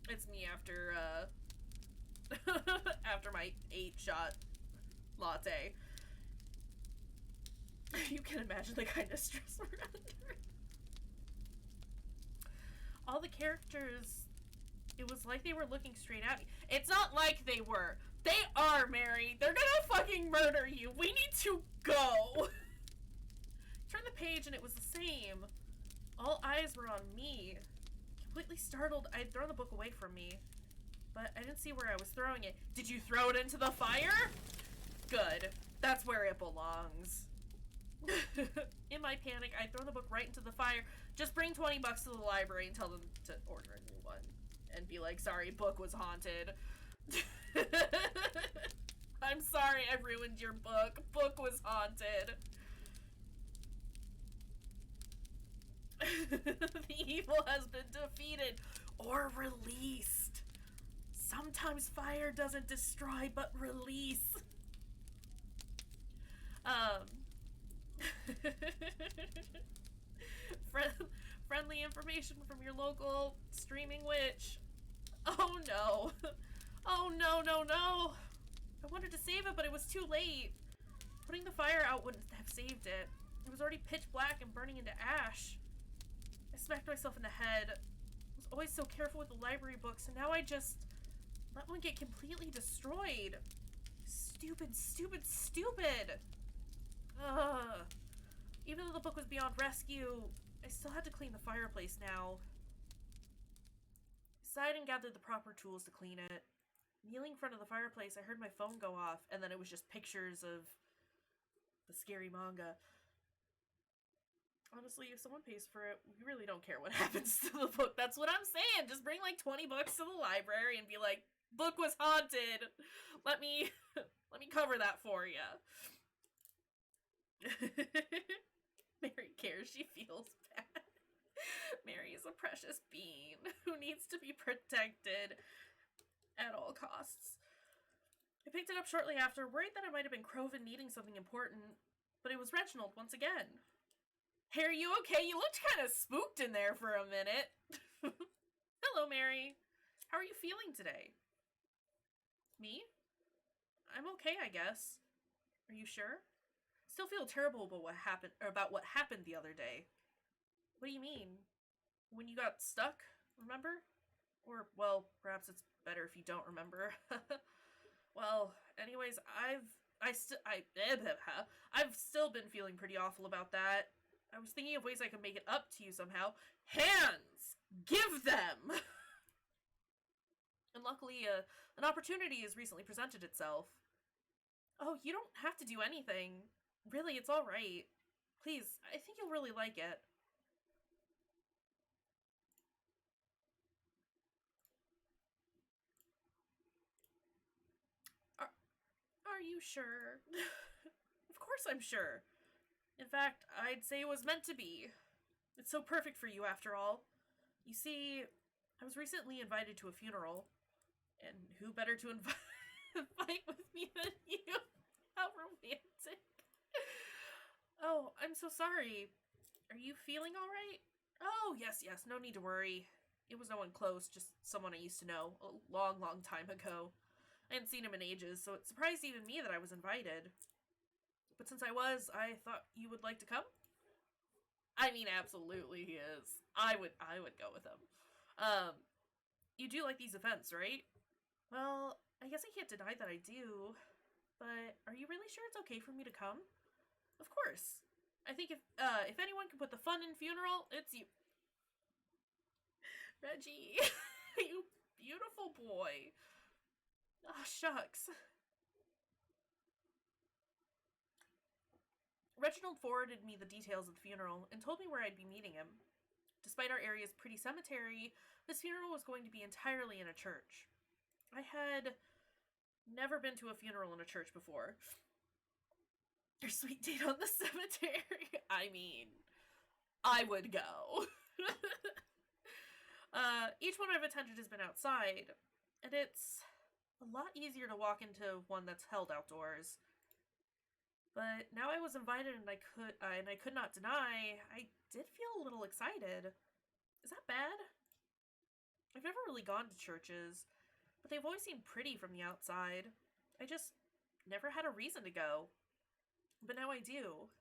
It's me after, after my 8-shot latte. You can imagine the kind of stress we're under. All the characters, it was like they were looking straight at me. It's not like they were. They are, Mary. They're gonna fucking murder you. We need to go. Turn the page and it was the same. All eyes were on me. Completely startled, I had thrown the book away from me. But I didn't see where I was throwing it. Did you throw it into the fire? Good. That's where it belongs. In my panic, I throw the book right into the fire. Just bring $20 to the library and tell them to order a new one. And be like, sorry, book was haunted. I'm sorry I ruined your book. Book was haunted. The evil has been defeated or released. Sometimes fire doesn't destroy but release. Friendly information from your local streaming witch. Oh no. Oh no, no, no. I wanted to save it, but it was too late. Putting the fire out wouldn't have saved it. It was already pitch black and burning into ash. I smacked myself in the head. I was always so careful with the library books, and now I just let one get completely destroyed. Stupid, stupid, stupid. Ugh. Even though the book was beyond rescue, I still had to clean the fireplace now. I sighed and gathered the proper tools to clean it. Kneeling in front of the fireplace, I heard my phone go off, and then it was just pictures of the scary manga. Honestly, if someone pays for it, we really don't care what happens to the book. That's what I'm saying. Just bring like $20 to the library and be like, book was haunted. Let me cover that for you. Mary cares. She feels bad. Mary is a precious being who needs to be protected at all costs. I picked it up shortly after, worried that it might have been Croven needing something important, but it was Reginald once again. Hey, are you okay? You looked kind of spooked in there for a minute. Hello, Mary. How are you feeling today? Me? I'm okay, I guess. Are you sure? Still feel terrible about what happened the other day. What do you mean? When you got stuck, remember? Or, well, perhaps it's better if you don't remember. Well, anyways, I've still been feeling pretty awful about that. I was thinking of ways I could make it up to you somehow. Hands! Give them! And luckily, an opportunity has recently presented itself. Oh, you don't have to do anything. Really, it's alright. Please, I think you'll really like it. Are you sure? Of course I'm sure. In fact, I'd say it was meant to be. It's so perfect for you, after all. You see, I was recently invited to a funeral. And who better to invite with me than you? How romantic. Oh, I'm so sorry. Are you feeling alright? Oh, yes, no need to worry. It was no one close, just someone I used to know a long, long time ago. I hadn't seen him in ages, so it surprised even me that I was invited. But since I thought you would like to come? I mean, absolutely he is. I would go with him. You do like these events, right? Well, I guess I can't deny that I do. But are you really sure it's okay for me to come? Of course. I think if anyone can put the fun in funeral, it's you. Reggie, you beautiful boy. Ah, shucks. Reginald forwarded me the details of the funeral and told me where I'd be meeting him. Despite our area's pretty cemetery, this funeral was going to be entirely in a church. I had never been to a funeral in a church before. Your sweet date on the cemetery. I mean, I would go. Each one I've attended has been outside, and it's a lot easier to walk into one that's held outdoors. But now I was invited and I could not deny, I did feel a little excited. Is that bad? I've never really gone to churches, but they've always seemed pretty from the outside. I just never had a reason to go. But now I do.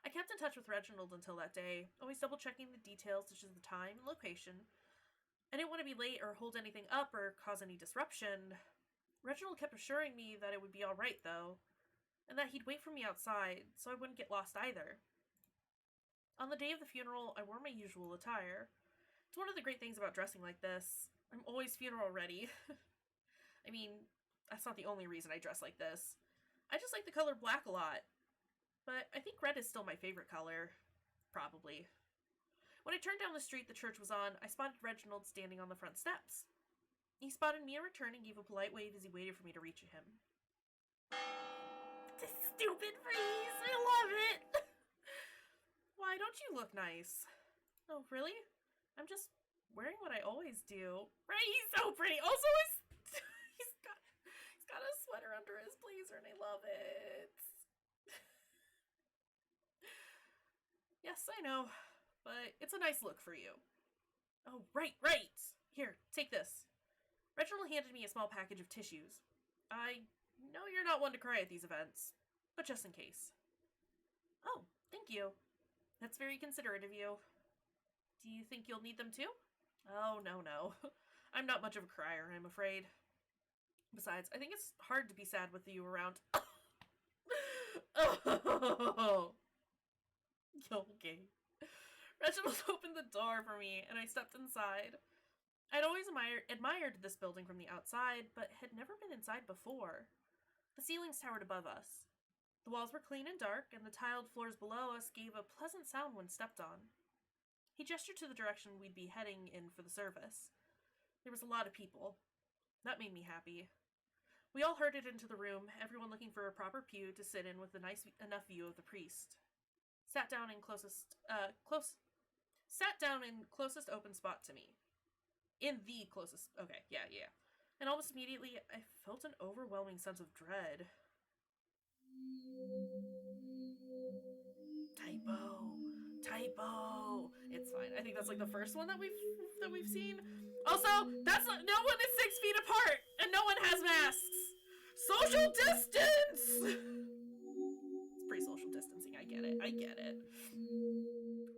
I kept in touch with Reginald until that day, always double-checking the details such as the time and location. I didn't want to be late or hold anything up or cause any disruption. Reginald kept assuring me that it would be alright, though, and that he'd wait for me outside, so I wouldn't get lost either. On the day of the funeral, I wore my usual attire. It's one of the great things about dressing like this. I'm always funeral ready. I mean, that's not the only reason I dress like this. I just like the color black a lot. But I think red is still my favorite color. Probably. When I turned down the street the church was on, I spotted Reginald standing on the front steps. He spotted me in return and gave a polite wave as he waited for me to reach him. This stupid face! I love it! Why don't you look nice? Oh, really? I'm just wearing what I always do. Right? He's so pretty! Also, he's got a sweater under his blazer and I love it. Yes, I know, but it's a nice look for you. Oh, right! Here, take this. Reginald handed me a small package of tissues. I know you're not one to cry at these events, but just in case. Oh, thank you. That's very considerate of you. Do you think you'll need them too? Oh, no. I'm not much of a crier, I'm afraid. Besides, I think it's hard to be sad with you around. Oh. Okay. Reginald opened the door for me, and I stepped inside. I'd always admired this building from the outside, but had never been inside before. The ceilings towered above us. The walls were clean and dark, and the tiled floors below us gave a pleasant sound when stepped on. He gestured to the direction we'd be heading in for the service. There was a lot of people. That made me happy. We all herded into the room, everyone looking for a proper pew to sit in with a nice enough view of the priest. Sat down in closest open spot to me. In the closest, okay, yeah. And almost immediately, I felt an overwhelming sense of dread. Typo. It's fine. I think that's like the first one that we've seen. Also, no one is 6 feet apart, and no one has masks. Social distance. It's pretty social distancing. I get it.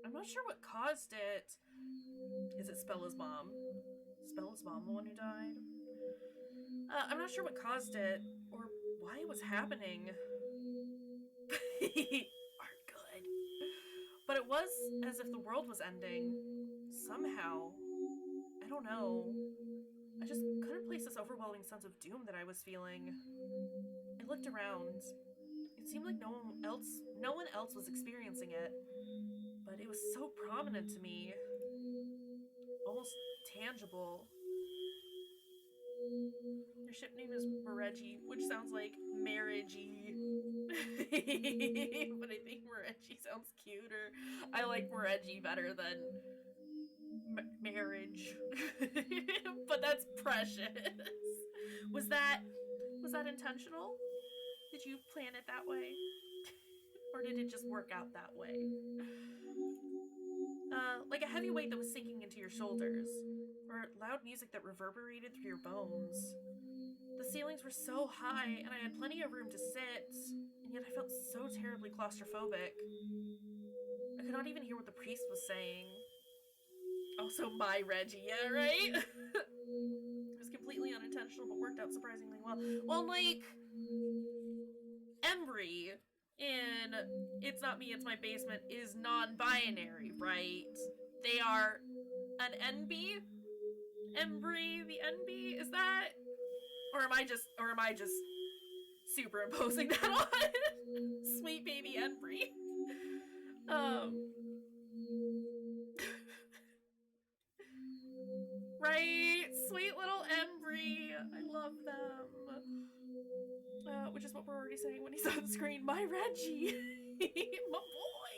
I'm not sure what caused it. Is it Spella's mom? Spella's mom the one who died? I'm not sure what caused it, or why it was happening. Aren't good. But it was as if the world was ending. Somehow. I don't know. I just couldn't place this overwhelming sense of doom that I was feeling. I looked around. It seemed like no one else was experiencing it. But it was so prominent to me. Almost tangible. Their ship name is Moreggi, which sounds like marriagey. But I think Moreggi sounds cuter. I like Moreggi better than marriage. But that's precious. Was that intentional? Did you plan it that way? Or did it just work out that way? Like a heavy weight that was sinking into your shoulders, or loud music that reverberated through your bones. The ceilings were so high, and I had plenty of room to sit, and yet I felt so terribly claustrophobic. I could not even hear what the priest was saying. Also, my Reggie, yeah, right? It was completely unintentional, but worked out surprisingly well. Well, like, Embry in It's Not Me, It's My Basement is non-binary, right? They are an NB? Embry, the NB? Is that? Or am I just superimposing that on? Sweet baby Embry. Right? Sweet little Embry. I love them. Which is what we're already saying when he's on screen. My Reggie. My boy.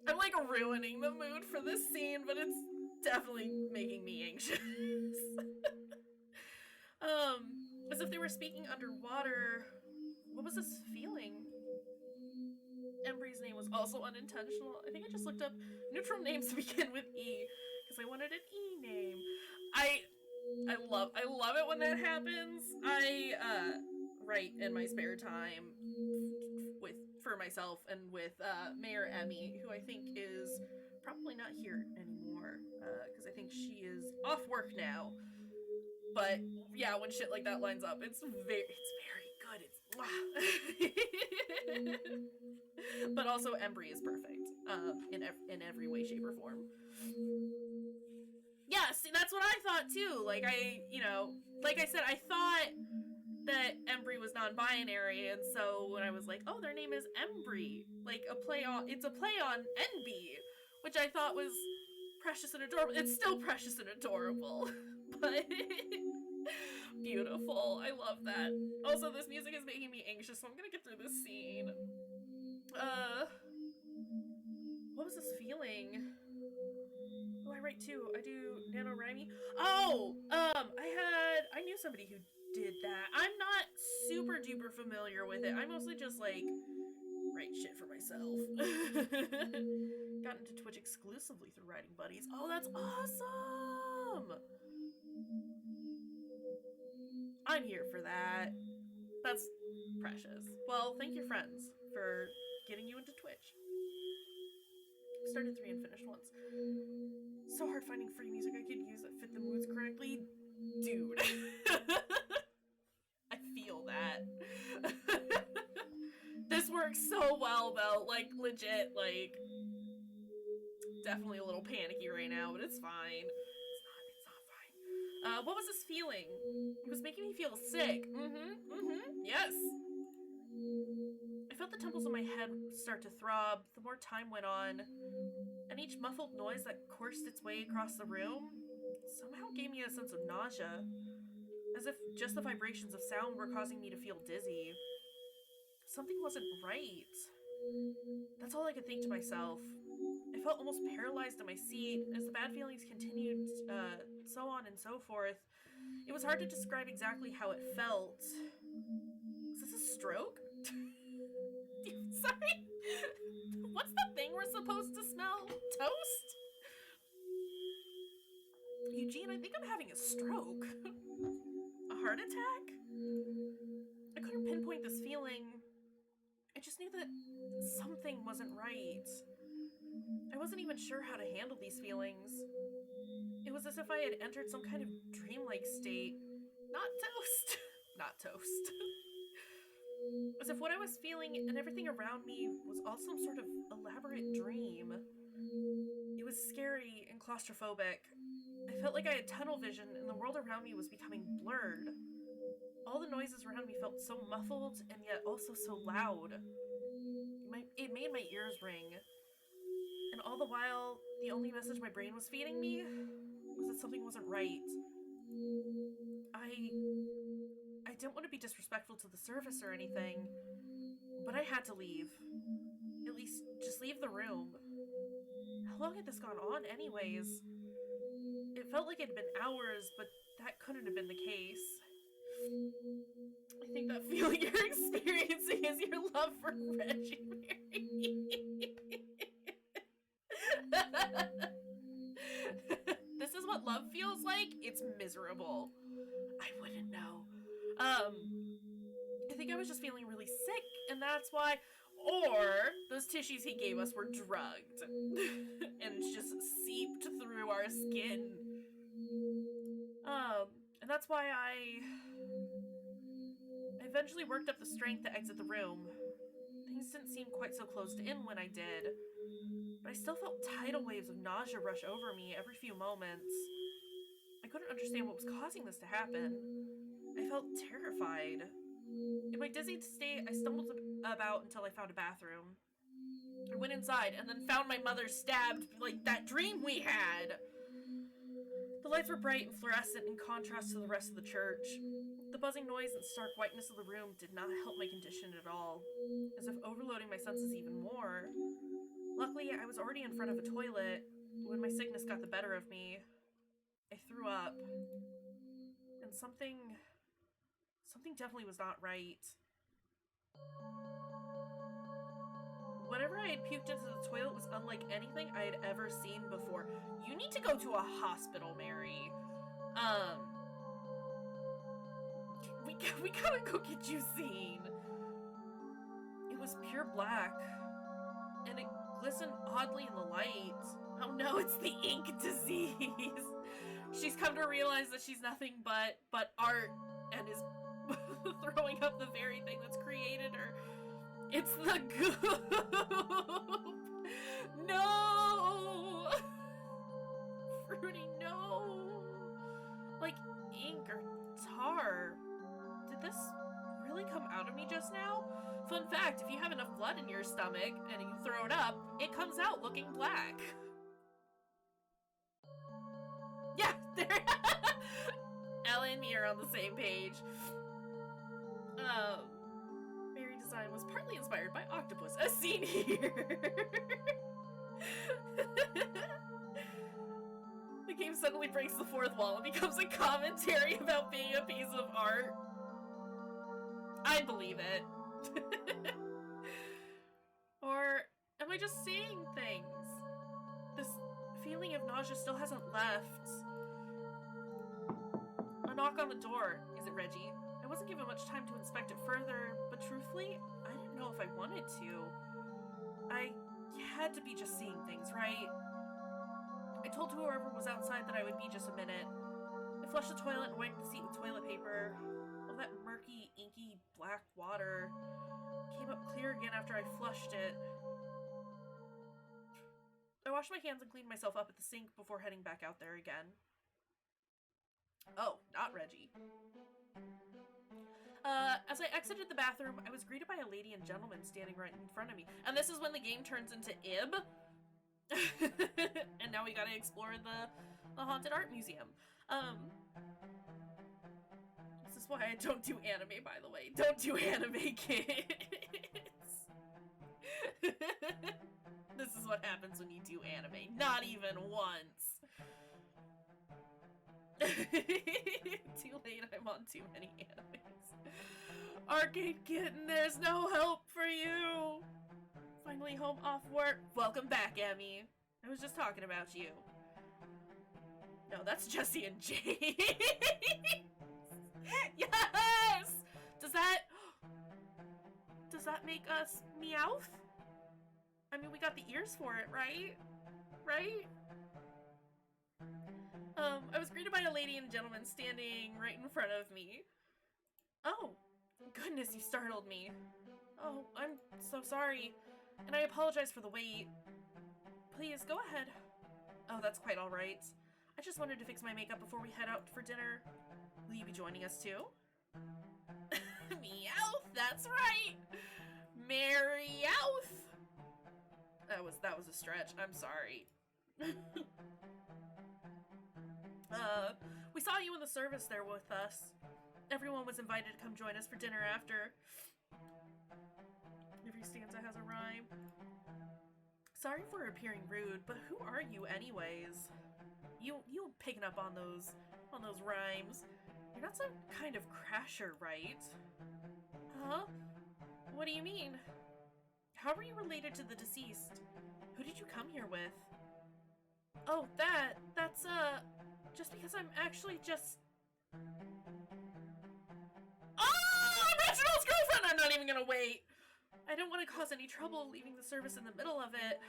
I'm like ruining the mood for this scene, but it's definitely making me anxious. As if they were speaking underwater. What was this feeling? Embry's name was also unintentional. I think I just looked up neutral names to begin with E because I wanted an E name. I love it when that happens. I write in my spare time for myself and with Mayor Emmy, who I think is probably not here anymore because I think she is off work now. But yeah, when shit like that lines up, it's very good. It's but also Embry is perfect in every way, shape, or form. Yeah, see, that's what I thought too. Like like I said, I thought that Embry was non-binary, and so when I was like, oh, their name is Embry, like it's a play on NB, which I thought was precious and adorable. It's still precious and adorable, but beautiful. I love that. Also, this music is making me anxious, so I'm gonna get through this scene. What was this feeling? Oh, I write too. I do NaNoWriMo. Oh, I knew somebody who did that. I'm not super duper familiar with it. I mostly just like write shit for myself. Got into Twitch exclusively through Writing Buddies. Oh, that's awesome! I'm here for that. That's precious. Well, thank your friends for getting you into Twitch. Started 3 and finished once. So hard finding free music I could use that fit the moods correctly. Dude. I feel that. This works so well, though. Like, legit, like, definitely a little panicky right now, but it's fine. It's not fine. What was this feeling? It was making me feel sick. Yes. I felt the temples in my head start to throb the more time went on, and each muffled noise that coursed its way across the room somehow gave me a sense of nausea, as if just the vibrations of sound were causing me to feel dizzy. Something wasn't right. That's all I could think to myself. I felt almost paralyzed in my seat as the bad feelings continued, so on and so forth. It was hard to describe exactly how it felt. Is this a stroke? Sorry? What's the thing we're supposed to smell? Toast? Eugene, I think I'm having a stroke. A heart attack? I couldn't pinpoint this feeling. I just knew that something wasn't right. I wasn't even sure how to handle these feelings. It was as if I had entered some kind of dreamlike state. Not toast. Not toast. As if what I was feeling and everything around me was all some sort of elaborate dream. It was scary and claustrophobic. I felt like I had tunnel vision and the world around me was becoming blurred. All the noises around me felt so muffled and yet also so loud. It made my ears ring. And all the while, the only message my brain was feeding me was that something wasn't right. I I didn't want to be disrespectful to the service or anything, but I had to leave. At least, just leave the room. How long had this gone on anyways? It felt like it had been hours, but that couldn't have been the case. I think that feeling you're experiencing is your love for Reggie, Mary. This is what love feels like? It's miserable. I wouldn't know. I think I was just feeling really sick, and that's why. Or those tissues he gave us were drugged and just seeped through our skin. And that's why I eventually worked up the strength to exit the room. Things didn't seem quite so closed in when I did, but I still felt tidal waves of nausea rush over me every few moments. I couldn't understand what was causing this to happen. I felt terrified. In my dizzy state, I stumbled about until I found a bathroom. I went inside and then found my mother stabbed like that dream we had. The lights were bright and fluorescent in contrast to the rest of the church. The buzzing noise and stark whiteness of the room did not help my condition at all, as if overloading my senses even more. Luckily, I was already in front of a toilet when my sickness got the better of me. I threw up, and something definitely was not right. Whatever I had puked into the toilet was unlike anything I had ever seen before. You need to go to a hospital, Mary. We gotta go get you seen. It was pure black, and it glistened oddly in the light. Oh no, it's the ink disease. She's come to realize that she's nothing but art, and is throwing up the very thing that's created her. It's the goop! No! Fruity, no! Like ink or tar. Did this really come out of me just now? Fun fact, if you have enough blood in your stomach and you throw it up, it comes out looking black. Yeah, there. Ella and me are on the same page. Mary design was partly inspired by octopus, as seen here. The game suddenly breaks the fourth wall and becomes a commentary about being a piece of art. I believe it. Or am I just seeing things? This feeling of nausea still hasn't left. A knock on the door. Is it Reggie? I wasn't given much time to inspect it further, but truthfully, I didn't know if I wanted to. I had to be just seeing things, right? I told whoever was outside that I would be just a minute. I flushed the toilet and wiped the seat with toilet paper. All that murky, inky, black water came up clear again after I flushed it. I washed my hands and cleaned myself up at the sink before heading back out there again. Oh, not Reggie. As I exited the bathroom, I was greeted by a lady and gentleman standing right in front of me. And this is when the game turns into Ib. And now we gotta explore the Haunted Art Museum. This is why I don't do anime, by the way. Don't do anime, kids. This is what happens when you do anime. Not even once. Too late, I'm on too many animes. Arcade Kitten, there's no help for you! Finally home off work. Welcome back, Emmy. I was just talking about you. No, that's Jesse and Jane. Yes! Does that make us Meowth? I mean, we got the ears for it, right? Right? I was greeted by a lady and gentleman standing right in front of me. Oh, goodness, you startled me. Oh, I'm so sorry. And I apologize for the wait. Please, go ahead. Oh, that's quite alright. I just wanted to fix my makeup before we head out for dinner. Will you be joining us too? Meowth, that's right! Meowth! That was a stretch. I'm sorry. We saw you in the service there with us. Everyone was invited to come join us for dinner after. Every stanza has a rhyme. Sorry for appearing rude, but who are you anyways? You picking up on those rhymes. You're not some kind of crasher, right? Huh? What do you mean? How are you related to the deceased? Who did you come here with? Oh, that's just because I'm actually just... Oh, Reginald's girlfriend! I'm not even gonna wait. I didn't want to cause any trouble leaving the service in the middle of it.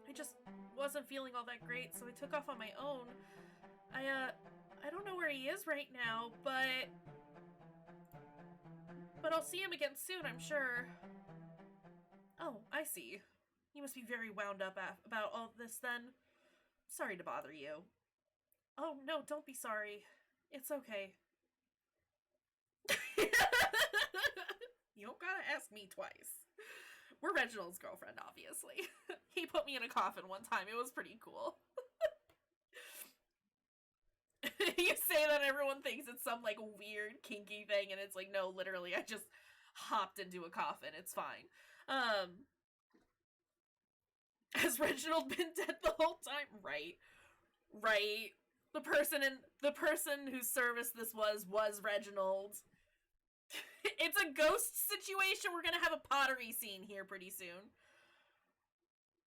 I just wasn't feeling all that great, so I took off on my own. I don't know where he is right now, but I'll see him again soon, I'm sure. Oh, I see. You must be very wound up about all this then. Sorry to bother you. Oh, no, don't be sorry. It's okay. You don't gotta ask me twice. We're Reginald's girlfriend, obviously. He put me in a coffin one time. It was pretty cool. You say that, everyone thinks it's some, like, weird, kinky thing, and it's like, no, literally, I just hopped into a coffin. It's fine. Has Reginald been dead the whole time? Right. Right. The person whose service this was Reginald. It's a ghost situation. We're gonna have a pottery scene here pretty soon.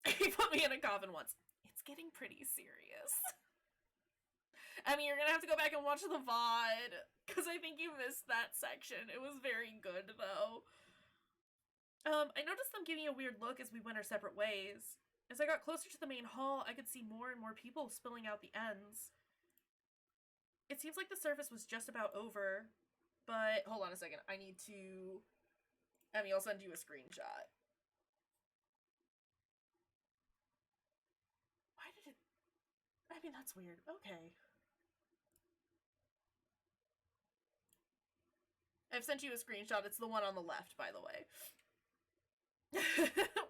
He put me in a coffin once. It's getting pretty serious. I mean, you're gonna have to go back and watch the VOD, because I think you missed that section. It was very good, though. I noticed them giving a weird look as we went our separate ways. As I got closer to the main hall, I could see more and more people spilling out the ends. It seems like the service was just about over, but hold on a second. I need to... Emmy, I'll send you a screenshot. Why did it... I mean, that's weird. Okay. I've sent you a screenshot. It's the one on the left, by the way.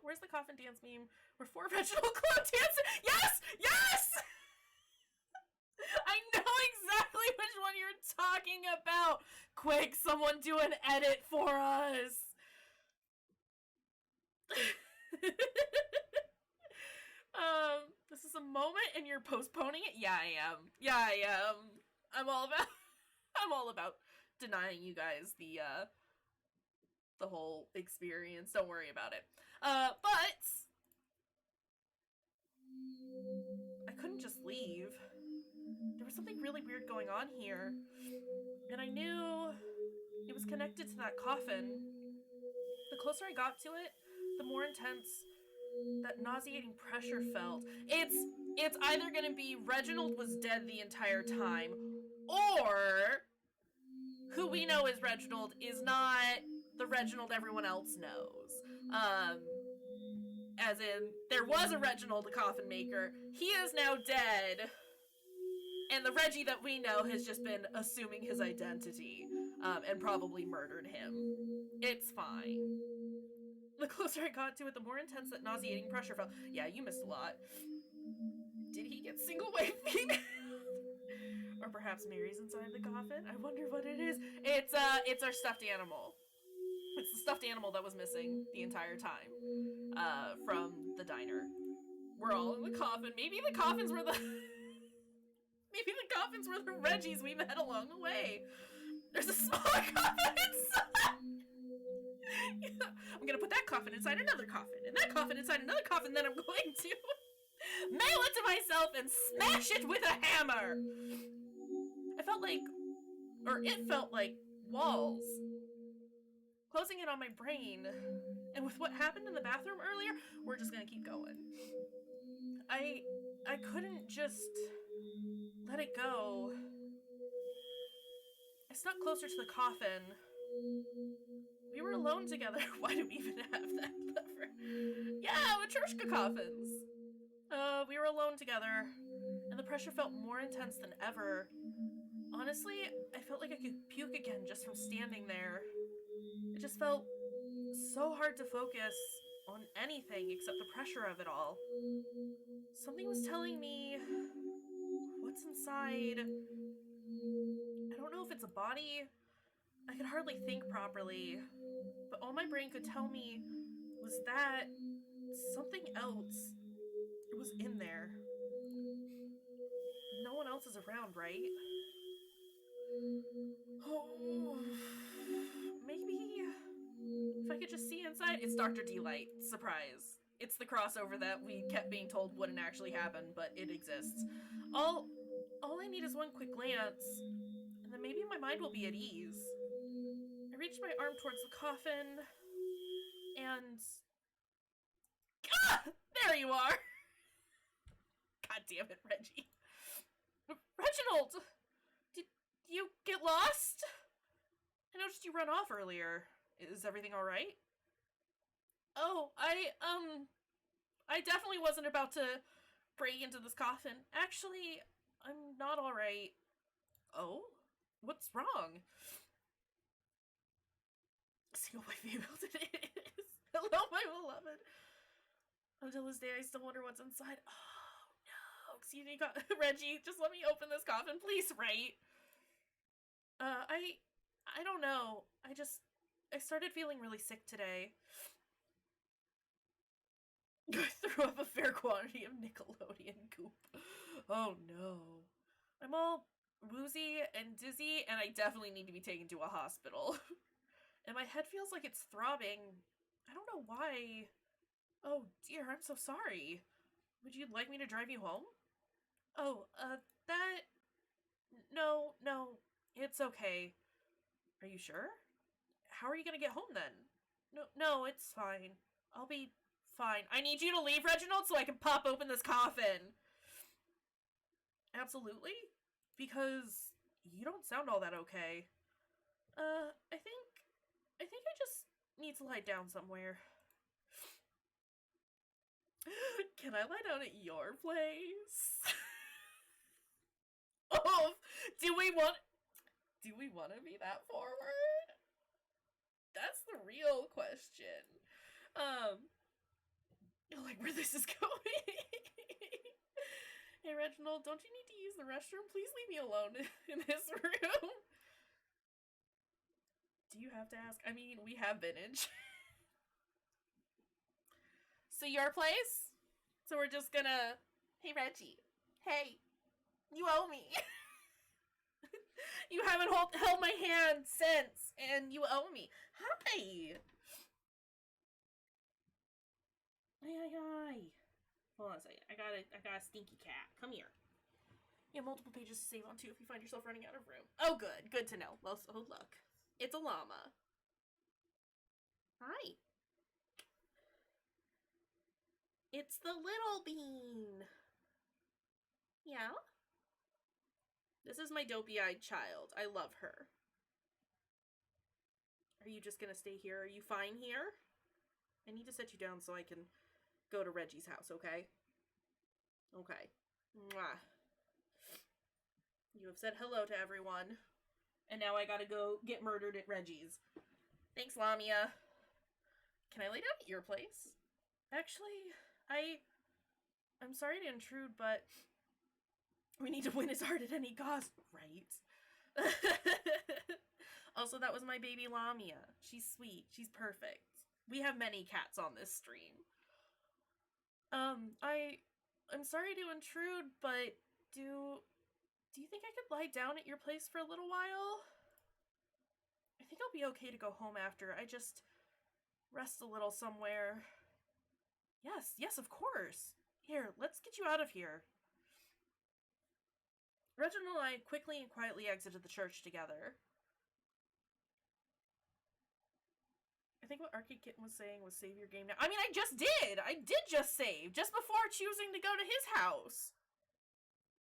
Where's the coffin dance meme? We're 4 Reginald clone dancing. Yes! Yes! I know exactly which one you're talking about. Quick, someone do an edit for us. This is a moment and you're postponing it? Yeah, I am. Yeah, I am. I'm all about denying you guys the whole experience. Don't worry about it. But I couldn't just leave. There was something really weird going on here. And I knew it was connected to that coffin. The closer I got to it, the more intense that nauseating pressure felt. It's either gonna be Reginald was dead the entire time, or who we know as Reginald is not the Reginald everyone else knows. As in, there was a Reginald, the coffin maker. He is now dead. And the Reggie that we know has just been assuming his identity, and probably murdered him. It's fine. The closer I got to it, the more intense that nauseating pressure felt. Yeah, you missed a lot. Did he get single white feet? Or perhaps Mary's inside the coffin? I wonder what it is. It's our stuffed animal. It's the stuffed animal that was missing the entire time, from the diner. We're all in the coffin. Maybe the coffins were the Reggies we met along the way. There's a smaller coffin inside. Yeah. I'm gonna put that coffin inside another coffin, and that coffin inside another coffin, then I'm going to mail it to myself and smash it with a hammer. It felt like walls closing in on my brain. And with what happened in the bathroom earlier, we're just gonna keep going. I couldn't just let it go. I snuck closer to the coffin. We were alone together. Why do we even have that lever? Yeah, Matryoshka coffins. We were alone together, and the pressure felt more intense than ever. Honestly, I felt like I could puke again just from standing there. It just felt so hard to focus on anything except the pressure of it all. Something was telling me what's inside. I don't don't know if it's a body. I could hardly think properly. But all my brain could tell me was that something else was in there. No one else is around, right? Oh, maybe if I could just see inside. It's Dr. Delight. Surprise. It's the crossover that we kept being told wouldn't actually happen, but it exists. All I need is one quick glance, and then maybe my mind will be at ease. I reached my arm towards the coffin, and... Ah! There you are! God damn it, Reggie. Reginald! Did you get lost? I noticed you ran off earlier. Is everything alright? Oh, I definitely wasn't about to break into this coffin. Actually, I'm not alright. Oh? What's wrong? See what my female it is. Hello, my beloved. Until this day, I still wonder what's inside. Oh, no. Excuse me, Reggie, just let me open this coffin, please, right? I don't know. I started feeling really sick today. I threw up a fair quantity of Nickelodeon goop. Oh no. I'm all woozy and dizzy, and I definitely need to be taken to a hospital. And my head feels like it's throbbing. I don't know why. Oh dear, I'm so sorry. Would you like me to drive you home? Oh, that... No, it's okay. Are you sure? How are you gonna get home then? No, it's fine. I'll be fine. I need you to leave, Reginald, so I can pop open this coffin. Absolutely? Because you don't sound all that okay. I think I just need to lie down somewhere. Can I lie down at your place? Oh, do we want to be that forward? That's the real question. Like where this is going. Hey Reginald, don't you need to use the restroom? Please leave me alone in this room. Do you have to ask? I mean, we have vintage. So your place? So we're just gonna... Hey Reggie. Hey. You owe me. You haven't held my hand since, and you owe me. Hi. Hi. Hold on a second. I got a stinky cat. Come here. You have multiple pages to save on too if you find yourself running out of room. Oh, good. Good to know. Well, oh, look. It's a llama. Hi. It's the little bean. Yeah? This is my dopey-eyed child. I love her. Are you just gonna stay here? Are you fine here? I need to set you down so I can go to Reggie's house, okay? Okay. Mwah. You have said hello to everyone. And now I gotta go get murdered at Reggie's. Thanks, Lamia. Can I lay down at your place? Actually, I'm sorry to intrude, but we need to win his heart at any cost, right? Also, that was my baby Lamia. She's sweet. She's perfect. We have many cats on this stream. I'm sorry to intrude, but do you think I could lie down at your place for a little while? I think I'll be okay to go home after. I just rest a little somewhere. Yes, of course. Here, let's get you out of here. Reginald and I quickly and quietly exited the church together. I think what Arcade Kitten was saying was save your game now. I mean, I just did! I did just save, just before choosing to go to his house.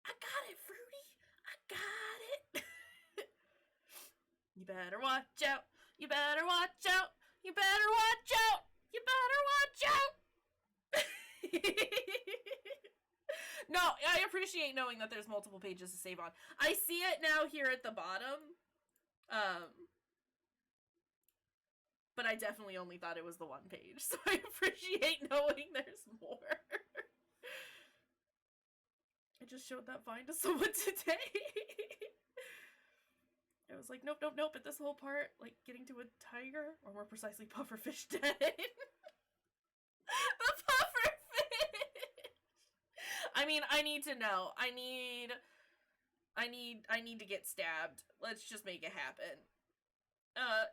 I got it, Fruity. I got it. You better watch out. You better watch out. You better watch out. You better watch out. No, I appreciate knowing that there's multiple pages to save on. I see it now here at the bottom. But I definitely only thought it was the one page, so I appreciate knowing there's more. I just showed that vine to someone today. It was like, nope, nope, nope, at this whole part, like, getting to a tiger, or more precisely, pufferfish dead. The pufferfish! I mean, I need to know. I need to get stabbed. Let's just make it happen.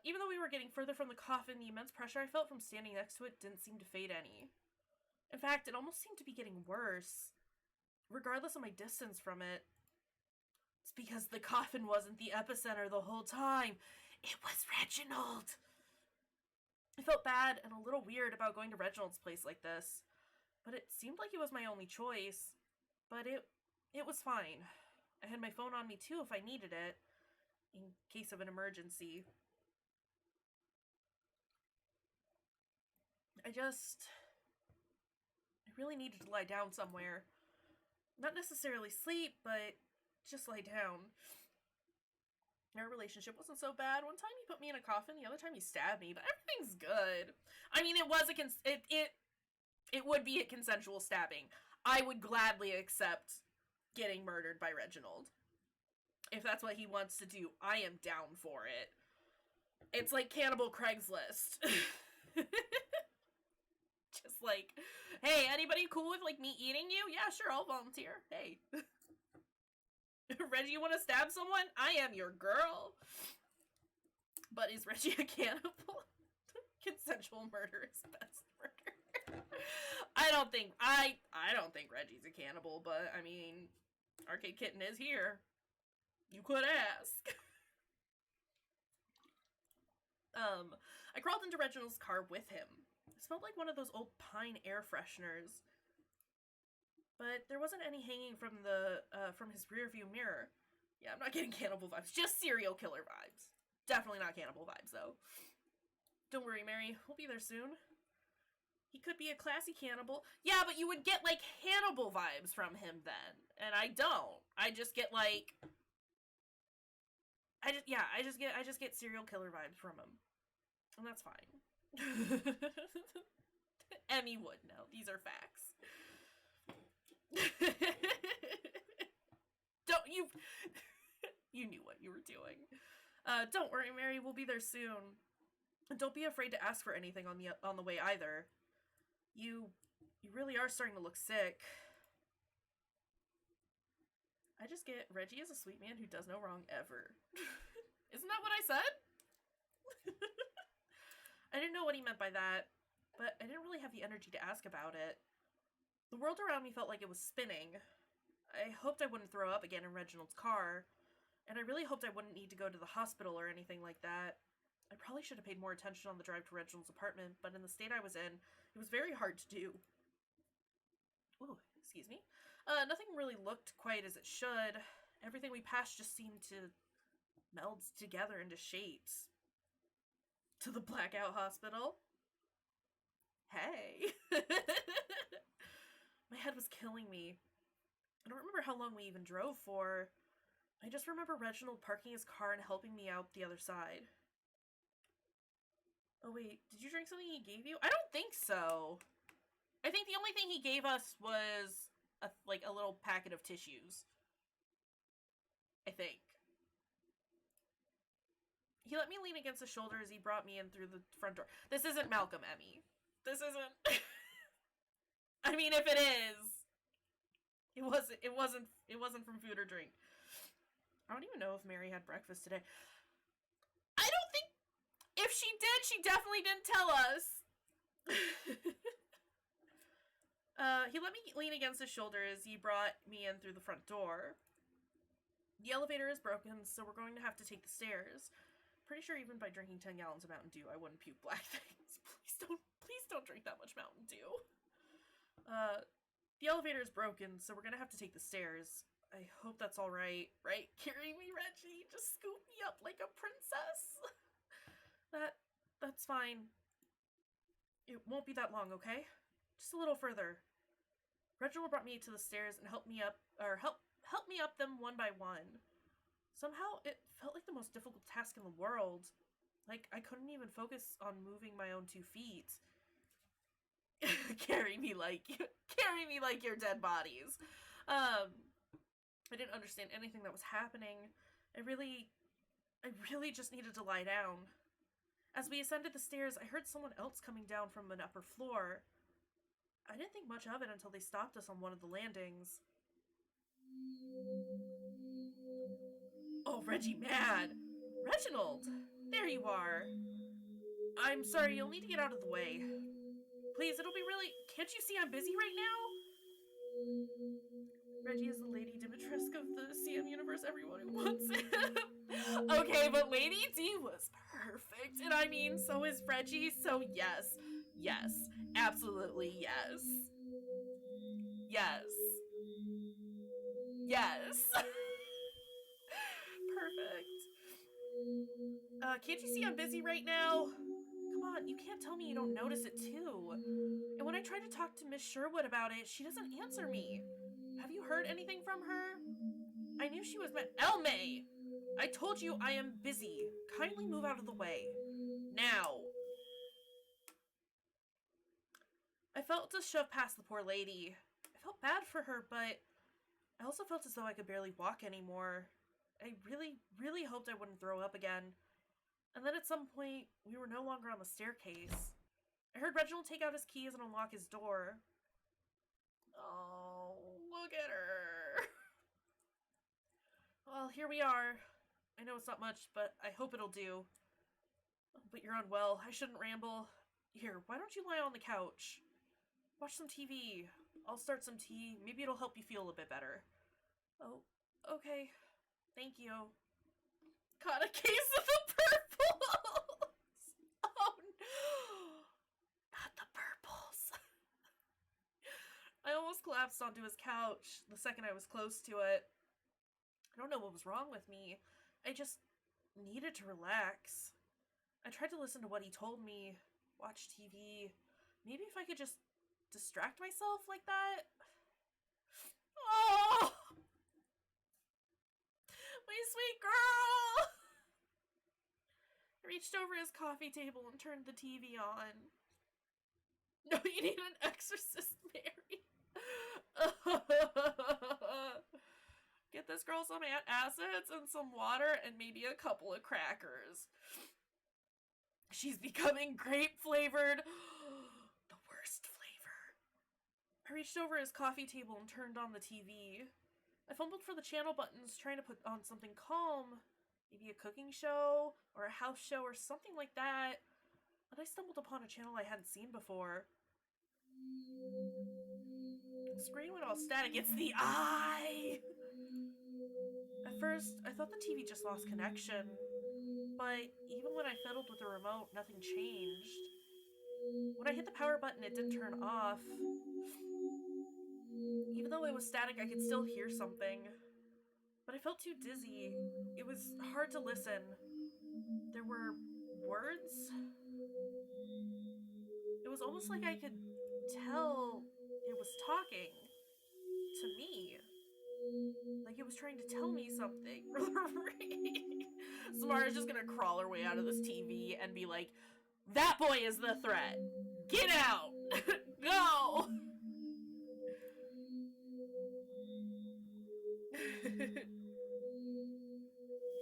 Even though we were getting further from the coffin, the immense pressure I felt from standing next to it didn't seem to fade any. In fact, it almost seemed to be getting worse, regardless of my distance from it. It's because the coffin wasn't the epicenter the whole time. It was Reginald! I felt bad and a little weird about going to Reginald's place like this, but it seemed like it was my only choice. But it was fine. I had my phone on me too if I needed it, in case of an emergency. I really needed to lie down somewhere. Not necessarily sleep, but just lie down. Our relationship wasn't so bad. One time he put me in a coffin, the other time he stabbed me, but everything's good. I mean, it was it would be a consensual stabbing. I would gladly accept getting murdered by Reginald. If that's what he wants to do, I am down for it. It's like Cannibal Craigslist. Just like, hey, anybody cool with, like, me eating you? Yeah, sure, I'll volunteer. Hey. Reggie, you want to stab someone? I am your girl. But is Reggie a cannibal? Consensual murder is best murder. I don't think Reggie's a cannibal, but, I mean, Arcade Kitten is here. You could ask. I crawled into Reginald's car with him. It smelled like one of those old pine air fresheners. But there wasn't any hanging from his rearview mirror. Yeah, I'm not getting cannibal vibes. Just serial killer vibes. Definitely not cannibal vibes, though. Don't worry, Mary. We'll be there soon. He could be a classy cannibal. Yeah, but you would get, like, Hannibal vibes from him then. And I don't. I just get, like... I just get serial killer vibes from him. And that's fine. Emmy would know. These are facts. You knew what you were doing. Don't worry, Mary, we'll be there soon. And don't be afraid to ask for anything on the way either. You really are starting to look sick. I just get Reggie is a sweet man who does no wrong ever. Isn't that what I said? I didn't know what he meant by that, but I didn't really have the energy to ask about it. The world around me felt like it was spinning. I hoped I wouldn't throw up again in Reginald's car, and I really hoped I wouldn't need to go to the hospital or anything like that. I probably should have paid more attention on the drive to Reginald's apartment, but in the state I was in, it was very hard to do. Ooh, excuse me. Nothing really looked quite as it should. Everything we passed just seemed to meld together into shapes. To the blackout hospital? Hey. My head was killing me. I don't remember how long we even drove for. I just remember Reginald parking his car and helping me out the other side. Oh wait, did you drink something he gave you? I don't think so. I think the only thing he gave us was a little packet of tissues. I think. He let me lean against his shoulder as he brought me in through the front door. This isn't Malcolm, Emmy. This isn't... I mean, if it is, it wasn't from food or drink. I don't even know if Mary had breakfast today. I don't think... If she did, she definitely didn't tell us. He let me lean against his shoulder as he brought me in through the front door. The elevator is broken, so we're going to have to take the stairs. Pretty sure even by drinking 10 gallons of Mountain Dew, I wouldn't puke black things. Please don't drink that much Mountain Dew. The elevator is broken, so we're gonna have to take the stairs. I hope that's alright, right? Carry me, Reggie. Just scoop me up like a princess. That's fine. It won't be that long, okay? Just a little further. Reginald brought me to the stairs and helped me up them one by one. Somehow, it felt like the most difficult task in the world. Like, I couldn't even focus on moving my own 2 feet. Carry me like your dead bodies. I didn't understand anything that was happening. I I really just needed to lie down. As we ascended the stairs, I heard someone else coming down from an upper floor. I didn't think much of it until they stopped us on one of the landings. Oh, Reggie mad! Reginald! There you are! I'm sorry, you'll need to get out of the way. Please, it'll be really... Can't you see I'm busy right now? Reggie is the Lady Dimitrescu of the CM universe, everyone who wants him. Okay, but Lady D was perfect. And I mean, so is Reggie, so yes. Yes. Absolutely yes. Yes. Yes. Perfect. Can't you see I'm busy right now? Come on, you can't tell me you don't notice it too. And when I try to talk to Miss Sherwood about it, she doesn't answer me. Have you heard anything from her? I knew she was meant— Elmay! I told you I am busy. Kindly move out of the way. Now. I felt to shove past the poor lady. I felt bad for her, but I also felt as though I could barely walk anymore. I really, really hoped I wouldn't throw up again. And then at some point, we were no longer on the staircase. I heard Reginald take out his keys and unlock his door. Oh, look at her. Well, here we are. I know it's not much, but I hope it'll do. But you're unwell. I shouldn't ramble. Here, why don't you lie on the couch? Watch some TV. I'll start some tea. Maybe it'll help you feel a bit better. Oh, okay. Thank you. Got a case of the purples! Oh no! Not the purples. I almost collapsed onto his couch the second I was close to it. I don't know what was wrong with me. I just needed to relax. I tried to listen to what he told me, watch TV. Maybe if I could just distract myself like that? Oh! My sweet girl! I reached over his coffee table and turned the TV on. No, you need an exorcist, Mary. Get this girl some acids and some water and maybe a couple of crackers. She's becoming grape-flavored. The worst flavor. I reached over his coffee table and turned on the TV. I fumbled for the channel buttons, trying to put on something calm. Maybe a cooking show, or a house show, or something like that. And I stumbled upon a channel I hadn't seen before. The screen went all static. It's the eye! At first, I thought the TV just lost connection. But even when I fiddled with the remote, nothing changed. When I hit the power button, it didn't turn off. Even though it was static, I could still hear something. But I felt too dizzy. It was hard to listen. There were words. It was almost like I could tell it was talking to me. Like it was trying to tell me something. Samara's just gonna crawl her way out of this TV and be like, that boy is the threat. Get out! Go!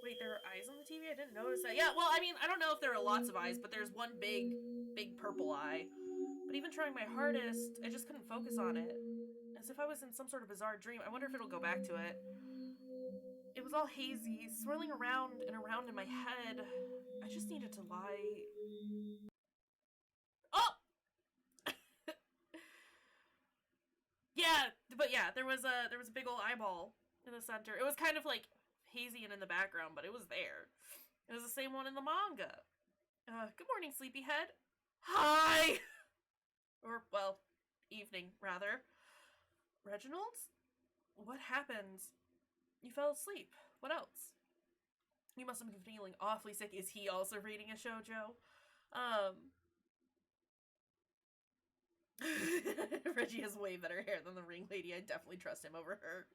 Wait, there are eyes on the TV? I didn't notice that. Yeah, well, I mean, I don't know if there are lots of eyes, but there's one big purple eye. But even trying my hardest, I just couldn't focus on it. As if I was in some sort of bizarre dream. I wonder if it'll go back to it. It was all hazy, swirling around and around in my head. I just needed to lie. Oh! Yeah, there was a big old eyeball in the center. It was kind of like hazy and in the background, but it was there. It was the same one in the manga. Good morning, sleepyhead. Hi! Or, well, evening, rather. Reginald? What happened? You fell asleep. What else? You must have been feeling awfully sick. Is he also reading a shoujo? Reggie has way better hair than the ring lady. I definitely trust him over her.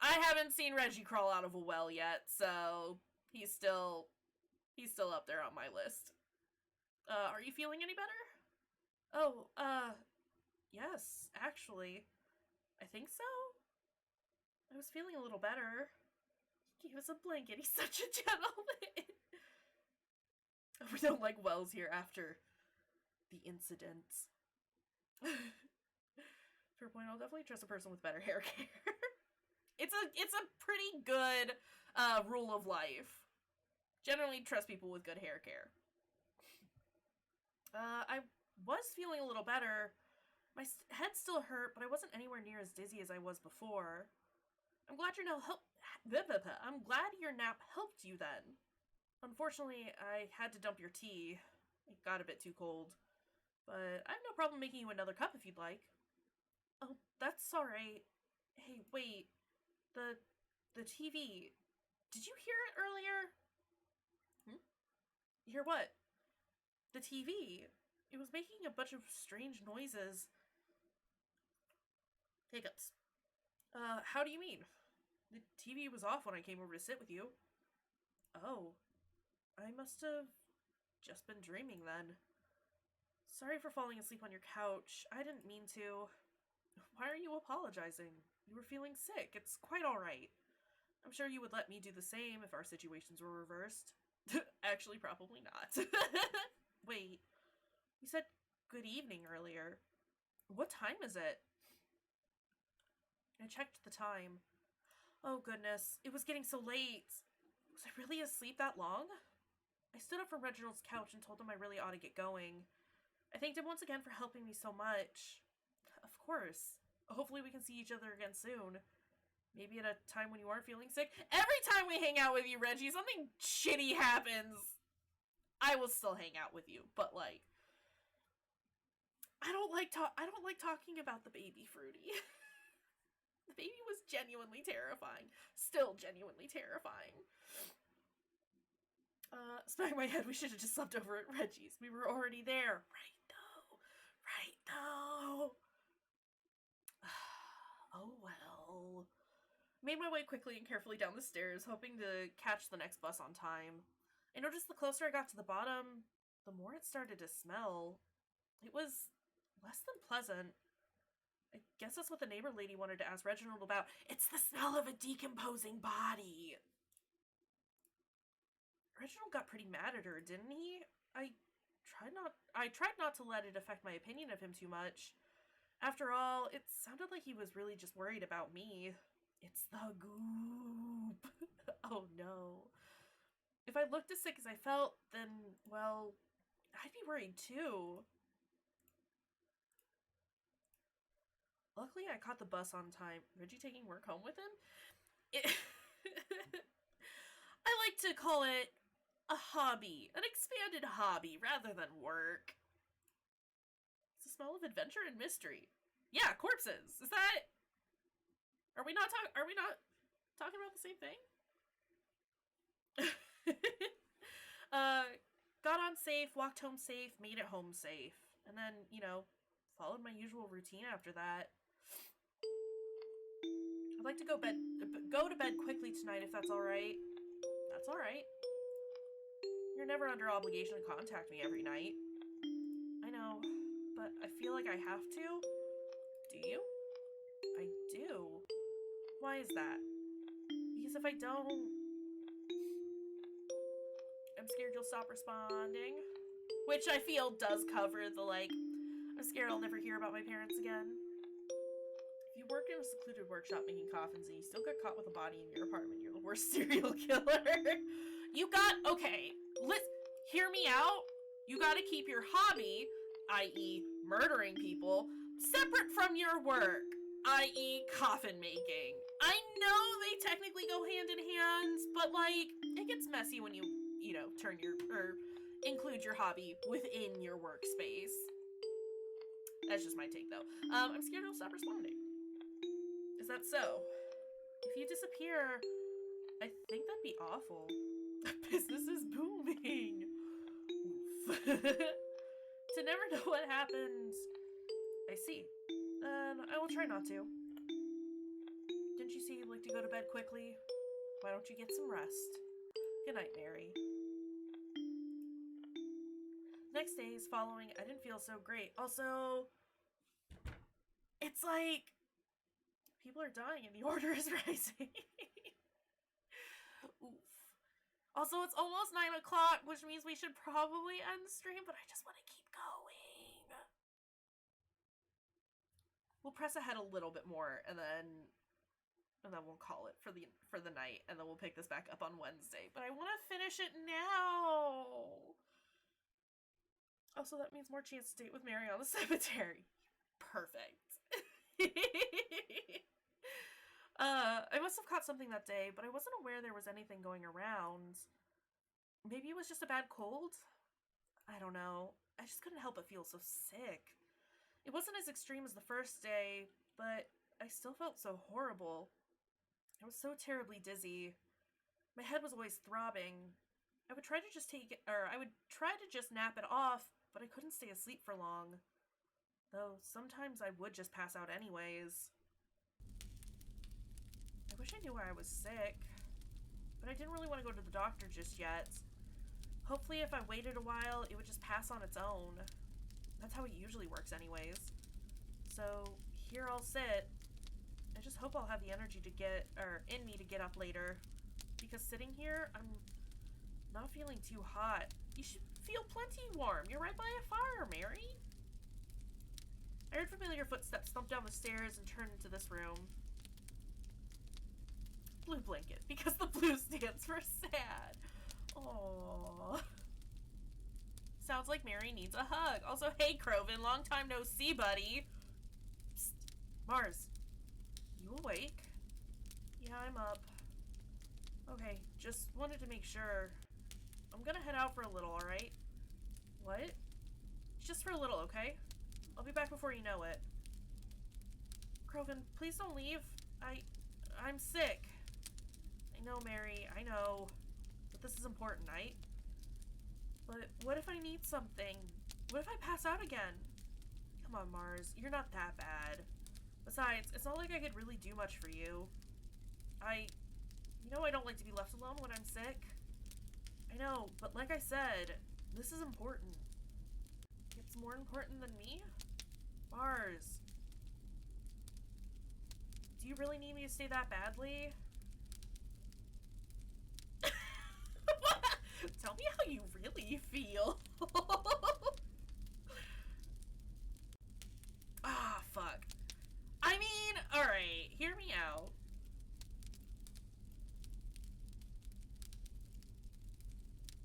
I haven't seen Reggie crawl out of a well yet, so he's still up there on my list. Are you feeling any better? Oh, yes, actually. I think so? I was feeling a little better. He gave us a blanket. He's such a gentleman. We don't like Wells here after the incident. Fair point. I'll definitely trust a person with better hair care. It's a pretty good rule of life. Generally trust people with good hair care. I was feeling a little better. My head still hurt, but I wasn't anywhere near as dizzy as I was before. I'm glad your nap helped you then. Unfortunately, I had to dump your tea. It got a bit too cold. But I have no problem making you another cup if you'd like. Oh, that's alright. Hey, wait. The TV. Did you hear it earlier? Hear what? The TV. It was making a bunch of strange noises. Hiccups. How do you mean? The TV was off when I came over to sit with you. Oh. I must have just been dreaming then. Sorry for falling asleep on your couch. I didn't mean to. Why are you apologizing? You were feeling sick. It's quite alright. I'm sure you would let me do the same if our situations were reversed. Actually, probably not. Wait. You said good evening earlier. What time is it? I checked the time. Oh goodness, it was getting so late. Was I really asleep that long? I stood up from Reginald's couch and told him I really ought to get going. I thanked him once again for helping me so much. Of course. Hopefully we can see each other again soon. Maybe at a time when you aren't feeling sick. Every time we hang out with you, Reggie, something shitty happens. I will still hang out with you, but like, I don't like talking about the baby, Fruity. The baby was genuinely terrifying. Still genuinely terrifying. Smack my head, we should have just slept over at Reggie's. We were already there. Right though. Oh well. Made my way quickly and carefully down the stairs, hoping to catch the next bus on time. I noticed the closer I got to the bottom, the more it started to smell. It was less than pleasant. I guess that's what the neighbor lady wanted to ask Reginald about. It's the smell of a decomposing body. Reginald got pretty mad at her, didn't he? I tried not to let it affect my opinion of him too much. After all, it sounded like he was really just worried about me. It's the goop. Oh no. If I looked as sick as I felt, then, well, I'd be worried too. Luckily, I caught the bus on time. Reggie taking work home with him? I like to call it a hobby. An expanded hobby rather than work. It's the smell of adventure and mystery. Yeah, corpses. Is that... Are we not talking about the same thing? Got on safe, walked home safe, made it home safe. And then, you know, followed my usual routine after that. I'd like to go to bed quickly tonight if that's alright. That's alright. You're never under obligation to contact me every night. I know, but I feel like I have to. Do you? I do. Why is that? Because if I don't, I'm scared you'll stop responding. Which I feel does cover the, like, I'm scared I'll never hear about my parents again. If you work in a secluded workshop making coffins and you still get caught with a body in your apartment, you're the worst serial killer. Okay, hear me out. You gotta keep your hobby, i.e. murdering people, separate from your work, i.e. coffin making. I know they technically go hand in hand, but, like, it gets messy when you know, include your hobby within your workspace. That's just my take, though. I'm scared he'll stop responding. Is that so? If you disappear, I think that'd be awful. Business is booming. Oof. To never know what happened. I see. I will try not to. Didn't you say you'd like to go to bed quickly? Why don't you get some rest? Good night, Mary. Next days following, I didn't feel so great. Also, it's like people are dying and the order is rising. Also, it's almost 9 o'clock, which means we should probably end the stream, but I just want to keep going. We'll press ahead a little bit more, and then we'll call it for the night, and then we'll pick this back up on Wednesday. But I want to finish it now. Also, that means more chance to date with Mary on the cemetery. Perfect. I must have caught something that day, but I wasn't aware there was anything going around. Maybe it was just a bad cold? I don't know. I just couldn't help but feel so sick. It wasn't as extreme as the first day, but I still felt so horrible. I was so terribly dizzy. My head was always throbbing. I would try to just nap it off, but I couldn't stay asleep for long. Though sometimes I would just pass out anyways. I wish I knew why I was sick, but I didn't really want to go to the doctor just yet. Hopefully if I waited a while, it would just pass on its own. That's how it usually works anyways. So here I'll sit. I just hope I'll have the energy to get up later. Because sitting here, I'm not feeling too hot. You should feel plenty warm. You're right by a fire, Mary. I heard familiar footsteps thump down the stairs and turned into this room. Blue blanket, because the blue stands for sad. Aww. Sounds like Mary needs a hug. Also, hey, Croven, long time no see, buddy. Psst. Mars, you awake? Yeah, I'm up. Okay, just wanted to make sure. I'm gonna head out for a little, alright? What? Just for a little, okay? I'll be back before you know it. Croven, please don't leave. I'm sick. I know, Mary, I know. But this is important, right? But what if I need something? What if I pass out again? Come on, Mars, you're not that bad. Besides, it's not like I could really do much for you. You know I don't like to be left alone when I'm sick. I know, but like I said, this is important. It's more important than me? Mars. Do you really need me to stay that badly? Tell me how you really feel. Ah, fuck. I mean, alright, hear me out.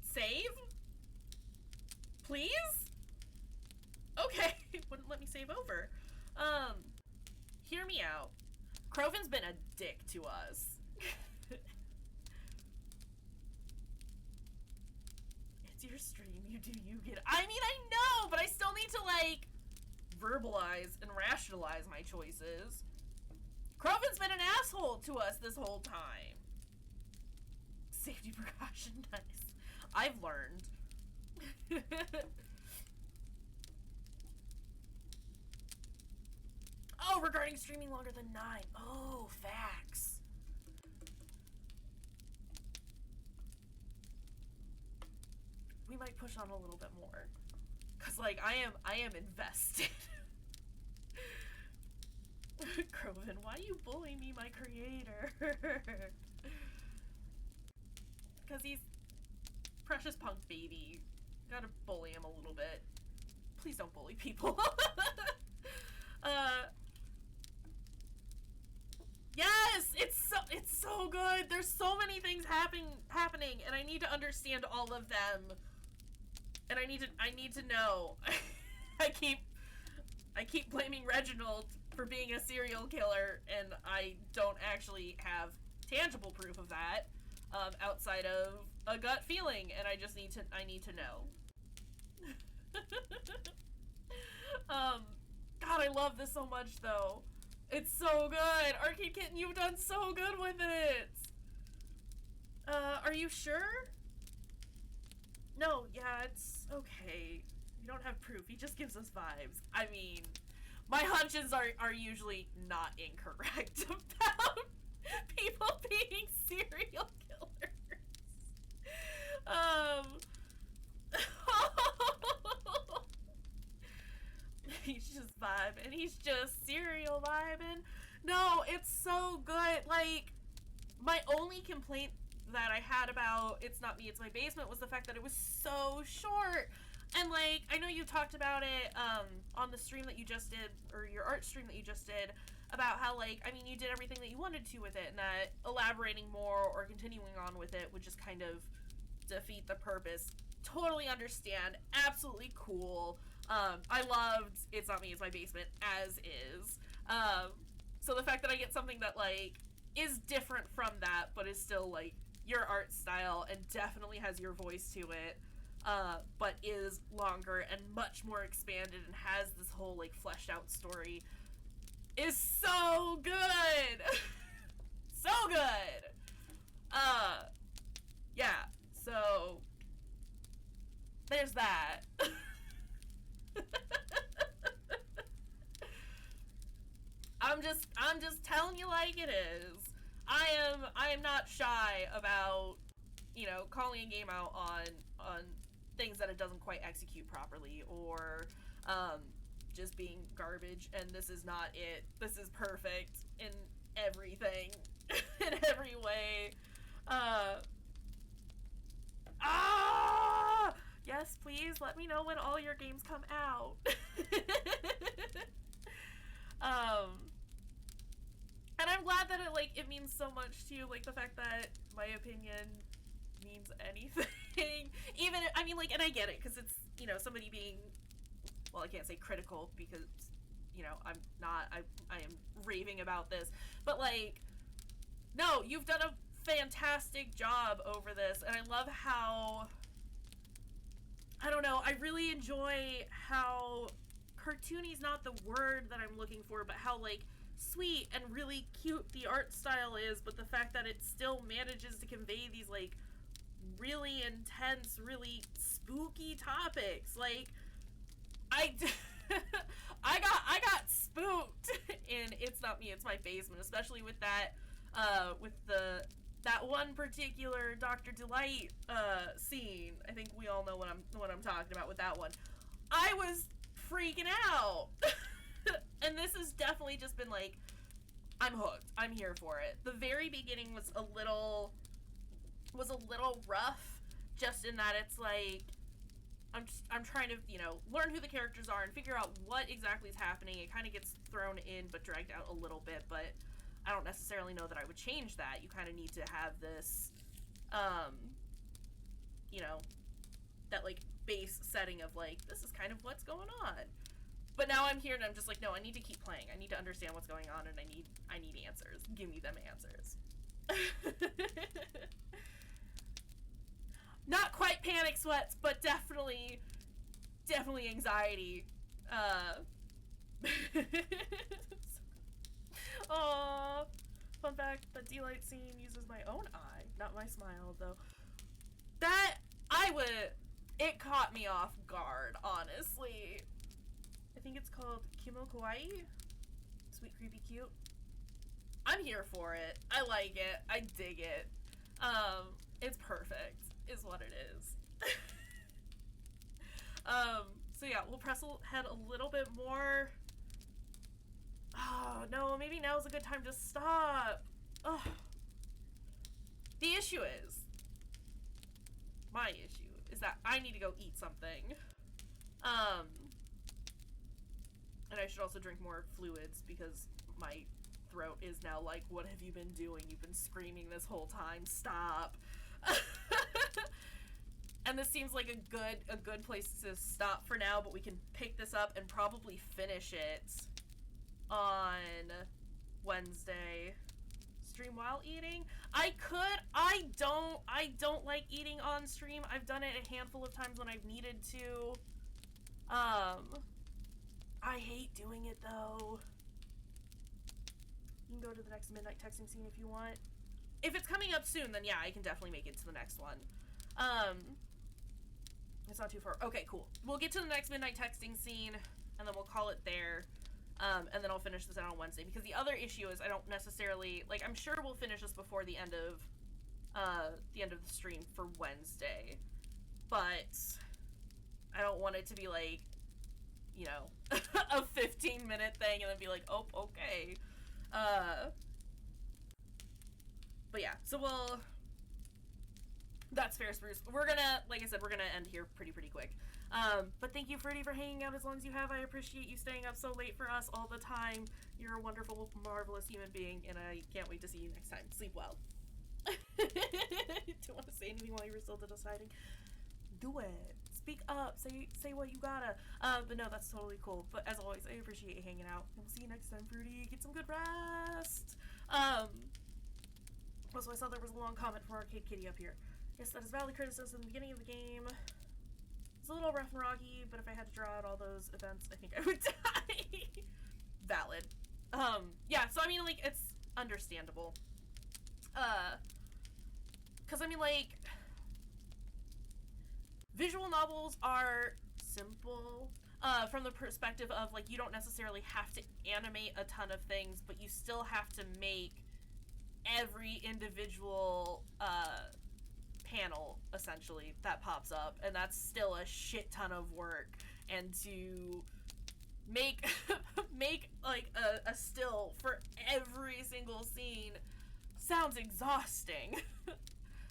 Save? Please? Okay, wouldn't let me save over. Hear me out. Croven's been a dick to us. It's your stream, you do you get. I mean, I know, but I still need to, like, verbalize and rationalize my choices. Croven's been an asshole to us this whole time. Safety precaution, nice. I've learned. Oh, regarding streaming longer than 9. Oh, facts. We might push on a little bit more. Cause like I am invested. Croven, why you bully me, my creator? Cause he's precious punk baby. Gotta bully him a little bit. Please don't bully people. Yes, it's so good. There's so many things happening, and I need to understand all of them. And I need to know. I keep blaming Reginald for being a serial killer, and I don't actually have tangible proof of that, outside of a gut feeling, and I need to know. God, I love this so much, though. It's so good! Arcade Kitten, you've done so good with it! Are you sure? No, yeah, it's okay. You don't have proof, he just gives us vibes. I mean, my hunches are usually not incorrect about people being serial killers. He's just vibing. He's just serial vibing. No, it's so good. Like, my only complaint that I had about It's Not Me, It's My Basement was the fact that it was so short. And, like, I know you talked about it on the stream that you just did, or your art stream that you just did, about how, like, I mean, you did everything that you wanted to with it, and that elaborating more or continuing on with it would just kind of defeat the purpose. Totally understand. Absolutely cool. I loved It's Not Me, It's My Basement as is. So the fact that I get something that, like, is different from that, but is still, like, your art style and definitely has your voice to it, but is longer and much more expanded and has this whole, like, fleshed out story, is so good! So good! Yeah, so there's that. I'm just telling you like it is. I am not shy about, you know, calling a game out on things that it doesn't quite execute properly, or just being garbage, and this is not it. This is perfect in everything. In every way. Yes, please let me know when all your games come out. And I'm glad that it means so much to you, like, the fact that my opinion means anything. Even, I mean, like, and I get it, because it's, you know, somebody being, well, I can't say critical, because, you know, I'm not, I am raving about this, but, like, no, you've done a fantastic job over this, and I love how, I don't know, I really enjoy how cartoony's not the word that I'm looking for, but how, like, sweet and really cute the art style is, but the fact that it still manages to convey these, like, really intense, really spooky topics. Like, I got spooked in It's Not Me, It's My Basement, especially with that, that one particular Dr. Delight scene. I think we all know what I'm talking about with that one. I was freaking out. And this has definitely just been like, I'm hooked. I'm here for it. The very beginning was a little rough, just in that it's like, I'm trying to, you know, learn who the characters are and figure out what exactly is happening. It kind of gets thrown in but dragged out a little bit, but I don't necessarily know that I would change that. You kind of need to have this, you know, that, like, base setting of, like, this is kind of what's going on. But now I'm here and I'm just like, no, I need to keep playing. I need to understand what's going on, and I need answers. Give me them answers. Not quite panic sweats, but definitely anxiety. Aww. Fun fact, the delight scene uses my own eye, not my smile, though. That, it caught me off guard, honestly. I think it's called Kimo Kawaii? Sweet, creepy, cute. I'm here for it. I like it. I dig it. It's perfect, is what it is. So yeah, we'll press ahead a little bit more. Oh, no, maybe now's a good time to stop. Ugh. The issue is, my issue, is that I need to go eat something. And I should also drink more fluids, because my throat is now like, what have you been doing? You've been screaming this whole time. Stop. And this seems like a good place to stop for now, but we can pick this up and probably finish it on Wednesday. Stream while eating? I don't like eating on stream. I've done it a handful of times when I've needed to. I hate doing it, though. You can go to the next midnight texting scene if you want. If it's coming up soon, then yeah, I can definitely make it to the next one. It's not too far. Okay, cool. We'll get to the next midnight texting scene, and then we'll call it there. And then I'll finish this out on Wednesday, because the other issue is I don't necessarily, like, I'm sure we'll finish this before the end of the stream for Wednesday, but I don't want it to be like, you know, a 15-minute thing and then be like, oh, okay. But yeah, so That's fair, Spruce. We're gonna, like I said, we're gonna end here pretty quick. But thank you, Freddy, for hanging out as long as you have. I appreciate you staying up so late for us all the time. You're a wonderful, marvelous human being, and I can't wait to see you next time. Sleep well. Do you want to say anything while you were still deciding? Do it. Speak up. Say what you gotta. But no, that's totally cool. But as always, I appreciate you hanging out. And we'll see you next time, Fruity. Get some good rest. Also, I saw there was a long comment from Arcade Kitty up here. Yes, that is valid criticism. The beginning of the game it's a little rough and rocky, but if I had to draw out all those events, I think I would die. Valid. Yeah, so I mean, like, it's understandable. Cause I mean, like, visual novels are simple, from the perspective of, like, you don't necessarily have to animate a ton of things, but you still have to make every individual, panel, essentially, that pops up, and that's still a shit ton of work, and to make, like, a still for every single scene sounds exhausting.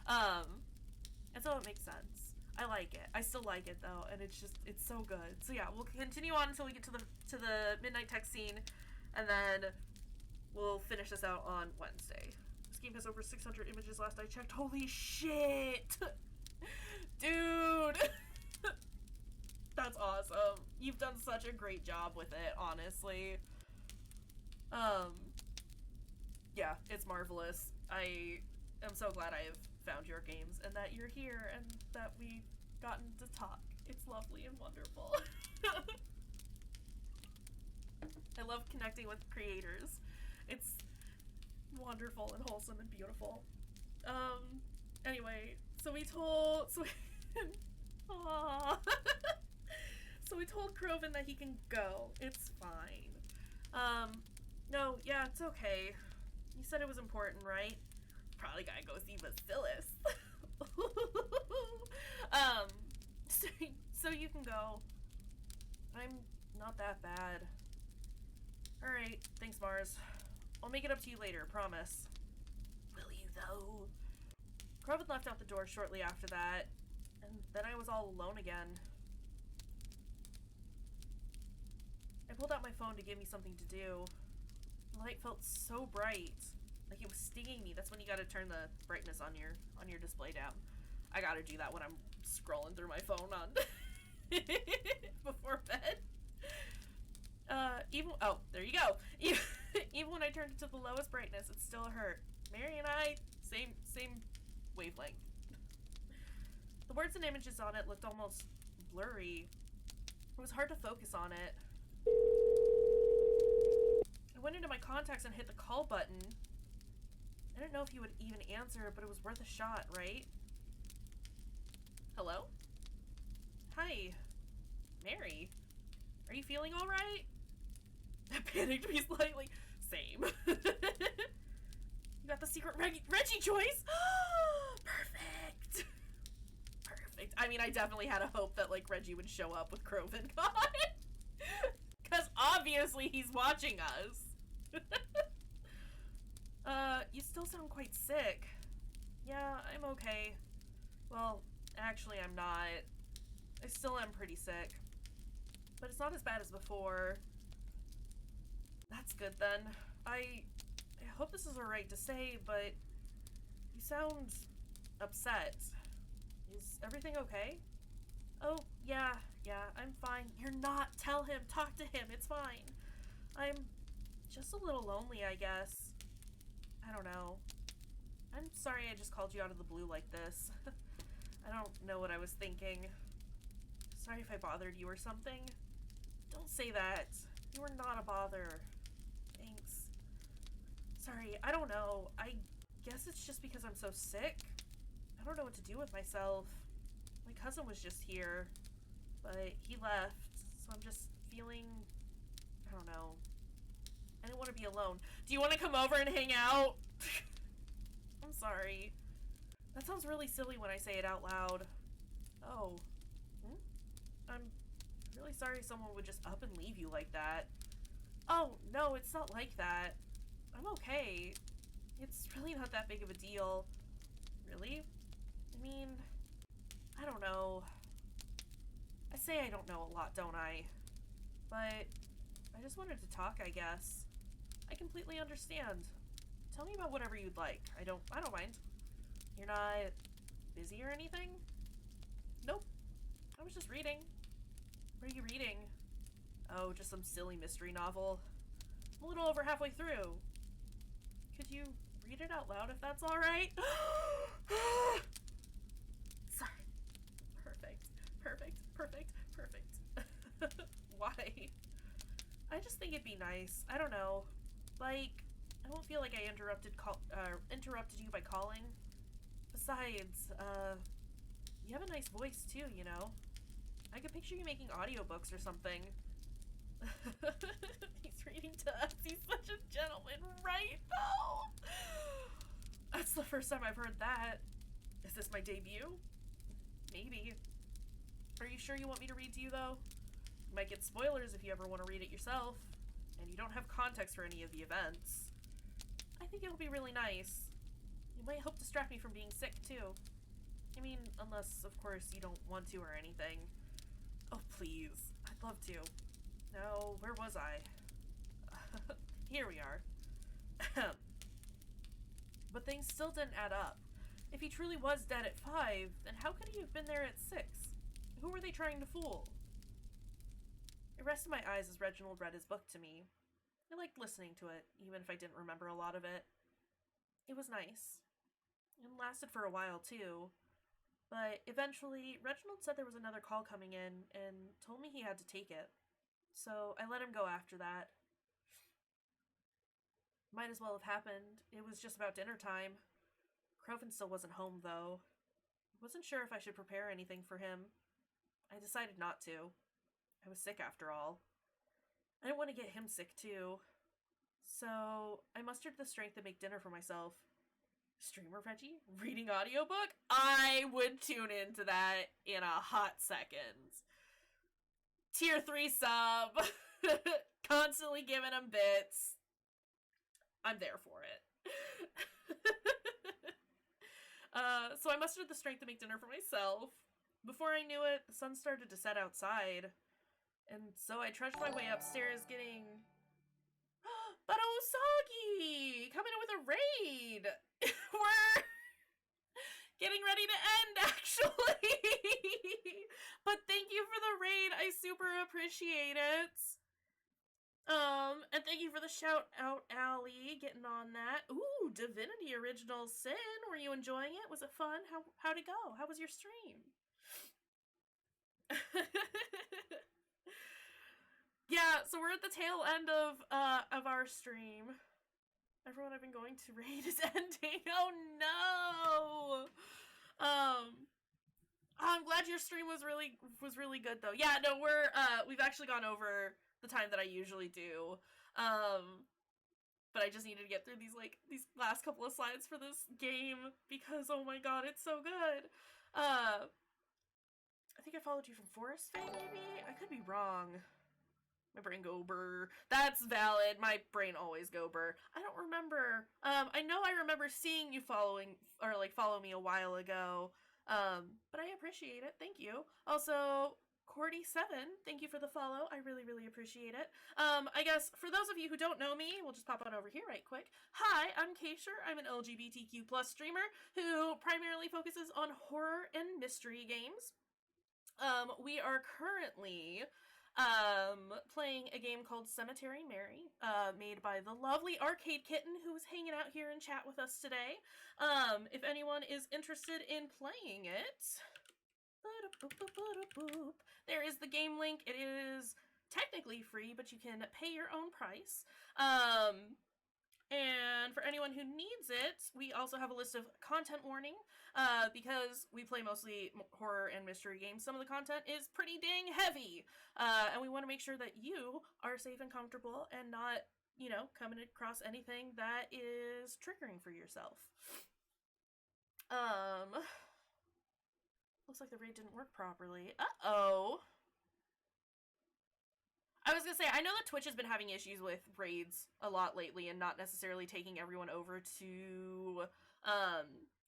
And so it makes sense. I like it. I still like it, though, and it's so good. So yeah, we'll continue on until we get to the Midnight Tech scene, and then we'll finish this out on Wednesday. This game has over 600 images last I checked. Holy shit! Dude! That's awesome. You've done such a great job with it, honestly. Yeah, it's marvelous. I am so glad I have found your games and that you're here and that we've gotten to talk. It's lovely and wonderful. I love connecting with creators. It's wonderful and wholesome and beautiful. Anyway, so we told Croven that he can go. It's fine. No, yeah, it's okay. You said it was important, right? Probably gotta go see Bacillus. So you can go. I'm not that bad. Alright, thanks, Mars. I'll make it up to you later, promise. Will you, though? Croven left out the door shortly after that, and then I was all alone again. I pulled out my phone to give me something to do. The light felt so bright, like it was stinging me. That's when you gotta turn the brightness on your display down. I gotta do that when I'm scrolling through my phone on before bed. Oh, there you go. Even when I turned it to the lowest brightness, it still hurt. Mary and I, same wavelength. The words and images on it looked almost blurry. It was hard to focus on it. I went into my contacts and hit the call button. I didn't know if you would even answer, but it was worth a shot, right? Hello? Hi. Mary. Are you feeling alright? That panicked me slightly. Same. You got the secret Reggie choice? Perfect. Perfect. I mean, I definitely had a hope that, like, Reggie would show up with Croven gone. Because obviously he's watching us. You still sound quite sick. Yeah, I'm okay. Well, actually I'm not. I still am pretty sick. But it's not as bad as before. That's good then. I hope this is alright to say, but you sound upset. Is everything okay? Oh, yeah, I'm fine. You're not. Tell him. Talk to him. It's fine. I'm just a little lonely, I guess. I don't know. I'm sorry I just called you out of the blue like this. I don't know what I was thinking. Sorry if I bothered you or something. Don't say that. You were not a bother. Thanks. Sorry, I don't know. I guess it's just because I'm so sick. I don't know what to do with myself. My cousin was just here, but he left, so I'm just feeling, I don't know. I didn't want to be alone. Do you want to come over and hang out? I'm sorry. That sounds really silly when I say it out loud. Oh. I'm really sorry someone would just up and leave you like that. Oh, no, it's not like that. I'm okay. It's really not that big of a deal. Really? mean, I don't know. I say I don't know a lot, don't I? But I just wanted to talk, I guess. I completely understand. Tell me about whatever you'd like. I don't mind. You're not busy or anything? Nope. I was just reading. What are you reading? Oh, just some silly mystery novel. I'm a little over halfway through. Could you read it out loud if that's alright? Sorry. Perfect. Why? I just think it'd be nice. I don't know. Like, I won't feel like I interrupted you by calling. Besides, you have a nice voice too, you know? I could picture you making audiobooks or something. He's reading to us. He's such a gentleman, right? Oh! That's the first time I've heard that. Is this my debut? Maybe. Are you sure you want me to read to you, though? You might get spoilers if you ever want to read it yourself. And you don't have context for any of the events. I think it'll be really nice. You might help distract me from being sick, too. I mean, unless, of course, you don't want to or anything. Oh, please. I'd love to. Now, where was I? Here we are. But things still didn't add up. If he truly was dead at 5, then how could he have been there at 6? Who were they trying to fool? I rested my eyes as Reginald read his book to me. I liked listening to it, even if I didn't remember a lot of it. It was nice. It lasted for a while, too. But eventually, Reginald said there was another call coming in and told me he had to take it. So I let him go after that. Might as well have happened. It was just about dinner time. Croven still wasn't home, though. I wasn't sure if I should prepare anything for him. I decided not to. I was sick after all. I didn't want to get him sick, too. So I mustered the strength to make dinner for myself. Streamer Reggie? Reading audiobook? I would tune into that in a hot second. Tier 3 sub. Constantly giving him bits. I'm there for it. So I mustered the strength to make dinner for myself. Before I knew it, the sun started to set outside. And so I trudged my way upstairs getting... But Osagi! Coming in with a raid! We're getting ready to end, actually! But thank you for the raid. I super appreciate it. And thank you for the shout out, Allie, getting on that. Ooh, Divinity Original Sin. Were you enjoying it? Was it fun? How'd it go? How was your stream? Yeah, so we're at the tail end of our stream. Everyone I've been going to raid is ending. Oh no! I'm glad your stream was really good though. Yeah, no, we've actually gone over the time that I usually do. But I just needed to get through these last couple of slides for this game because oh my god, it's so good. I think I followed you from Forest Fae, maybe? I could be wrong. My brain go brr. That's valid. My brain always go brr. I don't remember. I know I remember seeing you follow me a while ago. But I appreciate it. Thank you. Also, Cordy7, thank you for the follow. I really, really appreciate it. I guess for those of you who don't know me, we'll just pop on over here right quick. Hi, I'm Kayshurrr. I'm an LGBTQ+ streamer who primarily focuses on horror and mystery games. We are currently playing a game called Cemetery Mary, made by the lovely Arcade Kitten, who's hanging out here in chat with us today. If anyone is interested in playing it, there is the game link. It is technically free, but you can pay your own price. And for anyone who needs it, we also have a list of content warning, because we play mostly horror and mystery games. Some of the content is pretty dang heavy, and we want to make sure that you are safe and comfortable and not, coming across anything that is triggering for yourself. Looks like the raid didn't work properly. Uh-oh. I was gonna say, I know that Twitch has been having issues with raids a lot lately and not necessarily taking everyone over to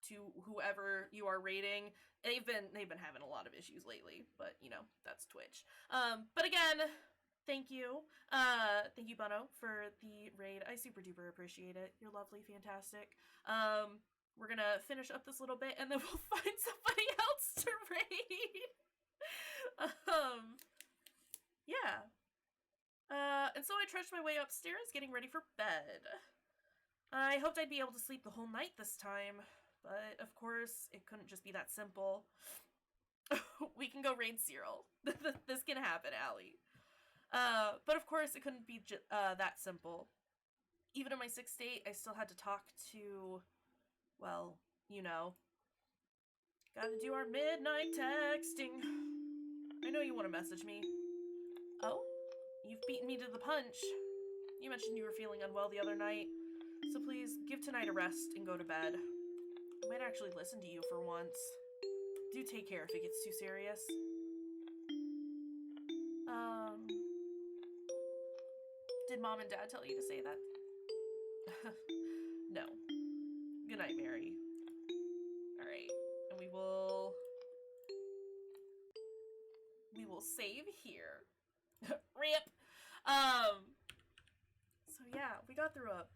to whoever you are raiding. They've been having a lot of issues lately, but you know, that's Twitch. But again, thank you. Thank you, Bono, for the raid. I super duper appreciate it. You're lovely, fantastic. We're gonna finish up this little bit and then we'll find somebody else to raid. Yeah. And so I trudged my way upstairs, getting ready for bed. I hoped I'd be able to sleep the whole night this time, but of course, it couldn't just be that simple. We can go raid Cyril. This can happen, Allie. But of course, it couldn't be that simple. Even in my sick state, I still had to talk to, well, you know. Gotta do our midnight texting. I know you want to message me. Oh? You've beaten me to the punch. You mentioned you were feeling unwell the other night, so please give tonight a rest and go to bed. I might actually listen to you for once. Do take care if it gets too serious. Did Mom and Dad tell you to say that? No. Good night, Mary. Alright, and we will save here. RIP! So yeah, we got through a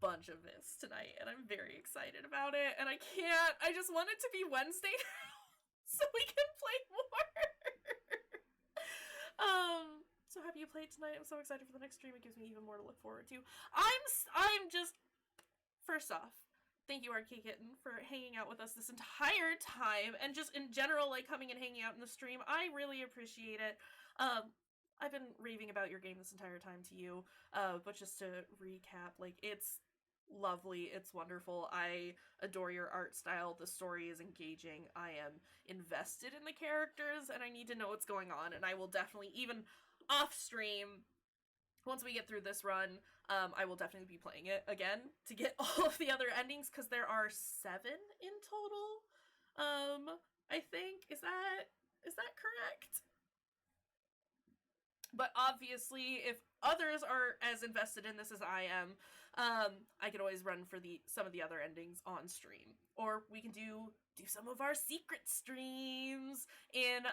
bunch of this tonight, and I'm very excited about it, and I just want it to be Wednesday now, so we can play more! So happy you played tonight. I'm so excited for the next stream. It gives me even more to look forward to. I'm just, first off, thank you, Arcade Kitten, for hanging out with us this entire time, and just in general, like, coming and hanging out in the stream. I really appreciate it. I've been raving about your game this entire time to you, but just to recap, like, it's lovely, it's wonderful, I adore your art style, the story is engaging, I am invested in the characters, and I need to know what's going on, and I will definitely, even off-stream, once we get through this run, I will definitely be playing it again to get all of the other endings, because there are 7 in total, I think. Is that correct? But obviously, if others are as invested in this as I am, I could always run for some of the other endings on stream. Or we can do some of our secret streams in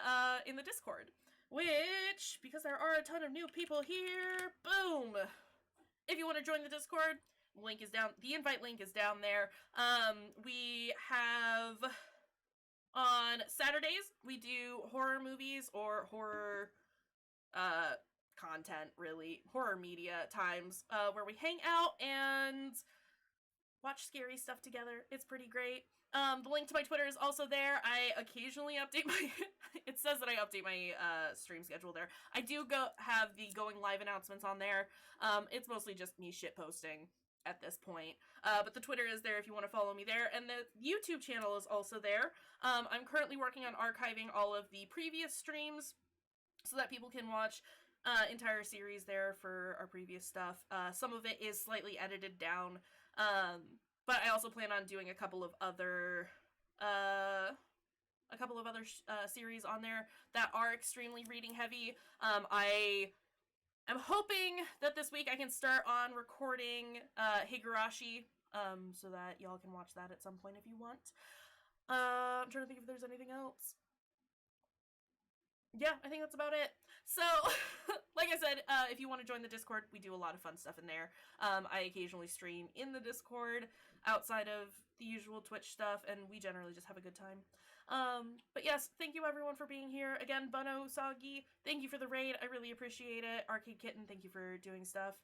the Discord. Which, because there are a ton of new people here, boom! If you want to join the Discord, link is down, the invite link is down there. We have, on Saturdays, we do horror movies or horror, content, really, horror media times, where we hang out and watch scary stuff together. It's pretty great. The link to my Twitter is also there. I occasionally update my, it says that I update my, stream schedule there. I do have the going live announcements on there. It's mostly just me shitposting at this point. But the Twitter is there if you want to follow me there, and the YouTube channel is also there. I'm currently working on archiving all of the previous streams so that people can watch entire series there for our previous stuff. Some of it is slightly edited down, but I also plan on doing a couple of other series on there that are extremely reading heavy. I am hoping that this week I can start on recording Higurashi, so that y'all can watch that at some point if you want. I'm trying to think if there's anything else. Yeah, I think that's about it. So, like I said, if you want to join the Discord, we do a lot of fun stuff in there. I occasionally stream in the Discord outside of the usual Twitch stuff, and we generally just have a good time. But yes, thank you everyone for being here. Again, Bunno, Soggy, thank you for the raid. I really appreciate it. Arcade Kitten, thank you for doing stuff.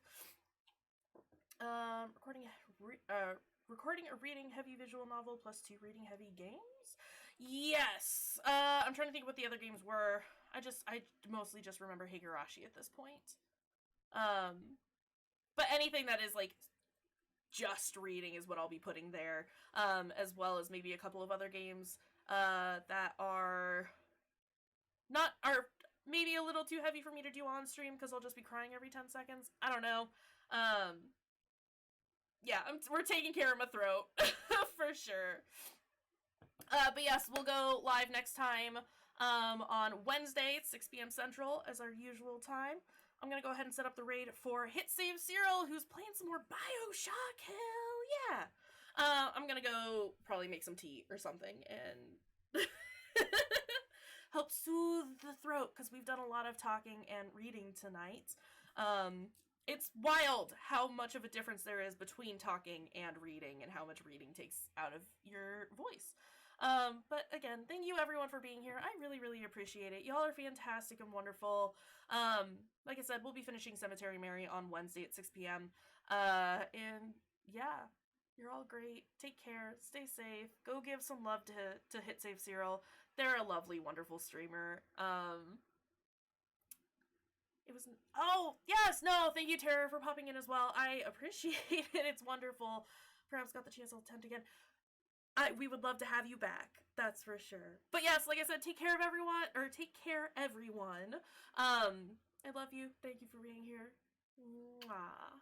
Recording a reading heavy visual novel plus 2 reading heavy games? Yes! I'm trying to think what the other games were. I mostly just remember Higurashi at this point. But anything that is, like, just reading is what I'll be putting there, as well as maybe a couple of other games, that are maybe a little too heavy for me to do on stream, because I'll just be crying every 10 seconds. I don't know. Yeah, we're taking care of my throat, for sure. But yes, we'll go live next time, on Wednesday at 6 p.m. Central, as our usual time. I'm gonna go ahead and set up the raid for Hit Save Cyril, who's playing some more Bioshock, hell yeah! I'm gonna go probably make some tea or something and help soothe the throat because we've done a lot of talking and reading tonight. It's wild how much of a difference there is between talking and reading and how much reading takes out of your voice. But again, thank you everyone for being here. I really, really appreciate it. Y'all are fantastic and wonderful. Like I said, we'll be finishing Cemetery Mary on Wednesday at 6 p.m. And yeah, you're all great. Take care. Stay safe. Go give some love to Hit Save Cyril. They're a lovely, wonderful streamer. It was... Oh, yes! No, thank you, Tara, for popping in as well. I appreciate it. It's wonderful. Perhaps got the chance to attempt again. We would love to have you back. That's for sure. But yes, like I said, take care of everyone. Or take care, everyone. I love you. Thank you for being here. Mwah.